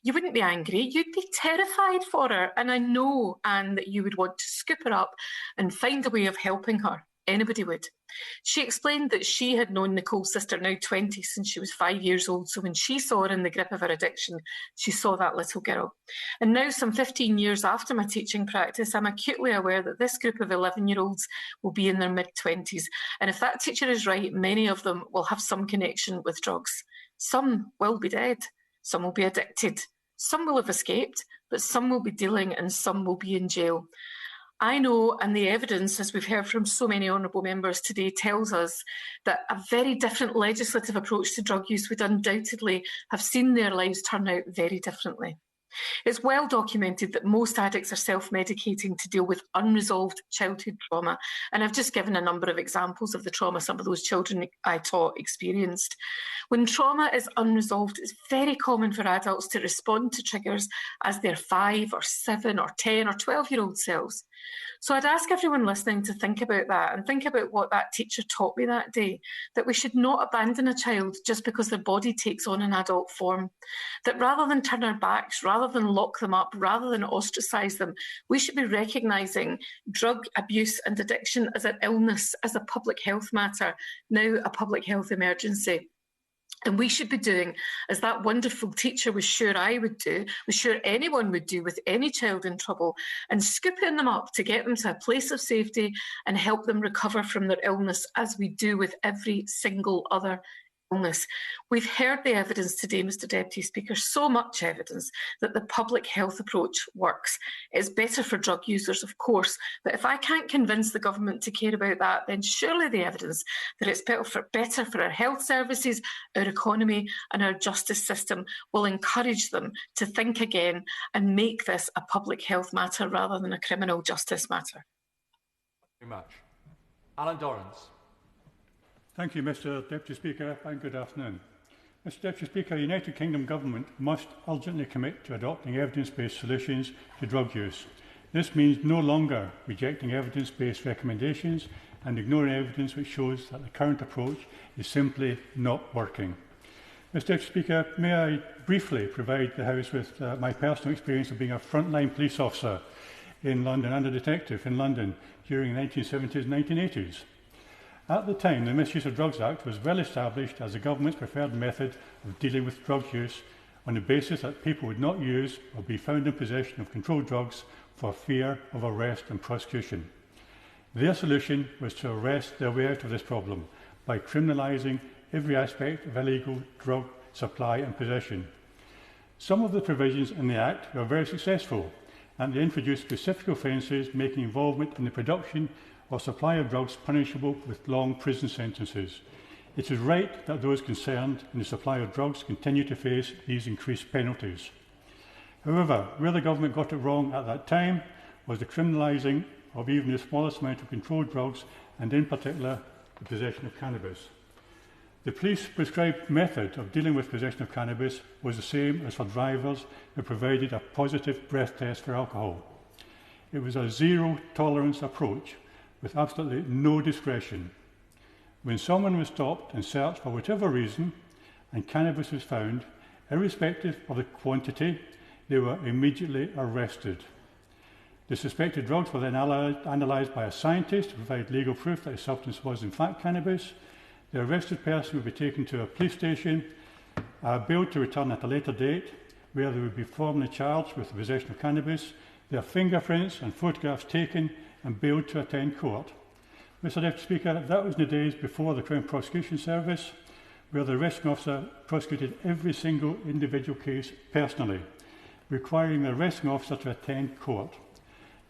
Speaker 3: you wouldn't be angry, you'd be terrified for her. And I know, Anne, that you would want to scoop her up and find a way of helping her. Anybody would. She explained that she had known Nicole's sister, now 20, since she was 5 years old. So when she saw her in the grip of her addiction, she saw that little girl. And now, some 15 years after my teaching practice, I'm acutely aware that this group of 11-year-olds will be in their mid-20s. And if that teacher is right, many of them will have some connection with drugs. Some will be dead. Some will be addicted. Some will have escaped, but some will be dealing and some will be in jail. I know, and the evidence, as we've heard from so many honourable members today, tells us that a very different legislative approach to drug use would undoubtedly have seen their lives turn out very differently. It's well documented that most addicts are self-medicating to deal with unresolved childhood trauma, and I've just given a number of examples of the trauma some of those children I taught experienced. When trauma is unresolved, it's very common for adults to respond to triggers as their 5 or 7 or 10 or 12-year-old selves. So I'd ask everyone listening to think about that and think about what that teacher taught me that day, that we should not abandon a child just because their body takes on an adult form, that rather than turn our backs, rather than lock them up, rather than ostracise them, we should be recognising drug abuse and addiction as an illness, as a public health matter, now a public health emergency. And we should be doing, as that wonderful teacher was sure I would do, was sure anyone would do with any child in trouble, and scooping them up to get them to a place of safety and help them recover from their illness, as we do with every single other illness. We've heard the evidence today, Mr Deputy Speaker, so much evidence that the public health approach works. It's better for drug users, of course, but if I can't convince the government to care about that, then surely the evidence that it's better for our health services, our economy and our justice system will encourage them to think again and make this a public health matter rather than a criminal justice matter.
Speaker 1: Thank you very much. Alan Dorrance.
Speaker 15: Thank you, Mr Deputy Speaker, and good afternoon. Mr Deputy Speaker, the United Kingdom Government must urgently commit to adopting evidence-based solutions to drug use. This means no longer rejecting evidence-based recommendations and ignoring evidence which shows that the current approach is simply not working. Mr Deputy Speaker, may I briefly provide the House with my personal experience of being a frontline police officer in London and a detective in London during the 1970s and 1980s. At the time, the Misuse of Drugs Act was well established as the government's preferred method of dealing with drug use on the basis that people would not use or be found in possession of controlled drugs for fear of arrest and prosecution. Their solution was to arrest their way out of this problem by criminalising every aspect of illegal drug supply and possession. Some of the provisions in the Act were very successful, and they introduced specific offences making involvement in the production or supply of drugs punishable with long prison sentences. It is right that those concerned in the supply of drugs continue to face these increased penalties. However, where the government got it wrong at that time was the criminalising of even the smallest amount of controlled drugs, and in particular the possession of cannabis. The police prescribed method of dealing with possession of cannabis was the same as for drivers who provided a positive breath test for alcohol. It was a zero-tolerance approach with absolutely no discretion. When someone was stopped and searched for whatever reason and cannabis was found, irrespective of the quantity, they were immediately arrested. The suspected drugs were then analysed by a scientist to provide legal proof that the substance was in fact cannabis. The arrested person would be taken to a police station, billed to return at a later date, where they would be formally charged with the possession of cannabis, their fingerprints and photographs taken and billed to attend court. Mr Deputy Speaker, that was in the days before the Crown Prosecution Service, where the arresting officer prosecuted every single individual case personally, requiring the arresting officer to attend court.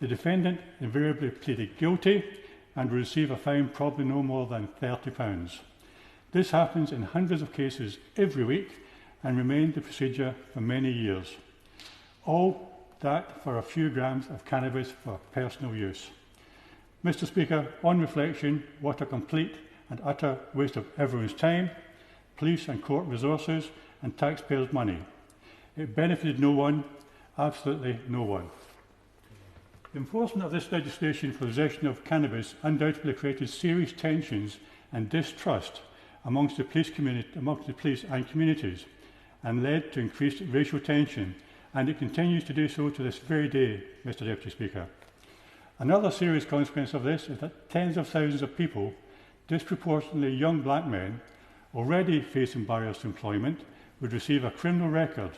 Speaker 15: The defendant invariably pleaded guilty and will receive a fine probably no more than £30. This happens in hundreds of cases every week and remained the procedure for many years. All that for a few grams of cannabis for personal use. Mr Speaker, on reflection, what a complete and utter waste of everyone's time, police and court resources and taxpayers' money. It benefited no one, absolutely no one. The enforcement of this legislation for possession of cannabis undoubtedly created serious tensions and distrust amongst the police and communities, and led to increased racial tension, and it continues to do so to this very day, Mr Deputy Speaker. Another serious consequence of this is that tens of thousands of people, disproportionately young black men, already facing barriers to employment, would receive a criminal record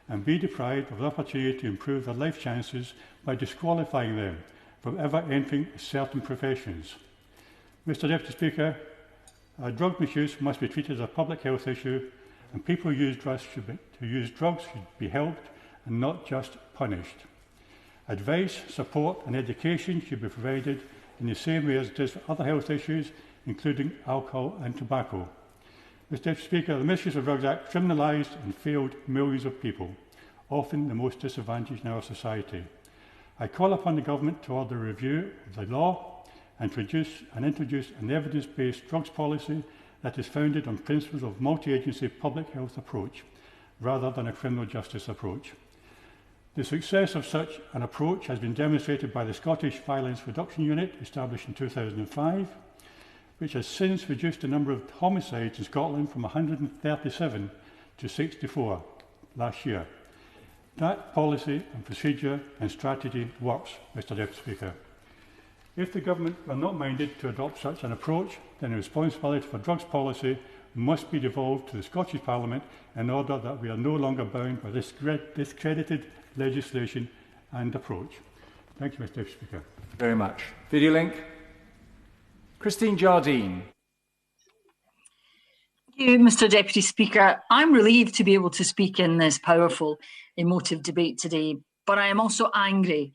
Speaker 15: and be deprived of the opportunity to improve their life chances by disqualifying them from ever entering certain professions. Mr Deputy Speaker, drug misuse must be treated as a public health issue, and people who use drugs should be helped and not just punished. Advice, support and education should be provided in the same way as it is for other health issues, including alcohol and tobacco. Mr Deputy Speaker, the Misuse of Drugs Act criminalised and failed millions of people, often the most disadvantaged in our society. I call upon the Government to order a review of the law and introduce an evidence-based drugs policy that is founded on principles of multi-agency public health approach, rather than a criminal justice approach. The success of such an approach has been demonstrated by the Scottish Violence Reduction Unit, established in 2005, which has since reduced the number of homicides in Scotland from 137 to 64 last year. That policy and procedure and strategy works, Mr Deputy Speaker. If the Government were not minded to adopt such an approach, then the responsibility for drugs policy must be devolved to the Scottish Parliament in order that we are no longer bound by this discredited legislation and approach. Thank you, Mr Deputy Speaker.
Speaker 1: Very much. Video link. Christine Jardine.
Speaker 16: Thank you, Mr. Deputy Speaker. I'm relieved to be able to speak in this powerful, emotive debate today, but I am also angry,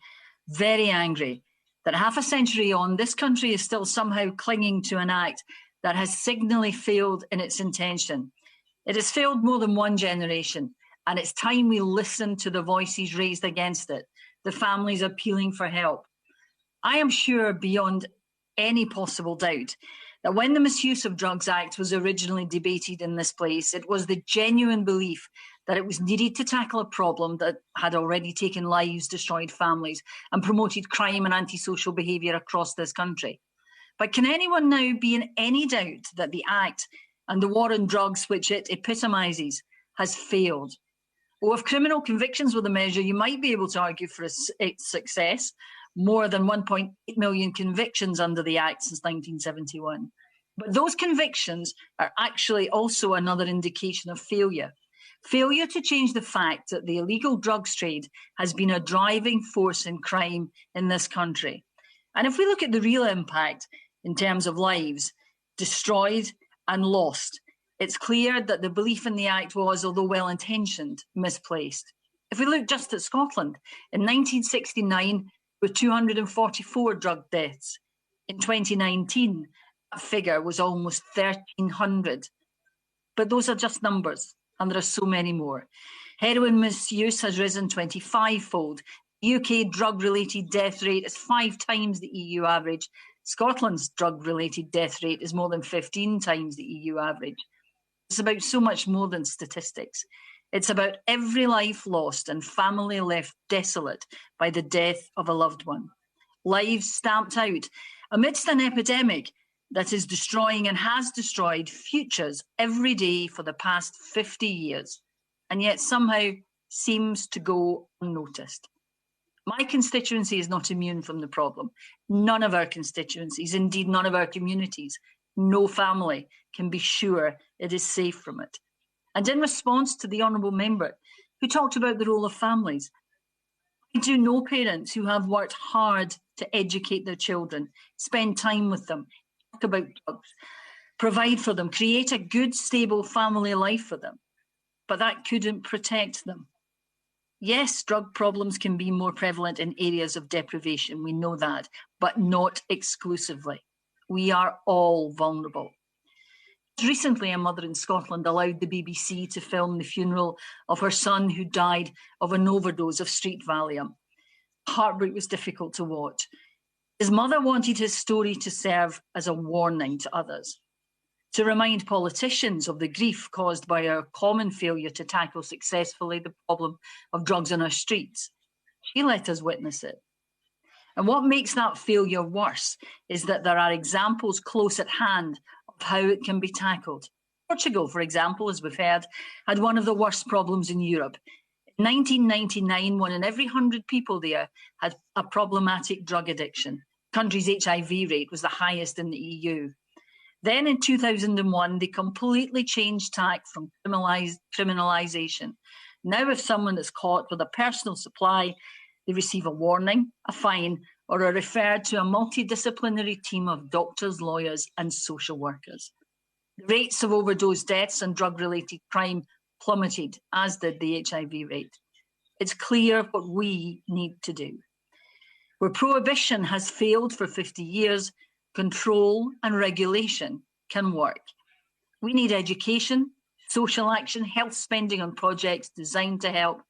Speaker 16: very angry, that half a century on, this country is still somehow clinging to an act that has signally failed in its intention. It has failed more than one generation, and it's time we listen to the voices raised against it, the families appealing for help. I am sure beyond any possible doubt that when the Misuse of Drugs Act was originally debated in this place, it was the genuine belief that it was needed to tackle a problem that had already taken lives, destroyed families, and promoted crime and antisocial behaviour across this country. But can anyone now be in any doubt that the Act and the war on drugs which it epitomises has failed? Or if criminal convictions were the measure, you might be able to argue for its success. More than 1.8 million convictions under the Act since 1971. But those convictions are actually also another indication of failure. Failure to change the fact that the illegal drugs trade has been a driving force in crime in this country. And if we look at the real impact in terms of lives destroyed and lost, it's clear that the belief in the Act was, although well-intentioned, misplaced. If we look just at Scotland, in 1969, with 244 drug deaths. In 2019, that figure was almost 1,300. But those are just numbers, and there are so many more. Heroin misuse has risen 25-fold. The UK drug-related death rate is 5 times the EU average. Scotland's drug-related death rate is more than 15 times the EU average. It's about so much more than statistics. It's about every life lost and family left desolate by the death of a loved one. Lives stamped out amidst an epidemic that is destroying and has destroyed futures every day for the past 50 years, and yet somehow seems to go unnoticed. My constituency is not immune from the problem. None of our constituencies, indeed none of our communities, no family can be sure it is safe from it. And in response to the honourable member who talked about the role of families, I do know parents who have worked hard to educate their children, spend time with them, talk about drugs, provide for them, create a good, stable family life for them. But that couldn't protect them. Yes, drug problems can be more prevalent in areas of deprivation, we know that, but not exclusively. We are all vulnerable. Recently, a mother in Scotland allowed the BBC to film the funeral of her son who died of an overdose of street Valium. Heartbreak was difficult to watch. His mother wanted his story to serve as a warning to others, to remind politicians of the grief caused by our common failure to tackle successfully the problem of drugs on our streets. She let us witness it. And what makes that failure worse is that there are examples close at hand of how it can be tackled. Portugal, for example, as we've heard, had one of the worst problems in Europe. In 1999, 1 in every 100 people there had a problematic drug addiction. The country's HIV rate was the highest in the EU. Then in 2001, they completely changed tack from criminalisation. Now if someone is caught with a personal supply, they receive a warning, a fine, or are referred to a multidisciplinary team of doctors, lawyers, and social workers. The rates of overdose deaths and drug-related crime plummeted, as did the HIV rate. It's clear what we need to do. Where prohibition has failed for 50 years, control and regulation can work. We need education, social action, health spending on projects designed to help,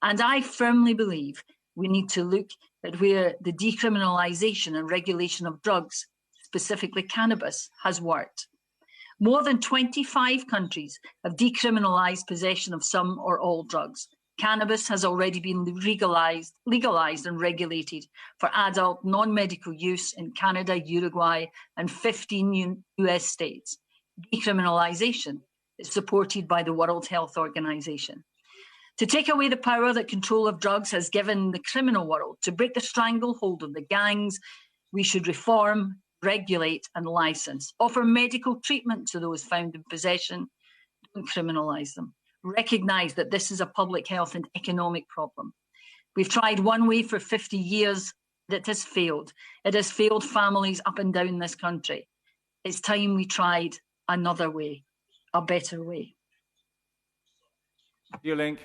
Speaker 16: and I firmly believe we need to look at where the decriminalisation and regulation of drugs, specifically cannabis, has worked. More than 25 countries have decriminalised possession of some or all drugs. Cannabis has already been legalised and regulated for adult non-medical use in Canada, Uruguay, and 15 US states. Decriminalisation is supported by the World Health Organization. To take away the power that control of drugs has given the criminal world, to break the stranglehold of the gangs, we should reform, regulate and license, offer medical treatment to those found in possession, don't criminalise them. Recognise that this is a public health and economic problem. We've tried one way for 50 years, and it has failed. It has failed families up and down this country. It's time we tried another way. a better way.
Speaker 1: Your link,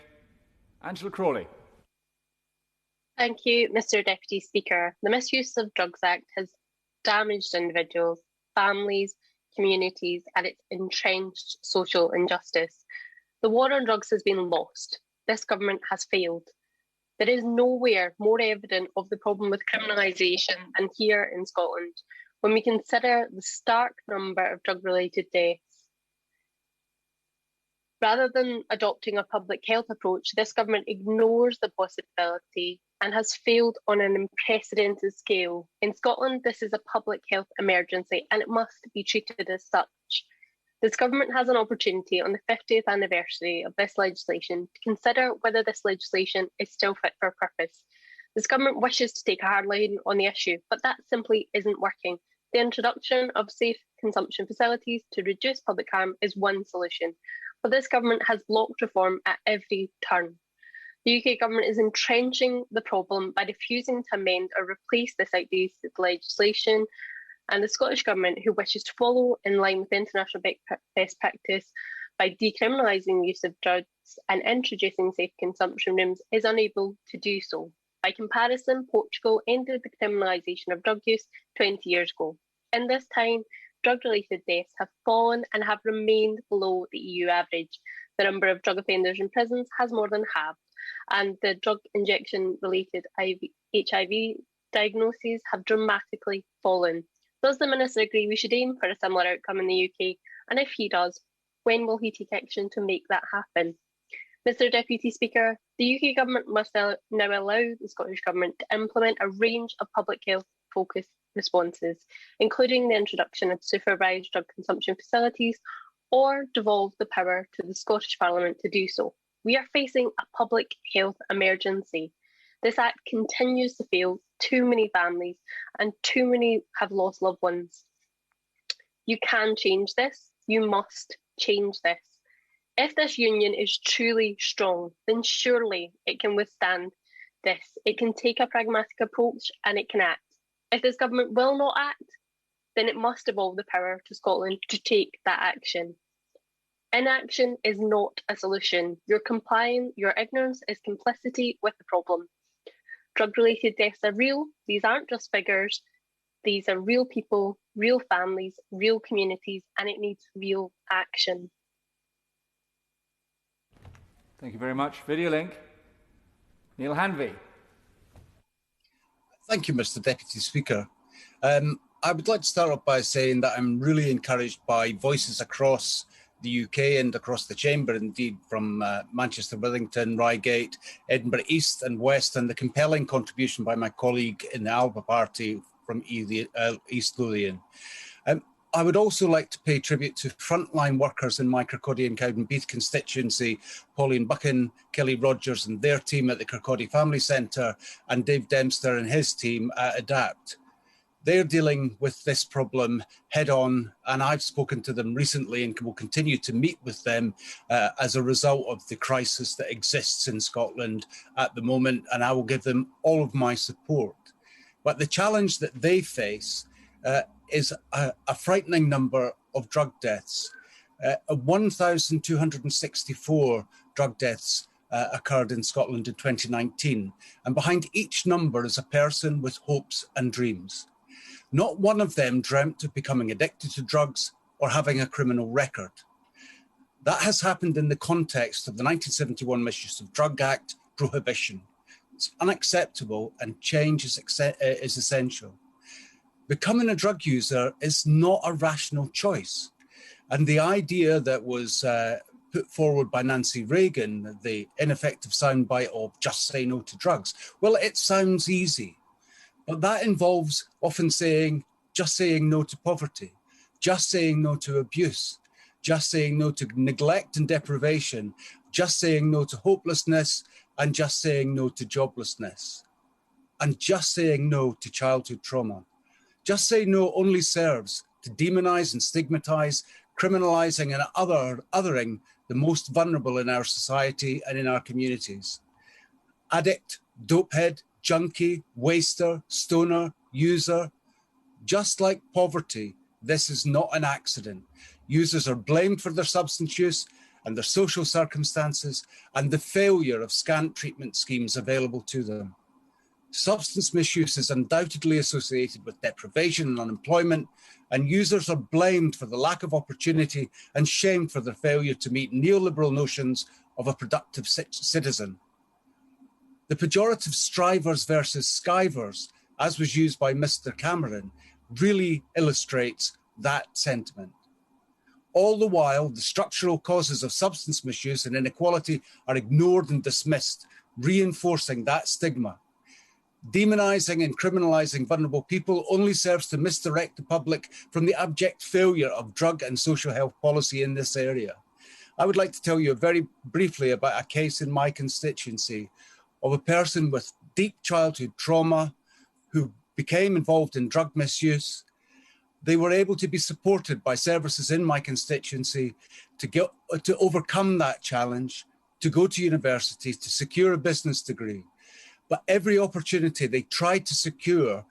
Speaker 1: Angela Crawley.
Speaker 17: Thank you, Mr. Deputy Speaker. The Misuse of Drugs Act has damaged individuals, families, communities, and it's entrenched social injustice. The war on drugs has been lost. This government has failed. There is nowhere more evident of the problem with criminalisation than here in Scotland, when we consider the stark number of drug-related deaths. Rather than adopting a public health approach, this government ignores the possibility and has failed on an unprecedented scale. In Scotland, this is a public health emergency and it must be treated as such. This government has an opportunity on the 50th anniversary of this legislation to consider whether this legislation is still fit for purpose. This government wishes to take a hard line on the issue, but that simply isn't working. The introduction of safe consumption facilities to reduce public harm is one solution, but this government has blocked reform at every turn. The UK government is entrenching the problem by refusing to amend or replace this outdated legislation, and the Scottish Government, who wishes to follow in line with international best practice by decriminalising the use of drugs and introducing safe consumption rooms, is unable to do so. By comparison, Portugal ended the criminalisation of drug use 20 years ago. In this time, drug-related deaths have fallen and have remained below the EU average. The number of drug offenders in prisons has more than halved, and the drug injection-related HIV diagnoses have dramatically fallen. Does the Minister agree we should aim for a similar outcome in the UK? And if he does, when will he take action to make that happen? Mr. Deputy Speaker, the UK Government must now allow the Scottish Government to implement a range of public health focused responses, including the introduction of supervised drug consumption facilities, or devolve the power to the Scottish Parliament to do so. We are facing a public health emergency. This Act continues to fail too many families and too many have lost loved ones. You can change this. You must change this. If this union is truly strong, then surely it can withstand this. It can take a pragmatic approach and it can act. If this government will not act, then it must devolve the power to Scotland to take that action. Inaction is not a solution. Your ignorance is complicity with the problem. Drug-related deaths are real. These aren't just figures. These are real people, real families, real communities, and it needs real action.
Speaker 1: Thank you very much. Video link, Neil Hanvey.
Speaker 18: Thank you, Mr. Deputy Speaker. I would like to start off by saying that I'm really encouraged by voices across the UK and across the Chamber, indeed from Manchester, Withington, Reigate, Edinburgh East and West, and the compelling contribution by my colleague in the Alba Party from East Lothian. I would also like to pay tribute to frontline workers in my Kirkcaldy and Cowdenbeath constituency, Pauline Buchan, Kelly Rogers and their team at the Kirkcaldy Family Centre, and Dave Dempster and his team at ADAPT. They're dealing with this problem head on, and I've spoken to them recently and will continue to meet with them as a result of the crisis that exists in Scotland at the moment, and I will give them all of my support. But the challenge that they face is a frightening number of drug deaths. 1,264 drug deaths occurred in Scotland in 2019, and behind each number is a person with hopes and dreams. Not one of them dreamt of becoming addicted to drugs or having a criminal record. That has happened in the context of the 1971 Misuse of Drugs Act prohibition. It's unacceptable and change is essential. Becoming a drug user is not a rational choice. And the idea that was put forward by Nancy Reagan, the ineffective soundbite of just say no to drugs, well, it sounds easy. But that involves often just saying no to poverty, just saying no to abuse, just saying no to neglect and deprivation, just saying no to hopelessness, and just saying no to joblessness, and just saying no to childhood trauma. Just say no only serves to demonize and stigmatize, criminalizing and othering the most vulnerable in our society and in our communities. Addict, dopehead, junkie, waster, stoner, user, just like poverty, This is not an accident. Users are blamed for their substance use and their social circumstances and the failure of scant treatment schemes available to them. Substance misuse is undoubtedly associated with deprivation and unemployment, and users are blamed for the lack of opportunity and shamed for their failure to meet neoliberal notions of a productive citizen. The pejorative strivers versus skivers, as was used by Mr. Cameron, really illustrates that sentiment. All the while, the structural causes of substance misuse and inequality are ignored and dismissed, reinforcing that stigma. Demonising and criminalising vulnerable people only serves to misdirect the public from the abject failure of drug and social health policy in this area. I would like to tell you very briefly about a case in my constituency of a person with deep childhood trauma who became involved in drug misuse. They were able to be supported by services in my constituency to overcome that challenge, to go to university, to secure a business degree. But every opportunity they tried to secure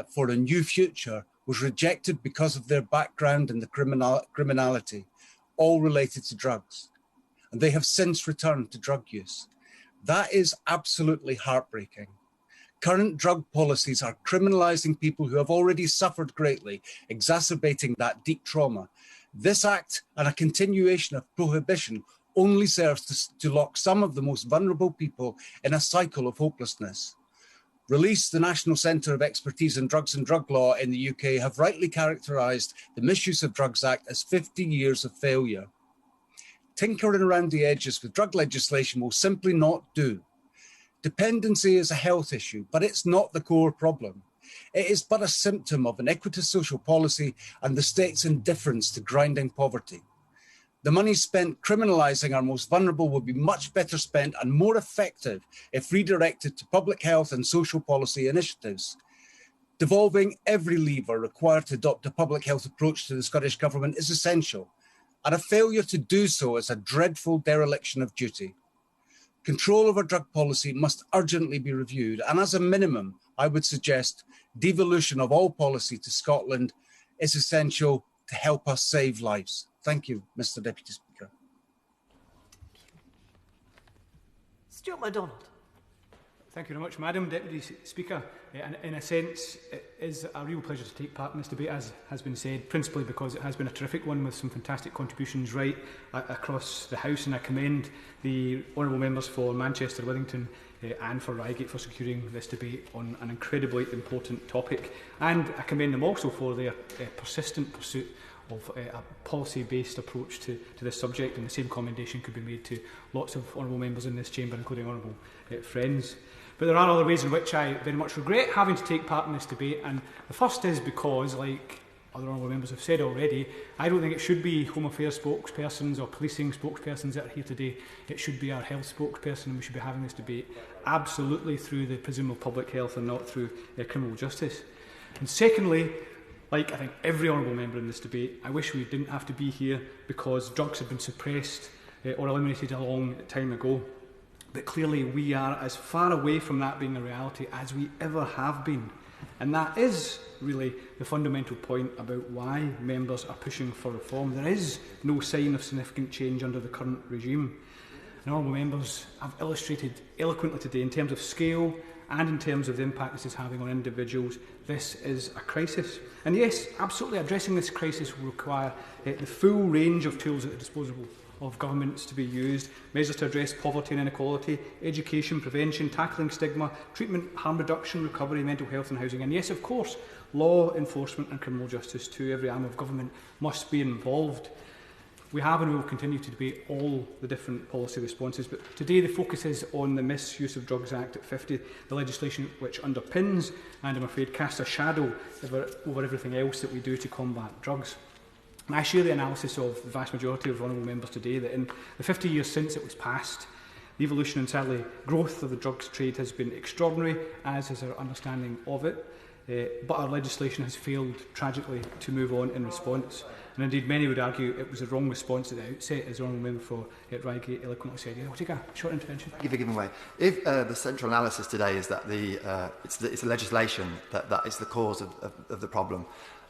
Speaker 18: for a new future was rejected because of their background and the criminality, all related to drugs. And they have since returned to drug use. That is absolutely heartbreaking. Current drug policies are criminalising people who have already suffered greatly, exacerbating that deep trauma. This act and a continuation of prohibition only serves to lock some of the most vulnerable people in a cycle of hopelessness. Release, the National Centre of Expertise in Drugs and Drug Law in the UK have rightly characterised the Misuse of Drugs Act as 50 years of failure. Tinkering around the edges with drug legislation will simply not do. Dependency is a health issue, but it's not the core problem. It is but a symptom of iniquitous social policy and the state's indifference to grinding poverty. The money spent criminalising our most vulnerable would be much better spent and more effective if redirected to public health and social policy initiatives. Devolving every lever required to adopt a public health approach to the Scottish Government is essential, and a failure to do so is a dreadful dereliction of duty. Control over drug policy must urgently be reviewed, and as a minimum, I would suggest devolution of all policy to Scotland is essential to help us save lives. Thank you, Mr. Deputy Speaker.
Speaker 19: Stuart MacDonald.
Speaker 20: Thank you very much, Madam Deputy Speaker. And in a sense, it is a real pleasure to take part in this debate, as has been said, principally because it has been a terrific one with some fantastic contributions right across the House, and I commend the honourable members for Manchester, Withington and for Reigate for securing this debate on an incredibly important topic, and I commend them also for their persistent pursuit of a policy-based approach to this subject, and the same commendation could be made to lots of honourable members in this chamber, including honourable friends. But there are other ways in which I very much regret having to take part in this debate, and the first is because, like other honourable members have said already, I don't think it should be Home Affairs spokespersons or policing spokespersons that are here today. It should be our health spokesperson, and we should be having this debate absolutely through the prism of public health and not through criminal justice. And secondly, like I think every honourable member in this debate, I wish we didn't have to be here because drugs have been suppressed or eliminated a long time ago. But clearly we are as far away from that being a reality as we ever have been. And that is really the fundamental point about why members are pushing for reform. There is no sign of significant change under the current regime. And honourable members have illustrated eloquently today in terms of scale and in terms of the impact this is having on individuals. This is a crisis. And yes, absolutely addressing this crisis will require the full range of tools at the disposal of governments to be used, measures to address poverty and inequality, education, prevention, tackling stigma, treatment, harm reduction, recovery, mental health and housing. And yes, of course, law enforcement and criminal justice too. Every arm of government must be involved. We have and will continue to debate all the different policy responses, but today the focus is on the Misuse of Drugs Act at 50, the legislation which underpins and I'm afraid casts a shadow over everything else that we do to combat drugs. And I share the analysis of the vast majority of honourable members today that in the 50 years since it was passed, the evolution and sadly growth of the drugs trade has been extraordinary, as is our understanding of it. But our legislation has failed tragically to move on in response. And indeed, many would argue it was a wrong response at the outset, as the honourable member for Reigate eloquently said. I'll take a short intervention.
Speaker 5: Thank you for giving way. If the central analysis today is that it's the legislation that is the cause of the problem,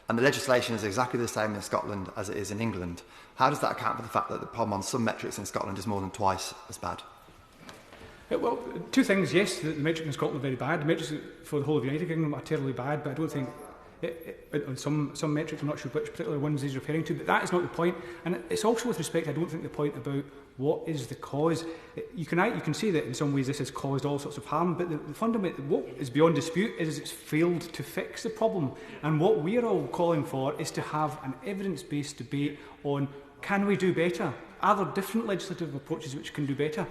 Speaker 5: and the legislation is exactly the same in Scotland as it is in England. How does that account for the fact that the problem on some metrics in Scotland is more than twice as bad?
Speaker 20: Well, two things. Yes, the metrics in Scotland are very bad. The metrics for the whole of the United Kingdom are terribly bad, but I don't think on some metrics, I'm not sure which particular ones he's referring to, but that is not the point. And it's also with respect, I don't think the point about what is the cause. You can say that in some ways this has caused all sorts of harm, but the fundamental, what is beyond dispute is it's failed to fix the problem. And what we're all calling for is to have an evidence-based debate on, can we do better? Are there different legislative approaches which can do better?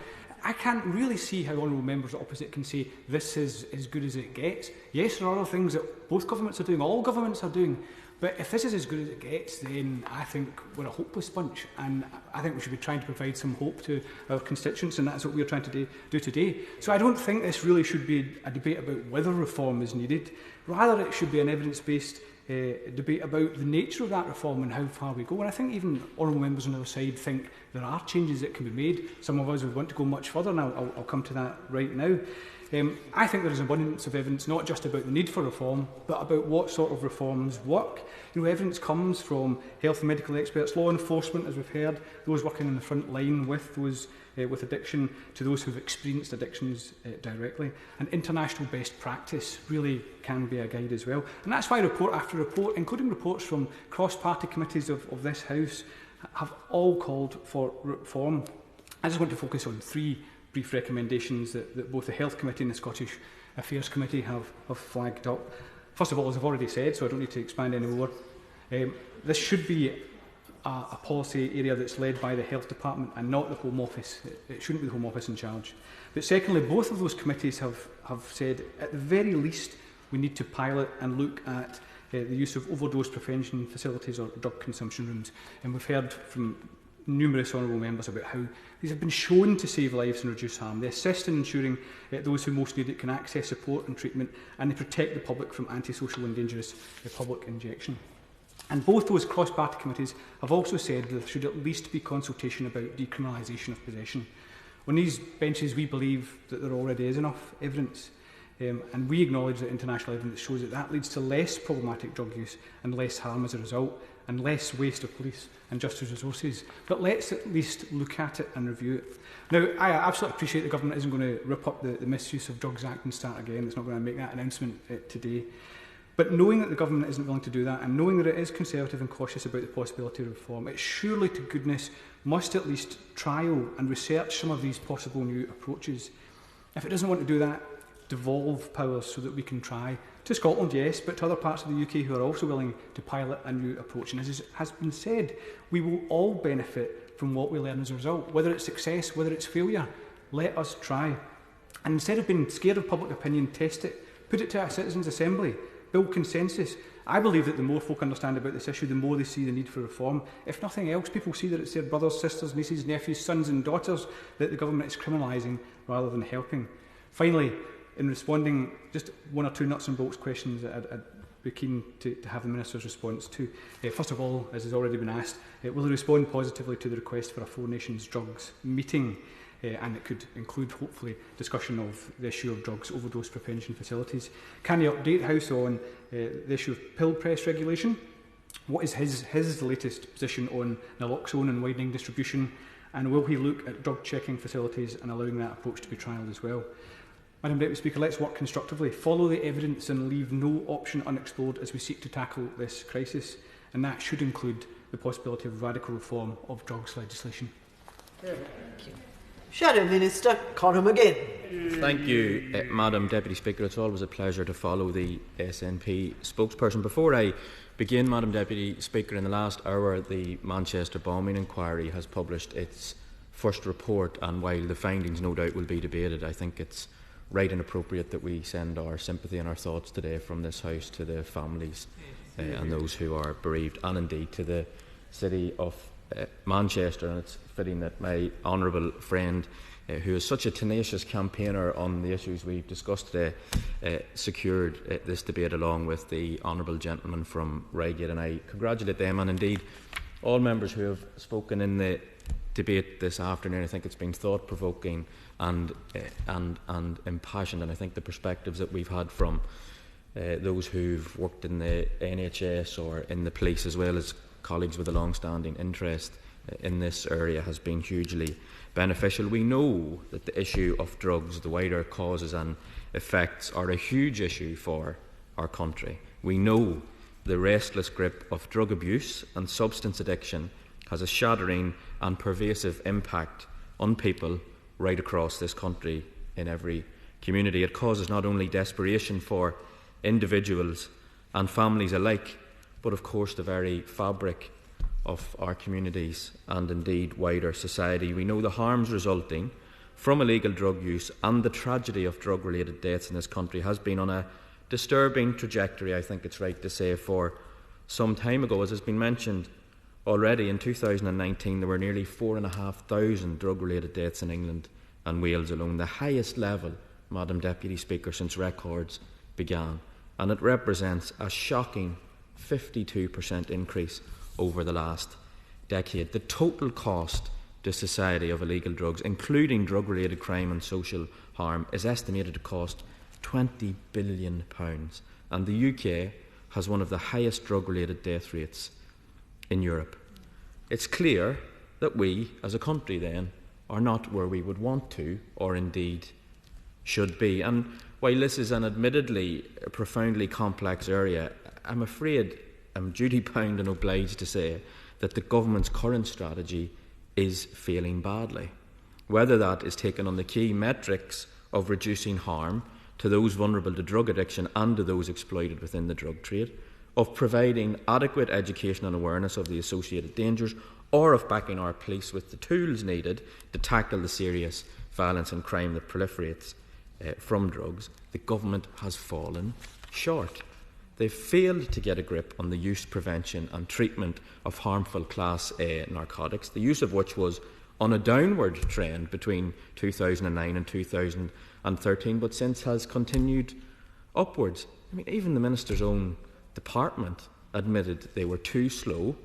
Speaker 20: I can't really see how honourable members opposite can say this is as good as it gets. Yes, there are other things that both governments are doing, all governments are doing, but if this is as good as it gets, then I think we're a hopeless bunch, and I think we should be trying to provide some hope to our constituents, and that's what we're trying to do today. So I don't think this really should be a debate about whether reform is needed. Rather, it should be an evidence-based debate about the nature of that reform and how far we go. And I think even honourable members on the other side think there are changes that can be made. Some of us would want to go much further, and I'll come to that right now. I think there is abundance of evidence, not just about the need for reform, but about what sort of reforms work. Evidence comes from health and medical experts, law enforcement, as we've heard, those working in the front line with those with addiction, to those who've experienced addictions directly. And international best practice really can be a guide as well. And that's why report after report, including reports from cross-party committees of this House, have all called for reform. I just want to focus on three brief recommendations that both the Health Committee and the Scottish Affairs Committee have flagged up. First of all, as I've already said, so I don't need to expand any more, this should be a policy area that's led by the Health Department and not the Home Office. It shouldn't be the Home Office in charge. But secondly, both of those committees have said, at the very least, we need to pilot and look at the use of overdose prevention facilities or drug consumption rooms. And we've heard from numerous honourable members about how these have been shown to save lives and reduce harm. They assist in ensuring those who most need it can access support and treatment, and they protect the public from antisocial and dangerous public injection. And both those cross-party committees have also said that there should at least be consultation about decriminalisation of possession. On these benches, we believe that there already is enough evidence, and we acknowledge that international evidence shows that that leads to less problematic drug use and less harm as a result, and less waste of police and justice resources. But let's at least look at it and review it. Now, I absolutely appreciate the government isn't going to rip up the Misuse of Drugs Act and start again. It's not going to make that announcement today. But knowing that the government isn't willing to do that, and knowing that it is conservative and cautious about the possibility of reform, it surely to goodness must at least trial and research some of these possible new approaches. If it doesn't want to do that, devolve powers so that we can try. To Scotland, yes, but to other parts of the UK who are also willing to pilot a new approach. And as has been said, we will all benefit from what we learn as a result. Whether it's success, whether it's failure, let us try. And instead of being scared of public opinion, test it. Put it to a citizens' assembly. Build consensus. I believe that the more folk understand about this issue, the more they see the need for reform. If nothing else, people see that it's their brothers, sisters, nieces, nephews, sons and daughters that the government is criminalising rather than helping. Finally, in responding, just one or two nuts and bolts questions that I'd be keen to have the Minister's response to. First of all, as has already been asked, will he respond positively to the request for a Four Nations Drugs meeting? And it could include, hopefully, discussion of the issue of drugs overdose prevention facilities. Can he update House on the issue of pill press regulation? What is his latest position on naloxone and widening distribution? And will he look at drug checking facilities and allowing that approach to be trialled as well? Madam Deputy Speaker, let's work constructively, follow the evidence and leave no option unexplored as we seek to tackle this crisis. And that should include the possibility of radical reform of drugs legislation.
Speaker 19: Thank you. Shadow Minister Conor McGinn.
Speaker 21: Thank you, Madam Deputy Speaker. It's always a pleasure to follow the SNP spokesperson. Before I begin, Madam Deputy Speaker, in the last hour the Manchester bombing inquiry has published its first report, and while the findings no doubt will be debated, I think it's right and appropriate that we send our sympathy and our thoughts today from this House to the families and those who are bereaved, and indeed to the city of Manchester. And it's fitting that my honourable friend, who is such a tenacious campaigner on the issues we've discussed today, secured this debate along with the honourable gentleman from Reigate, and I congratulate them and indeed all members who have spoken in the debate this afternoon. I think it's been thought-provoking and impassioned, and I think the perspectives that we've had from those who've worked in the NHS or in the police, as well as colleagues with a long-standing interest in this area, has been hugely beneficial. We know that the issue of drugs, the wider causes and effects, are a huge issue for our country. We know the restless grip of drug abuse and substance addiction has a shattering and pervasive impact on people right across this country in every community. It causes not only desperation for individuals and families alike, but of course the very fabric of our communities and indeed wider society. We know the harms resulting from illegal drug use and the tragedy of drug-related deaths in this country has been on a disturbing trajectory, I think it's right to say, for some time ago. As has been mentioned already, in 2019 there were nearly 4,500 drug-related deaths in England and Wales alone, the highest level, Madam Deputy Speaker, since records began, and it represents a shocking 52% increase over the last decade. The total cost to society of illegal drugs, including drug-related crime and social harm, is estimated to cost £20 billion, and the UK has one of the highest drug-related death rates in Europe. It's clear that we, as a country then, are not where we would want to, or indeed should be. And while this is an admittedly profoundly complex area, I'm afraid I'm duty-bound and obliged to say that the government's current strategy is failing badly. Whether that is taken on the key metrics of reducing harm to those vulnerable to drug addiction and to those exploited within the drug trade, of providing adequate education and awareness of the associated dangers, or of backing our police with the tools needed to tackle the serious violence and crime that proliferates from drugs, the government has fallen short. They've failed to get a grip on the use, prevention and treatment of harmful Class A narcotics, the use of which was on a downward trend between 2009 and 2013, but since has continued upwards. I mean, even the Minister's own department admitted they were too slow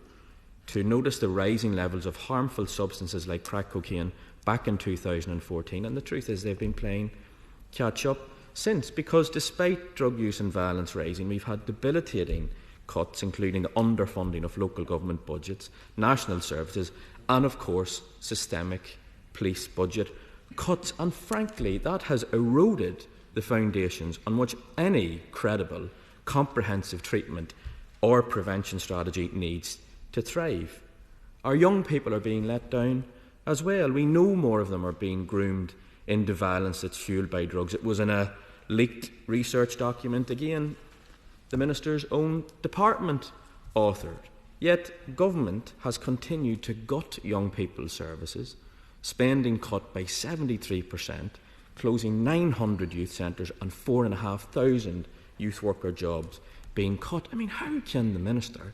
Speaker 21: to notice the rising levels of harmful substances like crack cocaine back in 2014, and the truth is they've been playing catch up since, because despite drug use and violence rising, we've had debilitating cuts, including the underfunding of local government budgets, national services, and of course systemic police budget cuts, and frankly that has eroded the foundations on which any credible, comprehensive treatment or prevention strategy needs to thrive. Our young people are being let down as well. We know more of them are being groomed into violence that's fuelled by drugs. It was in a leaked research document, again, the Minister's own department authored. Yet government has continued to gut young people's services, spending cut by 73%, closing 900 youth centres and 4,500 youth worker jobs being cut. I mean, how can the Minister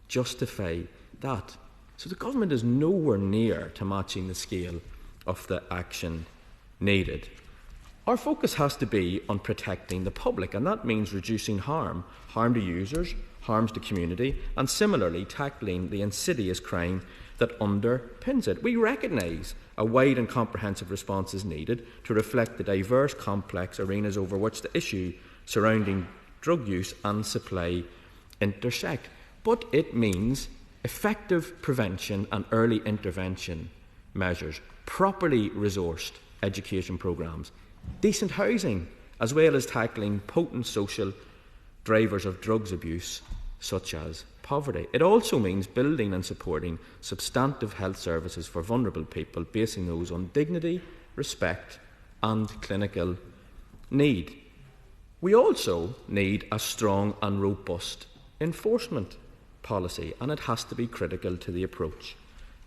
Speaker 21: justify that? So the government is nowhere near to matching the scale of the action needed. Our focus has to be on protecting the public, and that means reducing harm to users, harms to community, and similarly tackling the insidious crime that underpins it. We recognise a wide and comprehensive response is needed to reflect the diverse, complex arenas over which the issue surrounding drug use and supply intersect. But it means effective prevention and early intervention measures, properly resourced education programmes, decent housing, as well as tackling potent social drivers of drugs abuse, such as poverty. It also means building and supporting substantive health services for vulnerable people, basing those on dignity, respect and clinical need. We also need a strong and robust enforcement policy, and it has to be critical to the approach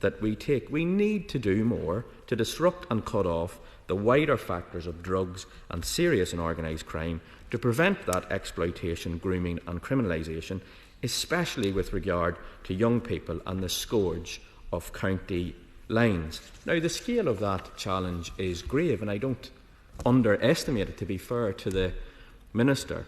Speaker 21: that we take. We need to do more to disrupt and cut off the wider factors of drugs and serious and organised crime to prevent that exploitation, grooming and criminalisation, especially with regard to young people and the scourge of county lines. Now, the scale of that challenge is grave, and I don't underestimate it, to be fair to the Minister.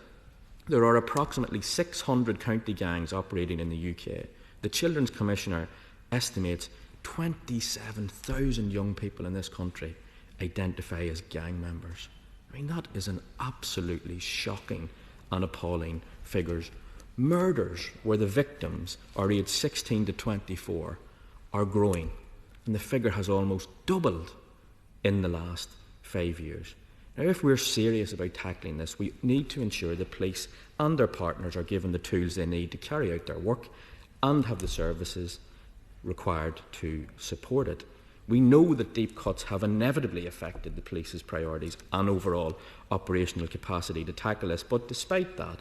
Speaker 21: There are approximately 600 county gangs operating in the UK. The Children's Commissioner estimates 27,000 young people in this country identify as gang members. I mean, that is an absolutely shocking and appalling figures. Murders where the victims are aged 16 to 24 are growing, and the figure has almost doubled in the last 5 years. Now, if we're serious about tackling this, we need to ensure the police and their partners are given the tools they need to carry out their work and have the services required to support it. We know that deep cuts have inevitably affected the police's priorities and overall operational capacity to tackle this, but despite that,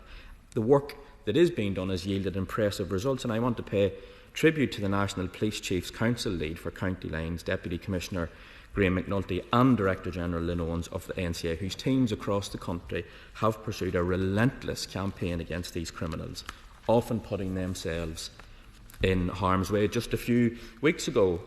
Speaker 21: the work that is being done has yielded impressive results, and I want to pay tribute to the National Police Chiefs Council Lead for County Lines, Deputy Commissioner Graham McNulty, and Director General Lynn Owens of the NCA, whose teams across the country have pursued a relentless campaign against these criminals, often putting themselves in harm's way. Just a few weeks ago,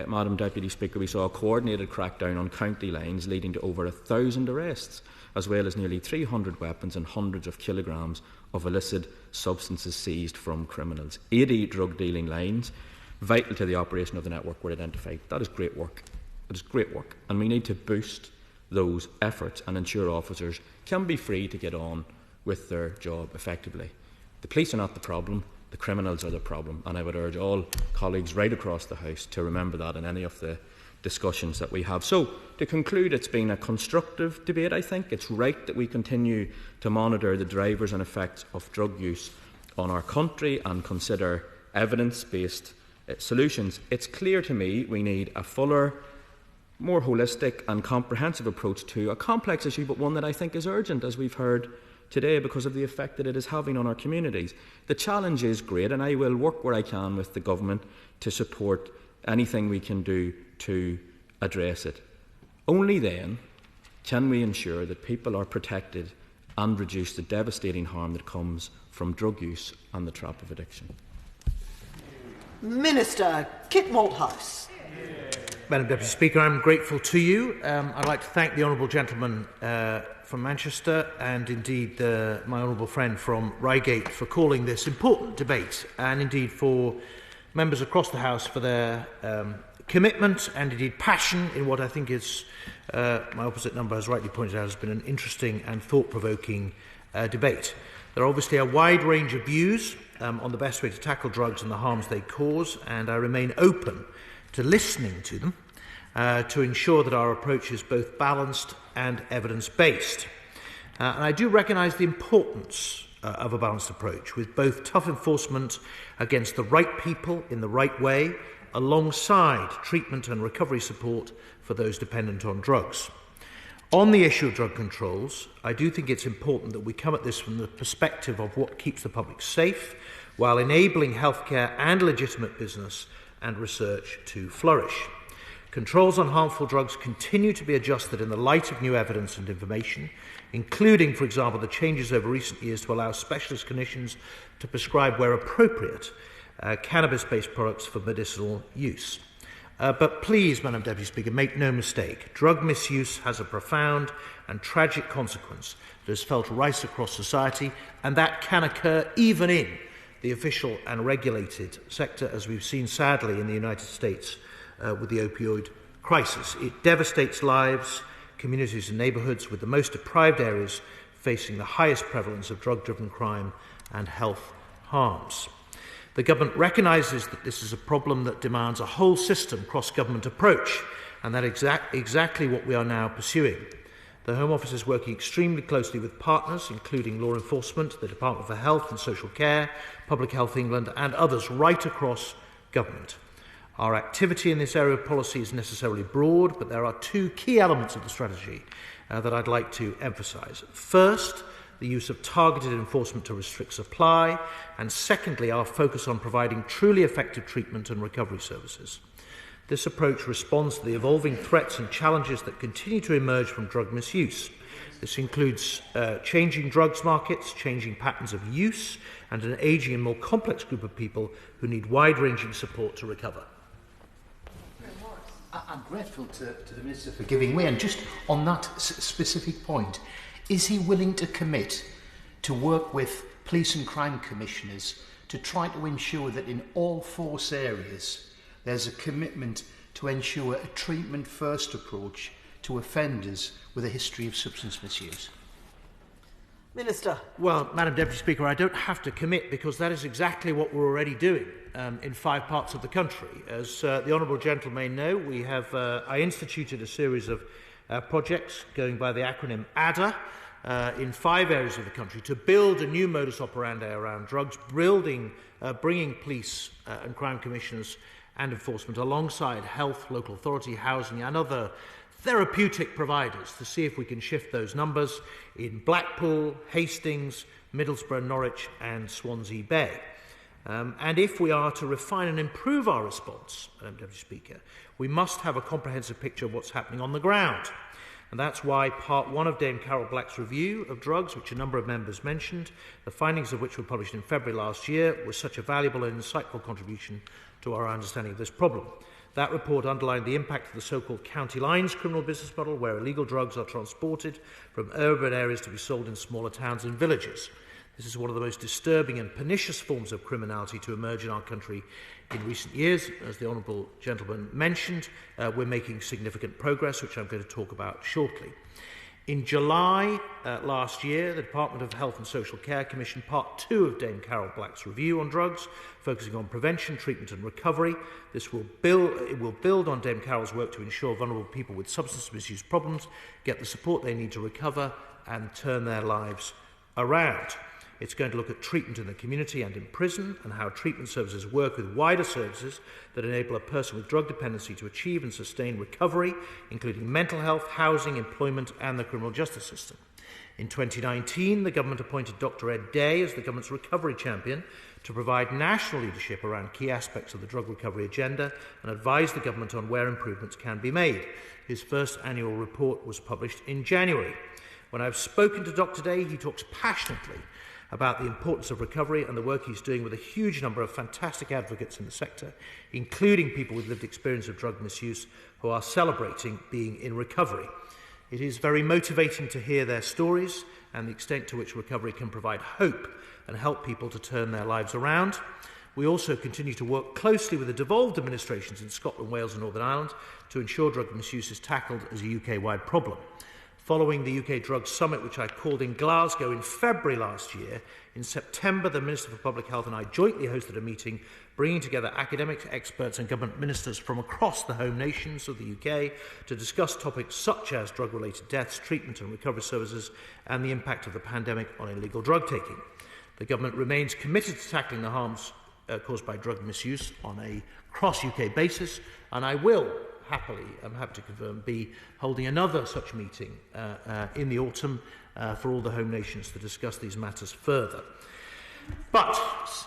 Speaker 21: Madam Deputy Speaker, we saw a coordinated crackdown on county lines leading to over 1,000 arrests, as well as nearly 300 weapons and hundreds of kilograms of illicit substances seized from criminals. 80 drug dealing lines, vital to the operation of the network, were identified. That is great work. It is great work, and we need to boost those efforts and ensure officers can be free to get on with their job effectively. The police are not the problem, the criminals are the problem, and I would urge all colleagues right across the House to remember that in any of the discussions that we have. So, to conclude, it's been a constructive debate, I think. It's right that we continue to monitor the drivers and effects of drug use on our country and consider evidence-based solutions. It's clear to me we need a fuller, more holistic and comprehensive approach to a complex issue, but one that I think is urgent, as we've heard today, because of the effect that it is having on our communities. The challenge is great, and I will work where I can with the government to support anything we can do to address it. Only then can we ensure that people are protected and reduce the devastating harm that comes from drug use and the trap of addiction.
Speaker 19: Minister Kit Malthouse.
Speaker 4: Madam Deputy Speaker, I'm grateful to you. I'd like to thank the honourable gentleman from Manchester and indeed my honourable friend from Reigate for calling this important debate, and indeed for members across the House for their commitment and indeed passion in what I think is, my opposite number has rightly pointed out, has been an interesting and thought-provoking debate. There are obviously a wide range of views on the best way to tackle drugs and the harms they cause, and I remain open to listening to them to ensure that our approach is both balanced and evidence-based. And I do recognise the importance of a balanced approach, with both tough enforcement against the right people in the right way, alongside treatment and recovery support for those dependent on drugs. On the issue of drug controls, I do think it's important that we come at this from the perspective of what keeps the public safe, while enabling healthcare and legitimate business and research to flourish. Controls on harmful drugs continue to be adjusted in the light of new evidence and information, including, for example, the changes over recent years to allow specialist clinicians to prescribe, where appropriate, cannabis-based products for medicinal use. But please, Madam Deputy Speaker, make no mistake, drug misuse has a profound and tragic consequence that is felt right across society, and that can occur even in the official and regulated sector, as we've seen sadly in the United States with the opioid crisis. It devastates lives, communities and neighbourhoods, with the most deprived areas facing the highest prevalence of drug-driven crime and health harms. The government recognises that this is a problem that demands a whole system cross-government approach, and that is exactly what we are now pursuing. The Home Office is working extremely closely with partners, including law enforcement, the Department for Health and Social Care, Public Health England and others right across government. Our activity in this area of policy is necessarily broad, but there are two key elements of the strategy that I'd like to emphasise. First, the use of targeted enforcement to restrict supply, and secondly, our focus on providing truly effective treatment and recovery services. This approach responds to the evolving threats and challenges that continue to emerge from drug misuse. This includes changing drugs markets, changing patterns of use, and an ageing and more complex group of people who need wide-ranging support to recover.
Speaker 12: I'm grateful to the Minister for giving way, and just on that specific point, is he willing to commit to work with police and crime commissioners to try to ensure that in all force areas there's a commitment to ensure a treatment-first approach to offenders with a history of substance misuse?
Speaker 19: Minister.
Speaker 4: Well, Madam Deputy Speaker, I don't have to commit because that is exactly what we're already doing in 5 parts of the country. As the Honourable Gentleman may know, we have I instituted a series of projects going by the acronym ADDA in 5 areas of the country to build a new modus operandi around drugs, bringing police and crime commissioners and enforcement alongside health, local authority, housing and other therapeutic providers to see if we can shift those numbers in Blackpool, Hastings, Middlesbrough, Norwich and Swansea Bay. And if we are to refine and improve our response, Madam Deputy Speaker, we must have a comprehensive picture of what's happening on the ground. And that's why Part 1 of Dame Carol Black's review of drugs, which a number of members mentioned, the findings of which were published in February last year, was such a valuable and insightful contribution to our understanding of this problem. That report underlined the impact of the so-called county lines criminal business model, where illegal drugs are transported from urban areas to be sold in smaller towns and villages. This is one of the most disturbing and pernicious forms of criminality to emerge in our country in recent years. As the Honourable Gentleman mentioned, we're making significant progress, which I'm going to talk about shortly. In July last year, the Department of Health and Social Care commissioned Part 2 of Dame Carol Black's review on drugs, focusing on prevention, treatment and recovery. It will build on Dame Carol's work to ensure vulnerable people with substance misuse problems get the support they need to recover and turn their lives around. It's going to look at treatment in the community and in prison and how treatment services work with wider services that enable a person with drug dependency to achieve and sustain recovery, including mental health, housing, employment and the criminal justice system. In 2019, the government appointed Dr. Ed Day as the government's recovery champion to provide national leadership around key aspects of the drug recovery agenda and advise the government on where improvements can be made. His first annual report was published in January. When I've spoken to Dr. Day, he talks passionately about the importance of recovery and the work he's doing with a huge number of fantastic advocates in the sector, including people with lived experience of drug misuse who are celebrating being in recovery. It is very motivating to hear their stories and the extent to which recovery can provide hope and help people to turn their lives around. We also continue to work closely with the devolved administrations in Scotland, Wales and Northern Ireland to ensure drug misuse is tackled as a UK-wide problem. Following the UK Drugs Summit, which I called in Glasgow in February last year, in September the Minister for Public Health and I jointly hosted a meeting bringing together academics, experts and government ministers from across the home nations of the UK to discuss topics such as drug-related deaths, treatment and recovery services and the impact of the pandemic on illegal drug taking. The government remains committed to tackling the harms caused by drug misuse on a cross-UK basis, and I will I'm happy to confirm, be holding another such meeting in the autumn for all the home nations to discuss these matters further. But,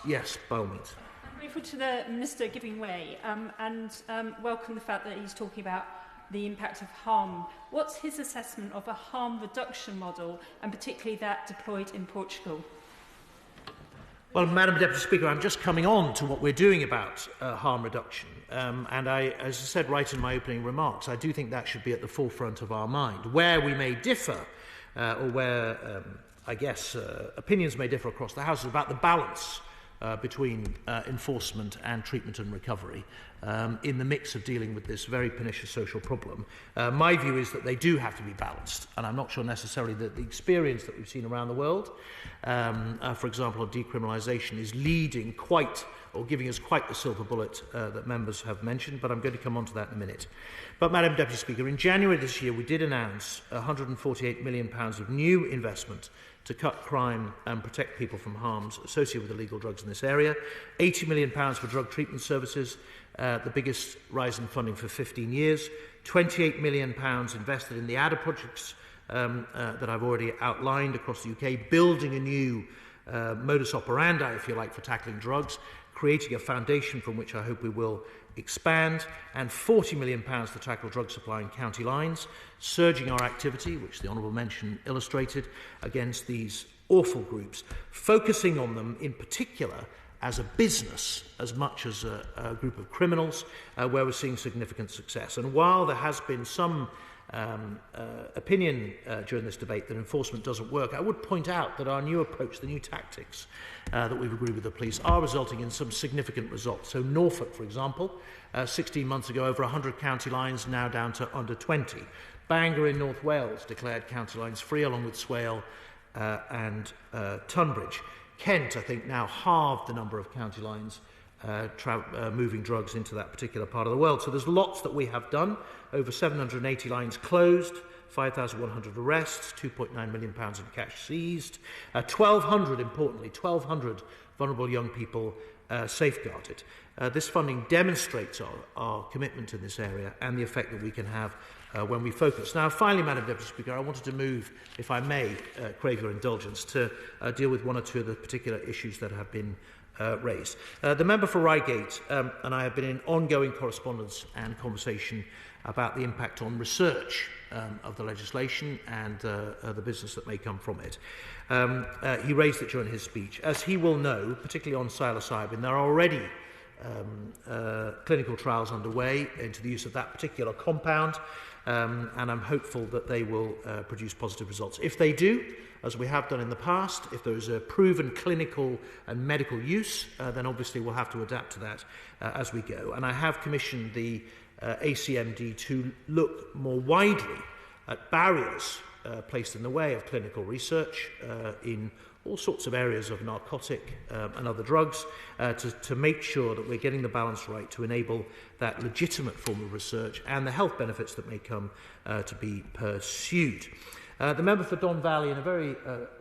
Speaker 4: yes, by all means.
Speaker 6: I'm grateful to the Minister giving way and welcome the fact that he's talking about the impact of harm. What's his assessment of a harm reduction model, and particularly that deployed in Portugal?
Speaker 4: Well, Madam Deputy Speaker, I'm just coming on to what we're doing about harm reduction. And as I said right in my opening remarks, I do think that should be at the forefront of our mind. Where we may differ, or where, I guess, opinions may differ across the House, is about the balance between enforcement and treatment and recovery in the mix of dealing with this very pernicious social problem. My view is that they do have to be balanced, and I'm not sure necessarily that the experience that we've seen around the world, for example, of decriminalisation is leading quite, or giving us quite the silver bullet that members have mentioned, but I'm going to come on to that in a minute. But, Madam Deputy Speaker, in January this year we did announce £148 million of new investment to cut crime and protect people from harms associated with illegal drugs in this area, £80 million for drug treatment services, the biggest rise in funding for 15 years, £28 million invested in the ADDA projects that I've already outlined across the UK, building a new modus operandi, if you like, for tackling drugs, creating a foundation from which I hope we will expand, and £40 million to tackle drug supply in county lines, surging our activity, which the Honourable mention illustrated, against these awful groups, focusing on them in particular as a business as much as a group of criminals, where we're seeing significant success. And while there has been some opinion during this debate that enforcement doesn't work, I would point out that our new approach, the new tactics that we've agreed with the police, are resulting in some significant results. So Norfolk, for example, 16 months ago, over 100 county lines, now down to under 20. Bangor in North Wales declared county lines free, along with Swale and Tunbridge. Kent, I think, now halved the number of county lines moving drugs into that particular part of the world. So there's lots that we have done. Over 780 lines closed, 5,100 arrests, £2.9 million in cash seized, 1,200, importantly, 1,200 vulnerable young people safeguarded. This funding demonstrates our commitment in this area and the effect that we can have when we focus. Now, finally, Madam Deputy Speaker, I wanted to move, if I may, crave your indulgence, to deal with one or two of the particular issues that have been raised. The member for Reigate and I have been in ongoing correspondence and conversation about the impact on research of the legislation and the business that may come from it. He raised it during his speech. As he will know, particularly on psilocybin, there are already clinical trials underway into the use of that particular compound, and I'm hopeful that they will produce positive results. If they do, as we have done in the past, if there is a proven clinical and medical use, then obviously we'll have to adapt to that as we go. And I have commissioned the ACMD to look more widely at barriers placed in the way of clinical research in all sorts of areas of narcotic and other drugs to make sure that we're getting the balance right to enable that legitimate form of research and the health benefits that may come to be pursued. The member for Don Valley, in a very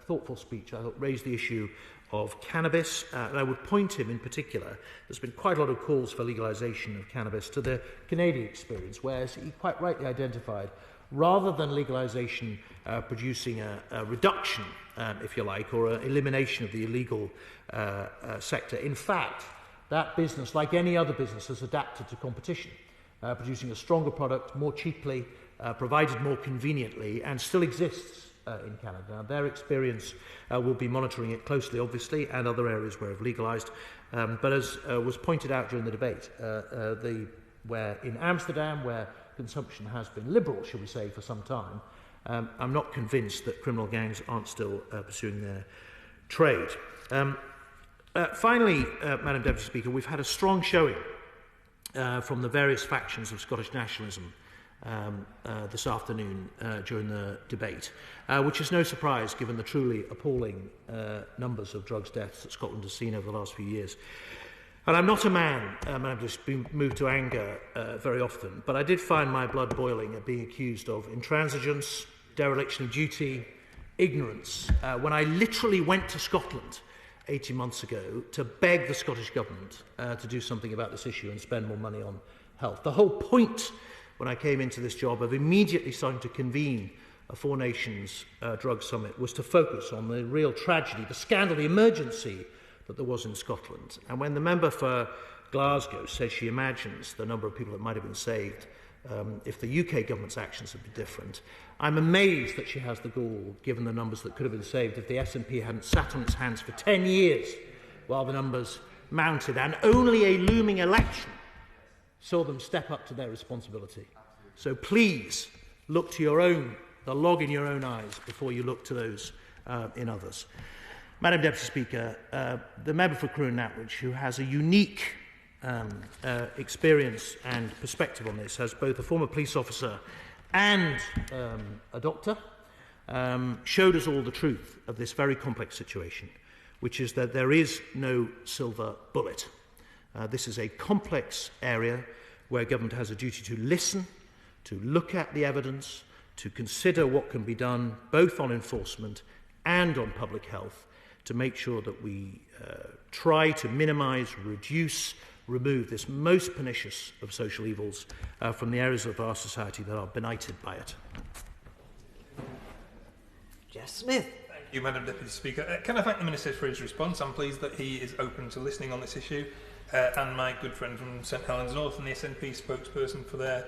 Speaker 4: thoughtful speech, I thought, raised the issue of cannabis, and I would point him in particular. There's been quite a lot of calls for legalisation of cannabis to the Canadian experience, whereas he quite rightly identified, rather than legalisation producing a reduction, if you like, or an elimination of the illegal sector, in fact, that business, like any other business, has adapted to competition, producing a stronger product more cheaply, provided more conveniently, and still exists in Canada. Now, their experience will be monitoring it closely, obviously, and other areas where it's legalised. But as was pointed out during the debate, where in Amsterdam, where consumption has been liberal, shall we say, for some time, I'm not convinced that criminal gangs aren't still pursuing their trade. Finally, Madam Deputy Speaker, we've had a strong showing from the various factions of Scottish nationalism this afternoon during the debate, which is no surprise given the truly appalling numbers of drugs deaths that Scotland has seen over the last few years. And I'm not a man, and I've just been moved to anger very often, but I did find my blood boiling at being accused of intransigence, dereliction of duty, ignorance, when I literally went to Scotland 18 months ago to beg the Scottish Government to do something about this issue and spend more money on health. The whole point when I came into this job of immediately starting to convene a Four Nations drug summit was to focus on the real tragedy, the scandal, the emergency that there was in Scotland. And when the member for Glasgow says she imagines the number of people that might have been saved if the UK government's actions had been different, I'm amazed that she has the gall, given the numbers that could have been saved if the SNP hadn't sat on its hands for 10 years while the numbers mounted, and only a looming election saw them step up to their responsibility. So please look to the log in your own eyes before you look to those in others. Madam Deputy Speaker, the member for Crewe and Natwich, who has a unique experience and perspective on this, as both a former police officer and a doctor, showed us all the truth of this very complex situation, which is that there is no silver bullet. This is a complex area where government has a duty to listen, to look at the evidence, to consider what can be done both on enforcement and on public health to make sure that we try to minimise, reduce, remove this most pernicious of social evils from the areas of our society that are benighted by it.
Speaker 19: Jeff Smith.
Speaker 2: Thank you, Madam Deputy Speaker. Can I thank the Minister for his response? I'm pleased that he is open to listening on this issue, and my good friend from St Helens North and the SNP spokesperson for their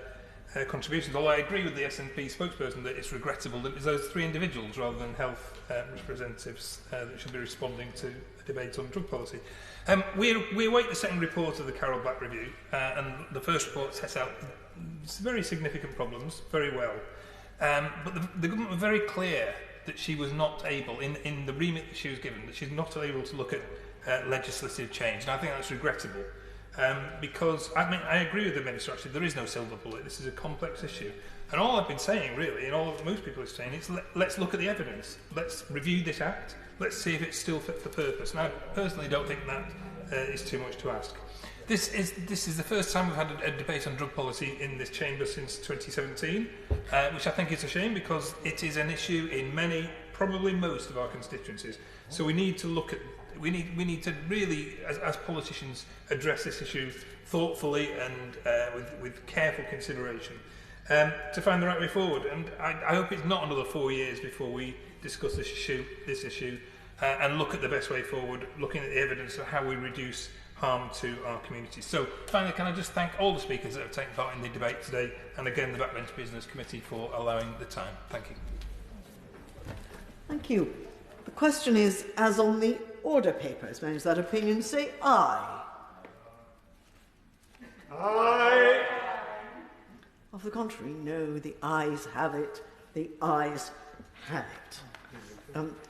Speaker 2: contributions. Although I agree with the SNP spokesperson that it's regrettable that it's those three individuals rather than health representatives that should be responding to a debate on drug policy. We await the second report of the Carol Black Review, and the first report sets out very significant problems very well. But the government were very clear that she was not able, in the remit that she was given, that she's not able to look at legislative change. And I think that's regrettable. because I agree with the Minister, actually, there is no silver bullet. This is a complex issue. And all I've been saying, really, and all most people are saying, is let's look at the evidence. Let's review this Act. Let's see if it's still fit for purpose. And I personally don't think that is too much to ask. This is the first time we've had a debate on drug policy in this chamber since 2017, which I think is a shame because it is an issue in many, probably most of our constituencies. So we need to look at, we need to really, as politicians, address this issue thoughtfully and with careful consideration to find the right way forward. And I hope it's not another 4 years before we discuss this issue and look at the best way forward, looking at the evidence of how we reduce harm to our communities. So finally, can I just thank all the speakers that have taken part in the debate today, and again the Backbench Business Committee for allowing the time. Thank you.
Speaker 19: Thank you. The question is, as on the order papers, members of that opinion say aye. Aye. Of the contrary, no, the ayes have it. The ayes have it.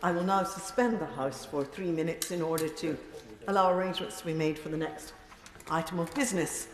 Speaker 19: I will now suspend the House for 3 minutes in order to allow arrangements to be made for the next item of business.